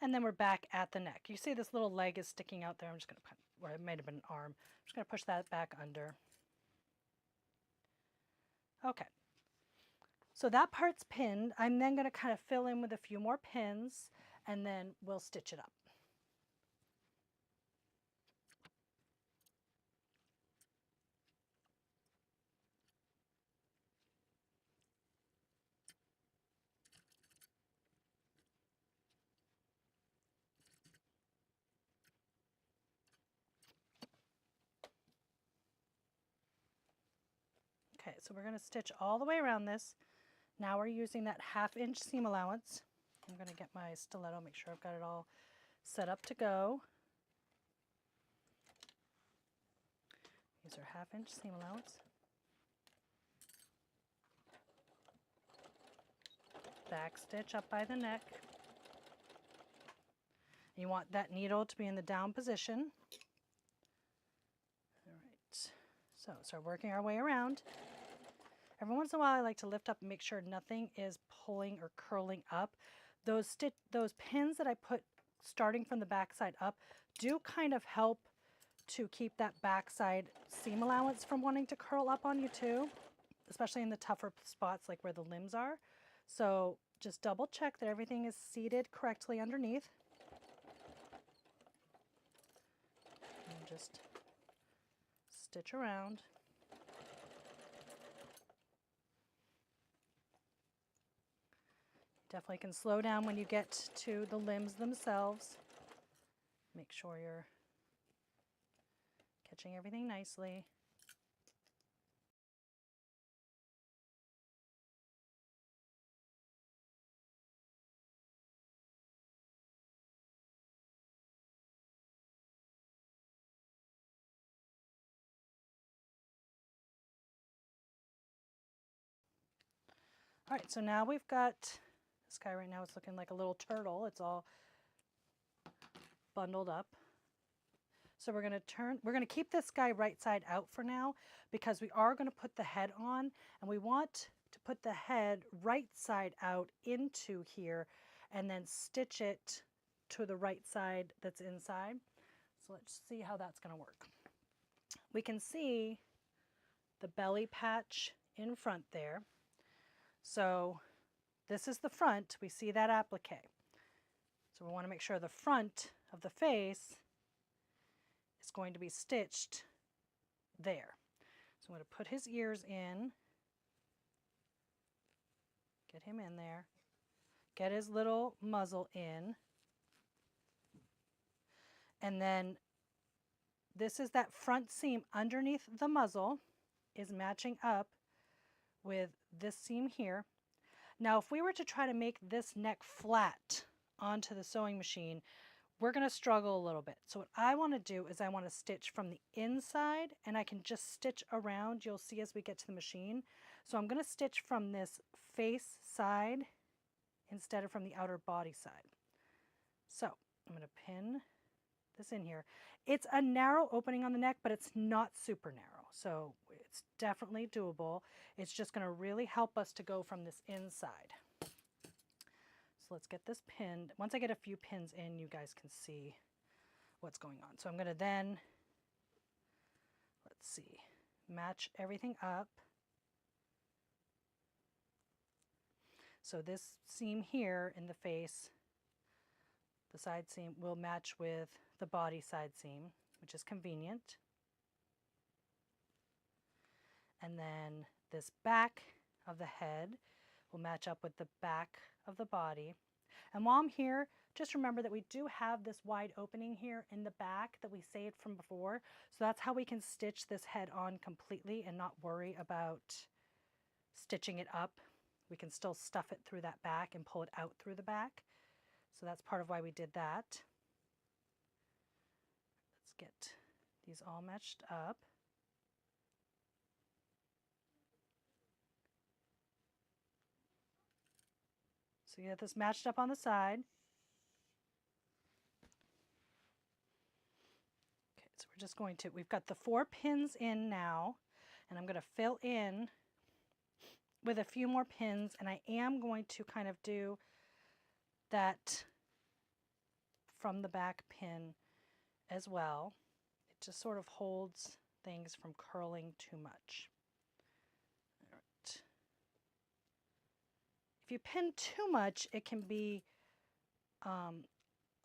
And then we're back at the neck. You see this little leg is sticking out there. I'm just going to, or it might have been an arm. I'm just going to push that back under. Okay. So that part's pinned. I'm then going to kind of fill in with a few more pins and then we'll stitch it up. Okay, so we're going to stitch all the way around this. Now we're using that 1/2 inch seam allowance. I'm going to get my stiletto, make sure I've got it all set up to go. Use our 1/2 inch seam allowance. Back stitch up by the neck. You want that needle to be in the down position. All right, so start working our way around. Every once in a while I like to lift up and make sure nothing is pulling or curling up. Those pins that I put starting from the back side up do kind of help to keep that backside seam allowance from wanting to curl up on you too, especially in the tougher spots like where the limbs are. So just double check that everything is seated correctly underneath. And just stitch around. Definitely can slow down when you get to the limbs themselves. Make sure you're catching everything nicely. All right, so now we've got this guy right now. It's looking like a little turtle. It's all bundled up. So we're going to keep this guy right side out for now because we are going to put the head on, and we want to put the head right side out into here and then stitch it to the right side that's inside. So let's see how that's going to work. We can see the belly patch in front there. So this is the front. We see that applique. So we want to make sure the front of the face is going to be stitched there. So I'm going to put his ears in, get him in there, get his little muzzle in, and then this is that front seam underneath the muzzle is matching up with this seam here. Now if we were to try to make this neck flat onto the sewing machine, we're going to struggle a little bit. So what I want to do is I want to stitch from the inside, and I can just stitch around. You'll see as we get to the machine. So I'm going to stitch from this face side instead of from the outer body side. So I'm going to pin this in here. It's a narrow opening on the neck, but it's not super narrow. So it's definitely doable. It's just going to really help us to go from this inside. So let's get this pinned. Once I get a few pins in, you guys can see what's going on. So I'm going to then, let's see, match everything up. So this seam here in the face, the side seam, will match with the body side seam, which is convenient. And then this back of the head will match up with the back of the body. And while I'm here, just remember that we do have this wide opening here in the back that we saved from before. So that's how we can stitch this head on completely and not worry about stitching it up. We can still stuff it through that back and pull it out through the back. So that's part of why we did that. Let's get these all matched up. So you get this matched up on the side. Okay, so we're just going to, we've got the 4 pins in now, and I'm going to fill in with a few more pins, and I am going to kind of do that from the back pin as well. It just sort of holds things from curling too much. All right. If you pin too much, it can be a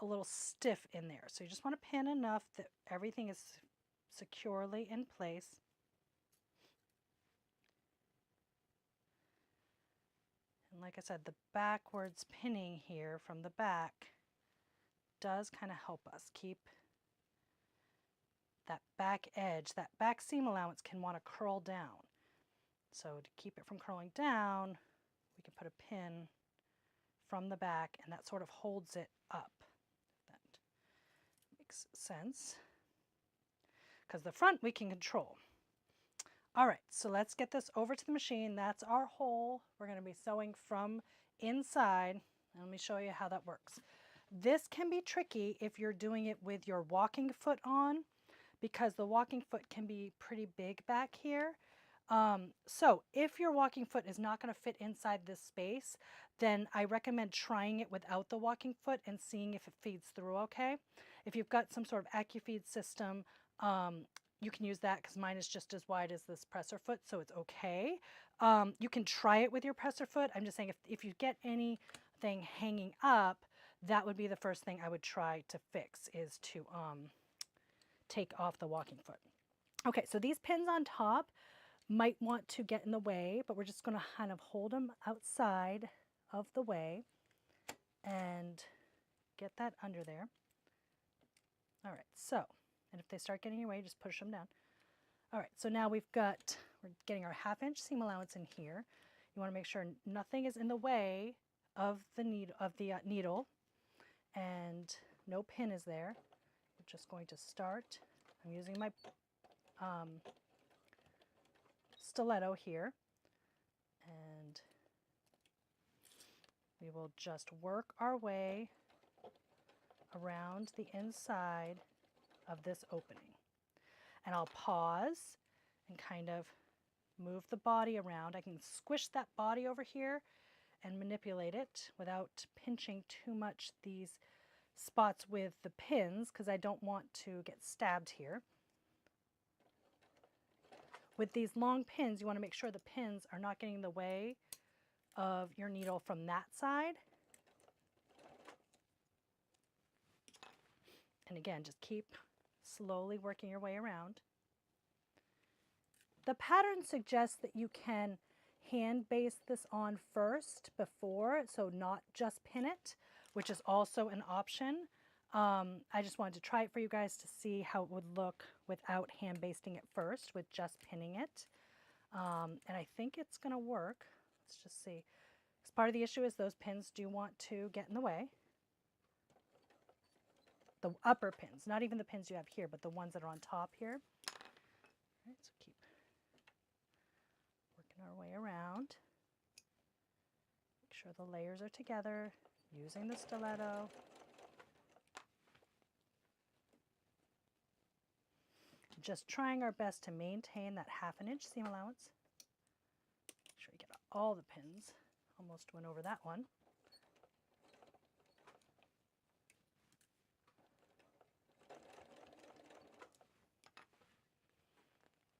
little stiff in there. So you just want to pin enough that everything is securely in place. And like I said, the backwards pinning here from the back does kind of help us keep that back edge. That back seam allowance can want to curl down. So to keep it from curling down, we can put a pin from the back, and that sort of holds it up. That makes sense. Because the front we can control. All right, so let's get this over to the machine. That's our hole. We're going to be sewing from inside. And let me show you how that works. This can be tricky if you're doing it with your walking foot on, because the walking foot can be pretty big back here. So if your walking foot is not going to fit inside this space, then I recommend trying it without the walking foot and seeing if it feeds through okay. If you've got some sort of AccuFeed system, you can use that because mine is just as wide as this presser foot, so it's okay. You can try it with your presser foot. I'm just saying if you get anything hanging up, that would be the first thing I would try to fix, is to take off the walking foot. Okay, so these pins on top might want to get in the way, but we're just going to kind of hold them outside of the way and get that under there. All right, so, and if they start getting in your way, just push them down. All right, so now we're getting our 1/2 inch seam allowance in here. You want to make sure nothing is in the way of the needle, and no pin is there. We're just going to start. I'm using my stiletto here, and we will just work our way around the inside of this opening. And I'll pause and kind of move the body around. I can squish that body over here and manipulate it without pinching too much these spots with the pins, because I don't want to get stabbed here. With these long pins, you want to make sure the pins are not getting in the way of your needle from that side. And again, just keep slowly working your way around. The pattern suggests that you can hand baste this on first before, so not just pin it, which is also an option. I just wanted to try it for you guys to see how it would look without hand basting it first, with just pinning it. And I think it's going to work. Let's just see. Because part of the issue is those pins do want to get in the way. The upper pins, not even the pins you have here, but the ones that are on top here. All right, so keep working our way around. Make sure the layers are together, using the stiletto. Just trying our best to maintain that 1/2 inch seam allowance. Make sure you get all the pins. Almost went over that one.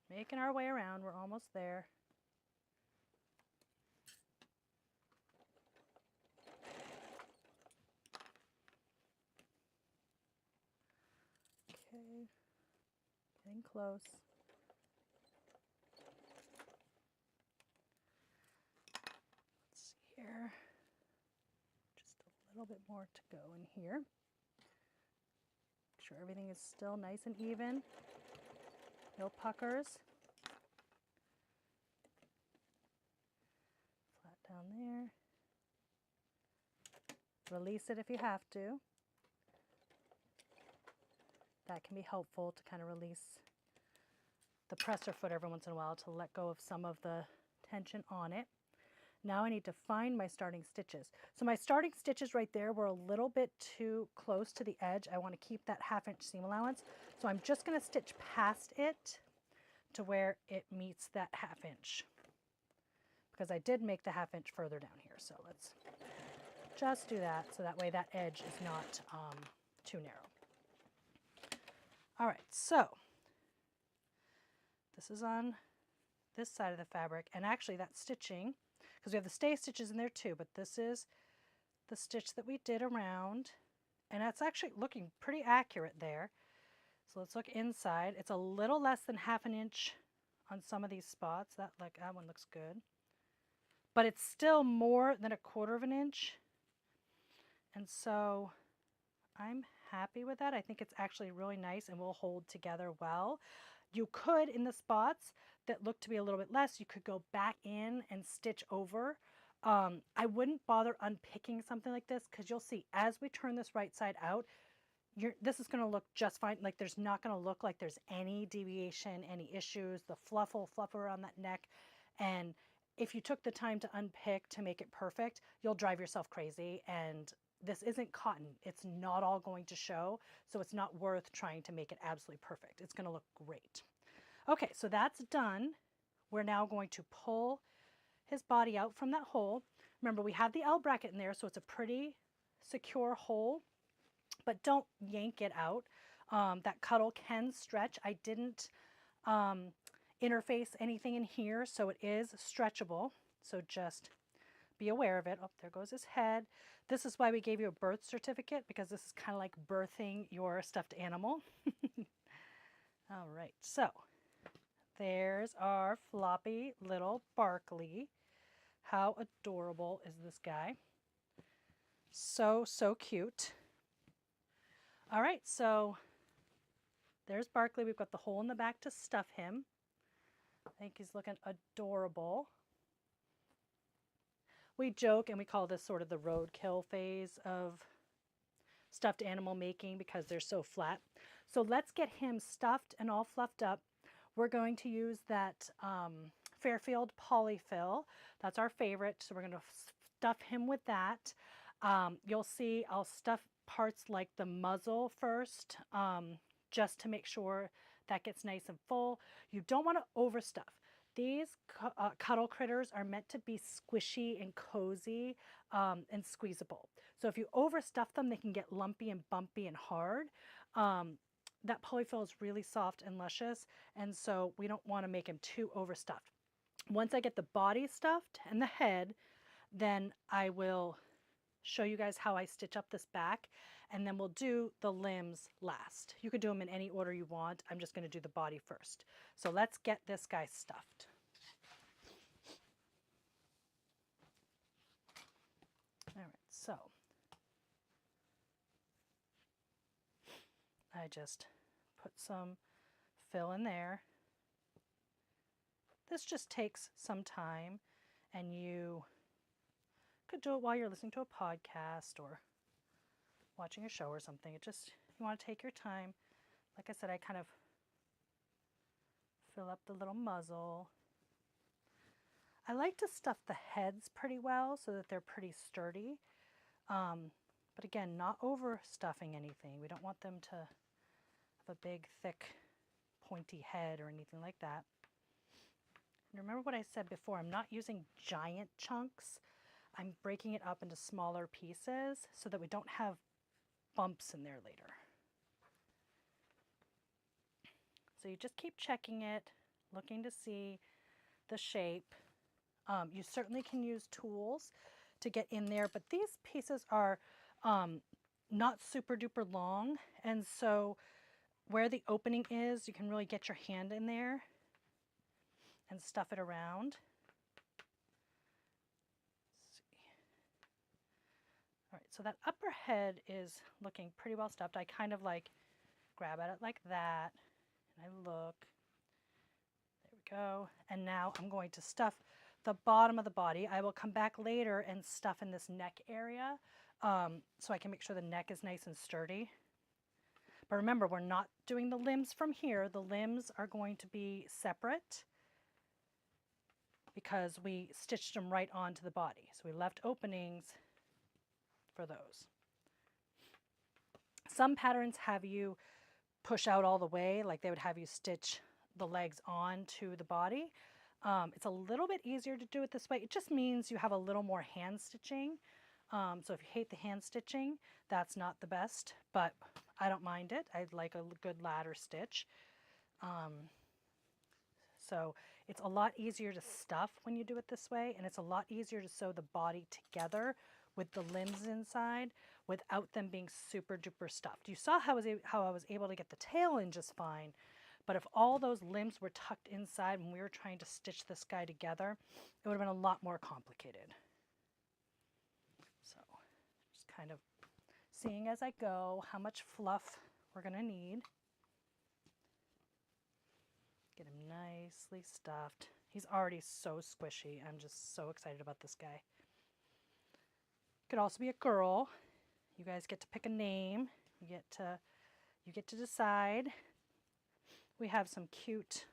Making our way around, we're almost there. Okay, getting close. Let's see here. Just a little bit more to go in here. Make sure everything is still nice and even. No puckers. Flat down there. Release it if you have to. That can be helpful to kind of release the presser foot every once in a while to let go of some of the tension on it. Now I need to find my starting stitches. So my starting stitches right there were a little bit too close to the edge. I want to keep that 1/2 inch seam allowance. So I'm just going to stitch past it to where it meets that 1/2 inch, because I did make the 1/2 inch further down here. So let's just do that, so that way that edge is not too narrow. All right, so this is on this side of the fabric, and actually that stitching, because we have the stay stitches in there too, but this is the stitch that we did around, and that's actually looking pretty accurate there. So let's look inside. It's a little less than 1/2 inch on some of these spots. That one looks good, but it's still more than 1/4 inch, and so I'm happy with that. I think it's actually really nice and will hold together well. You could, in the spots that look to be a little bit less, you could go back in and stitch over. I wouldn't bother unpicking something like this, because you'll see as we turn this right side out, this is going to look just fine. Like, there's not going to look like there's any deviation, any issues. The fluff will fluff around that neck, and if you took the time to unpick to make it perfect, you'll drive yourself crazy and this isn't cotton. It's not all going to show, so it's not worth trying to make it absolutely perfect. It's going to look great. Okay, so that's done. We're now going to pull his body out from that hole. Remember, we have the L bracket in there, so it's a pretty secure hole, but don't yank it out. That cuddle can stretch. I didn't interface anything in here, so it is stretchable. So just be aware of it. Oh, there goes his head. This is why we gave you a birth certificate, because this is kind of like birthing your stuffed animal. All right, so there's our floppy little Barkley. How adorable is this guy? So, so cute. All right, so there's Barkley. We've got the hole in the back to stuff him. I think he's looking adorable. We joke and we call this sort of the roadkill phase of stuffed animal making because they're so flat. So let's get him stuffed and all fluffed up. We're going to use that Fairfield polyfill. That's our favorite. So we're going to stuff him with that. You'll see I'll stuff parts like the muzzle first, just to make sure that gets nice and full. You don't want to overstuff. These cuddle critters are meant to be squishy and cozy and squeezable. So if you overstuff them, they can get lumpy and bumpy and hard. That polyfill is really soft and luscious, and so we don't want to make him too overstuffed. Once I get the body stuffed and the head, then I will show you guys how I stitch up this back, and then we'll do the limbs last. You could do them in any order you want. I'm just going to do the body first. So let's get this guy stuffed. All right, so I just put some fill in there. This just takes some time, and you could do it while you're listening to a podcast or watching a show or something. You want to take your time. Like I said, I kind of fill up the little muzzle. I like to stuff the heads pretty well so that they're pretty sturdy. But again, not overstuffing anything. We don't want them to have a big, thick, pointy head or anything like that. And remember what I said before, I'm not using giant chunks. I'm breaking it up into smaller pieces so that we don't have bumps in there later. So you just keep checking it, looking to see the shape. You certainly can use tools to get in there, but these pieces are not super duper long, and so where the opening is, you can really get your hand in there and stuff it around. All right, so that upper head is looking pretty well stuffed. I kind of like grab at it like that, and I look. There we go. And now I'm going to stuff the bottom of the body. I will come back later and stuff in this neck area so I can make sure the neck is nice and sturdy. But remember, we're not doing the limbs from here. The limbs are going to be separate because we stitched them right onto the body. So we left openings for those. Some patterns have you push out all the way, like they would have you stitch the legs onto the body. It's a little bit easier to do it this way. It just means you have a little more hand stitching. So if you hate the hand stitching, that's not the best, but I don't mind it. I like a good ladder stitch. So it's a lot easier to stuff when you do it this way, and it's a lot easier to sew the body together with the limbs inside without them being super duper stuffed. You saw how I was able to get the tail in just fine, but if all those limbs were tucked inside when we were trying to stitch this guy together, it would have been a lot more complicated. So just kind of seeing as I go how much fluff we're going to need. Get him nicely stuffed. He's already so squishy. I'm just so excited about this guy. Could also be a girl. You guys get to pick a name. You get to decide. We have some cute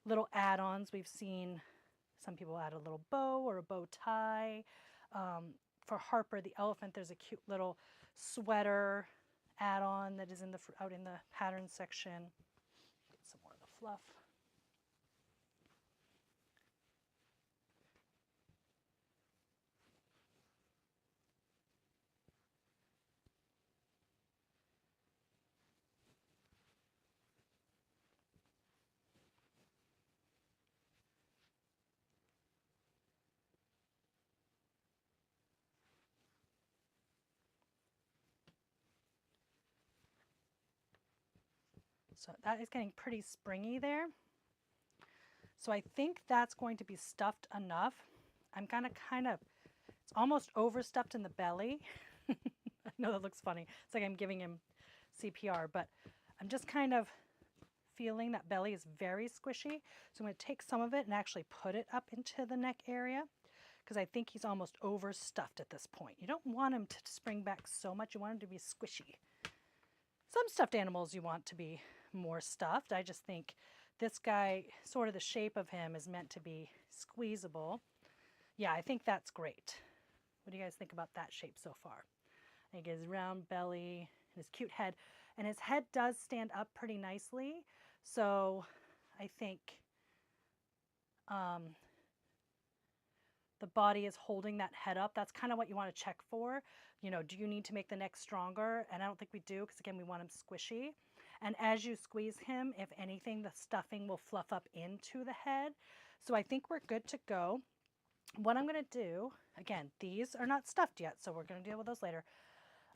little add-ons. We've seen some people add a little bow or a bow tie. for Harper, the elephant, there's a cute little sweater add-on that is in the out in the pattern section. Get some more of the fluff. So that is getting pretty springy there. So I think that's going to be stuffed enough. I'm kind of, it's almost overstuffed in the belly. I know that looks funny. It's like I'm giving him CPR, but I'm just kind of feeling that belly is very squishy. So I'm going to take some of it and actually put it up into the neck area because I think he's almost overstuffed at this point. You don't want him to spring back so much. You want him to be squishy. Some stuffed animals you want to be more stuffed. I just think this guy, sort of the shape of him is meant to be squeezable. Yeah, I think that's great. What do you guys think about that shape so far? I think his round belly, his cute head, and his head does stand up pretty nicely. So I think the body is holding that head up. That's kind of what you want to check for. You know, do you need to make the neck stronger? And I don't think we do because, again, we want him squishy. And as you squeeze him, if anything, the stuffing will fluff up into the head. So I think we're good to go. What I'm going to do, again, these are not stuffed yet, so we're going to deal with those later.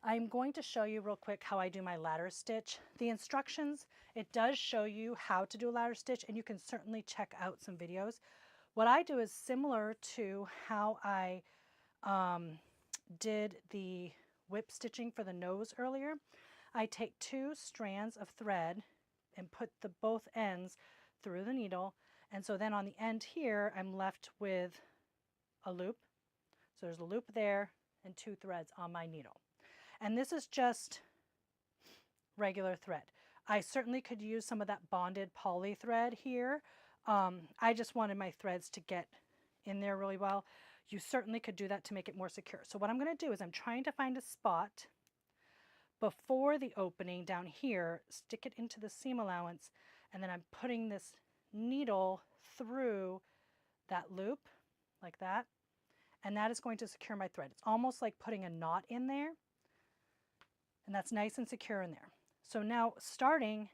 I'm going to show you real quick how I do my ladder stitch. The instructions, it does show you how to do a ladder stitch, and you can certainly check out some videos. What I do is similar to how I did the whip stitching for the nose earlier. I take 2 strands of thread and put the both ends through the needle, and so then on the end here I'm left with a loop. So there's a loop there and 2 threads on my needle. And this is just regular thread. I certainly could use some of that bonded poly thread here. I just wanted my threads to get in there really well. You certainly could do that to make it more secure. So what I'm going to do is I'm trying to find a spot before the opening down here, stick it into the seam allowance, and then I'm putting this needle through that loop like that, and that is going to secure my thread. It's almost like putting a knot in there, and that's nice and secure in there. So now starting,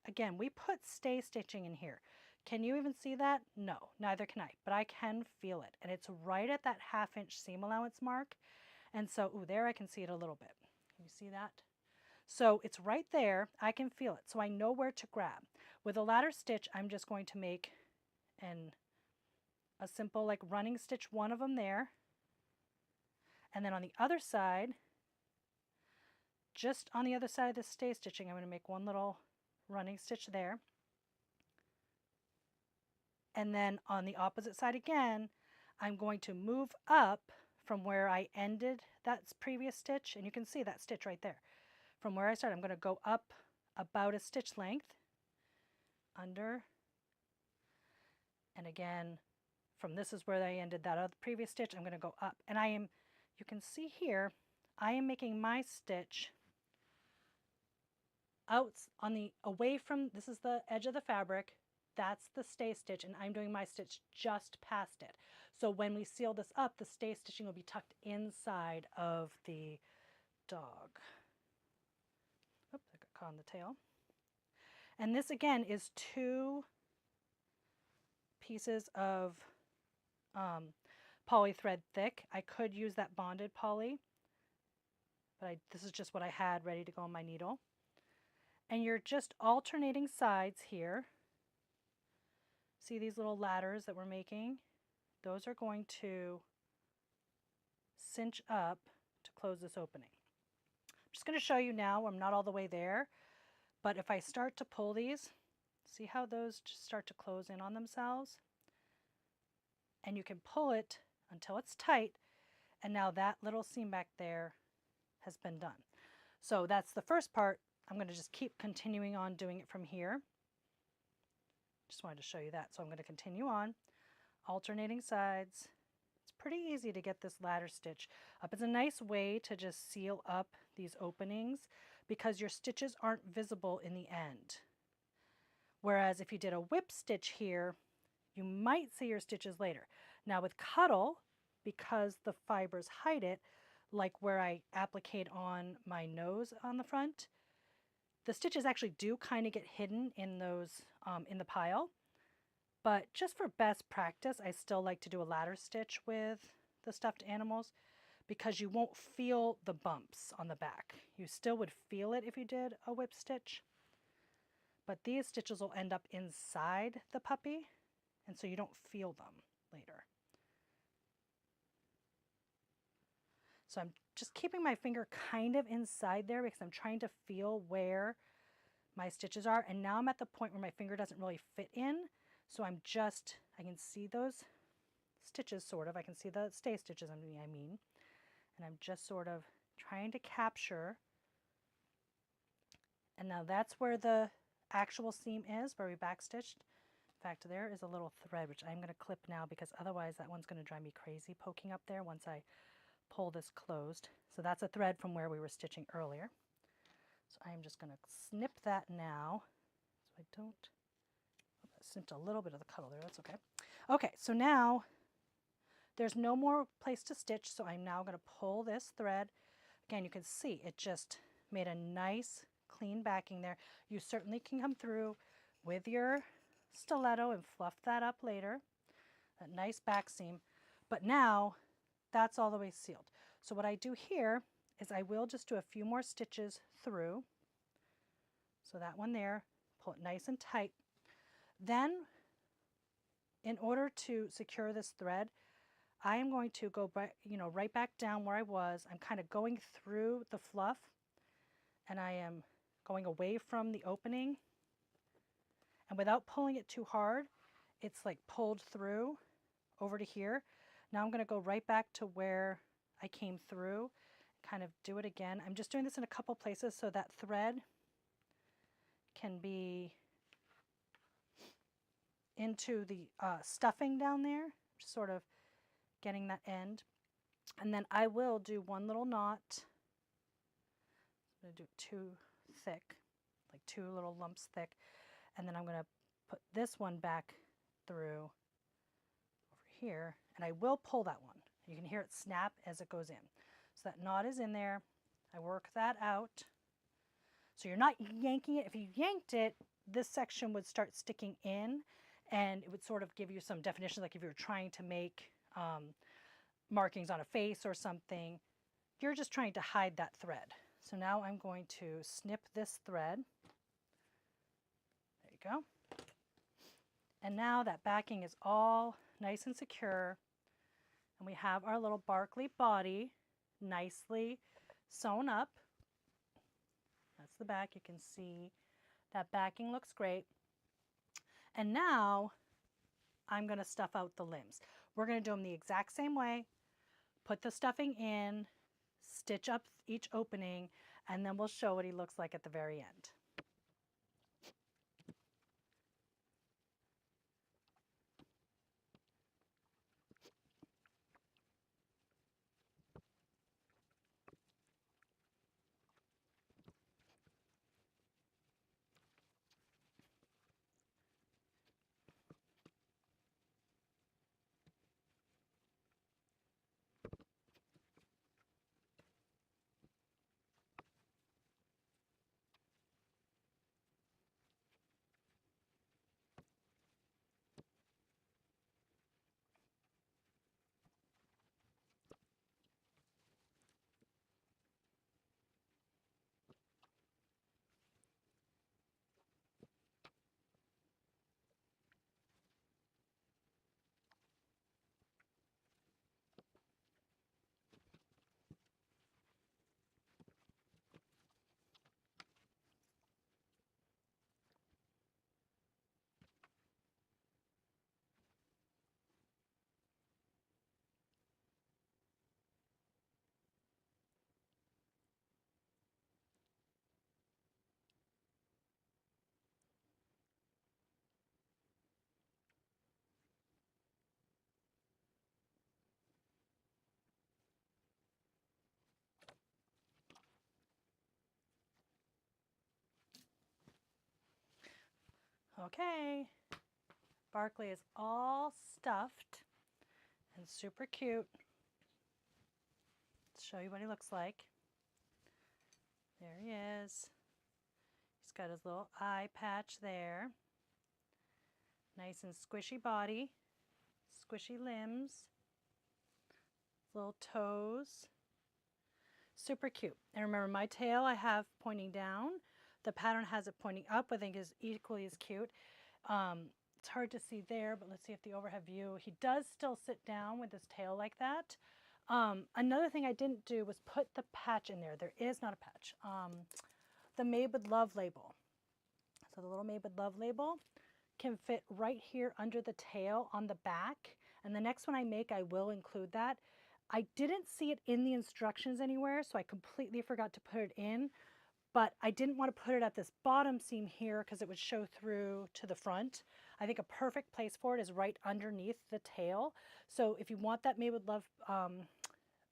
again, we put stay stitching in here. Can you even see that? No, neither can I, but I can feel it, and it's right at that 1/2 inch seam allowance mark. And so, ooh, there I can see it a little bit. Can you see that? So it's right there, I can feel it, so I know where to grab. With a ladder stitch, I'm just going to make a simple like running stitch, one of them there, and then on the other side, just on the other side of the stay stitching, I'm going to make one little running stitch there. And then on the opposite side again, I'm going to move up from where I ended that previous stitch, and you can see that stitch right there. From where I started, I'm going to go up about a stitch length, under, and again, from this is where I ended that other previous stitch, I'm going to go up. And I am, you can see here, I am making my stitch out on the, away from, this is the edge of the fabric, that's the stay stitch, and I'm doing my stitch just past it. So when we seal this up, the stay stitching will be tucked inside of the dog. Oops, I got caught on the tail. And this again is 2 pieces of poly thread thick. I could use that bonded poly, but this is just what I had ready to go on my needle. And you're just alternating sides here. See these little ladders that we're making? Those are going to cinch up to close this opening. I'm just going to show you now, I'm not all the way there, but if I start to pull these, see how those just start to close in on themselves? And you can pull it until it's tight, and now that little seam back there has been done. So that's the first part. I'm going to just keep continuing on doing it from here. Just wanted to show you that. So I'm going to continue on, alternating sides. It's pretty easy to get this ladder stitch up. It's a nice way to just seal up these openings because your stitches aren't visible in the end. Whereas if you did a whip stitch here, you might see your stitches later. Now with Cuddle, because the fibers hide it, like where I appliqued on my nose on the front, the stitches actually do kind of get hidden in those in the pile. But just for best practice, I still like to do a ladder stitch with the stuffed animals because you won't feel the bumps on the back. You still would feel it if you did a whip stitch, but these stitches will end up inside the puppy, and so you don't feel them later. So I'm just keeping my finger kind of inside there because I'm trying to feel where my stitches are. And now I'm at the point where my finger doesn't really fit in. So I can see those stitches sort of. I can see the stay stitches, I mean. And I'm just sort of trying to capture. And now that's where the actual seam is, where we backstitched. In fact, there is a little thread, which I'm going to clip now because otherwise that one's going to drive me crazy poking up there once I pull this closed. So that's a thread from where we were stitching earlier. So I'm just going to snip that now so I don't, I snipped a little bit of the cuddle there, that's okay. Okay, so now there's no more place to stitch, so I'm now going to pull this thread. Again, you can see it just made a nice clean backing there. You certainly can come through with your stiletto and fluff that up later, that nice back seam. But now that's all the way sealed. So what I do here is I will just do a few more stitches through. So that one there, pull it nice and tight. Then, in order to secure this thread, I am going to go right back down where I was. I'm kind of going through the fluff, and I am going away from the opening. And without pulling it too hard, it's like pulled through over to here. Now I'm going to go right back to where I came through, kind of do it again. I'm just doing this in a couple places so that thread can be into the stuffing down there, just sort of getting that end. And then I will do one little knot. I'm going to do it too thick, like 2 little lumps thick. And then I'm going to put this one back through over here, and I will pull that one. You can hear it snap as it goes in. So that knot is in there. I work that out. So you're not yanking it. If you yanked it, this section would start sticking in, and it would sort of give you some definition, like if you were trying to make markings on a face or something. You're just trying to hide that thread. So now I'm going to snip this thread. There you go. And now that backing is all nice and secure. And we have our little Barkley body nicely sewn up. That's the back. You can see that backing looks great. And now I'm going to stuff out the limbs. We're going to do them the exact same way. Put the stuffing in, stitch up each opening, and then we'll show what he looks like at the very end. Okay, Barkley is all stuffed and super cute. Let's show you what he looks like. There he is. He's got his little eye patch there. Nice and squishy body, squishy limbs, little toes. Super cute. And remember, my tail I have pointing down. The pattern has it pointing up, I think is equally as cute. It's hard to see there, but let's see if the overhead view. He does still sit down with his tail like that. Another thing I didn't do was put the patch in there. There is not a patch. The Made with Love label. So the little Made with Love label can fit right here under the tail on the back. And the next one I make, I will include that. I didn't see it in the instructions anywhere, so I completely forgot to put it in, but I didn't want to put it at this bottom seam here because it would show through to the front. I think a perfect place for it is right underneath the tail. So if you want that Made with Love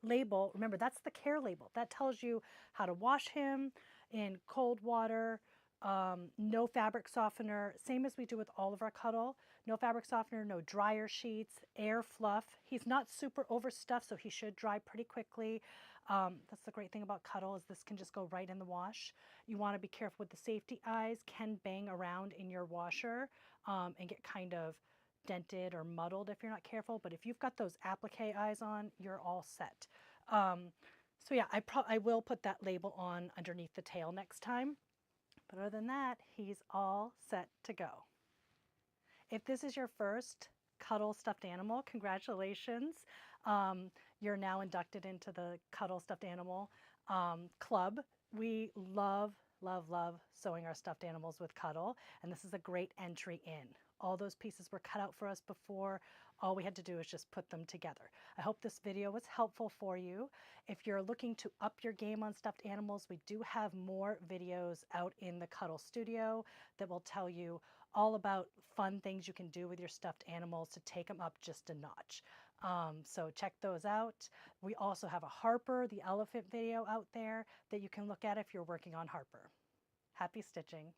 label, remember that's the care label. That tells you how to wash him in cold water, no fabric softener, same as we do with all of our Cuddle. No fabric softener, no dryer sheets, air fluff. He's not super overstuffed, so he should dry pretty quickly. That's the great thing about Cuddle is this can just go right in the wash. You want to be careful with the safety eyes, can bang around in your washer and get kind of dented or muddled if you're not careful. But if you've got those applique eyes on, you're all set. So yeah, I will put that label on underneath the tail next time. But other than that, he's all set to go. If this is your first Cuddle stuffed animal, congratulations. You're now inducted into the Cuddle stuffed animal club. We love, love, love sewing our stuffed animals with Cuddle, and this is a great entry in. All those pieces were cut out for us before. All we had to do is just put them together. I hope this video was helpful for you. If you're looking to up your game on stuffed animals, we do have more videos out in the Cuddle Studio that will tell you all about fun things you can do with your stuffed animals to take them up just a notch. So check those out. We also have a Harper, the elephant video out there that you can look at if you're working on Harper. Happy stitching.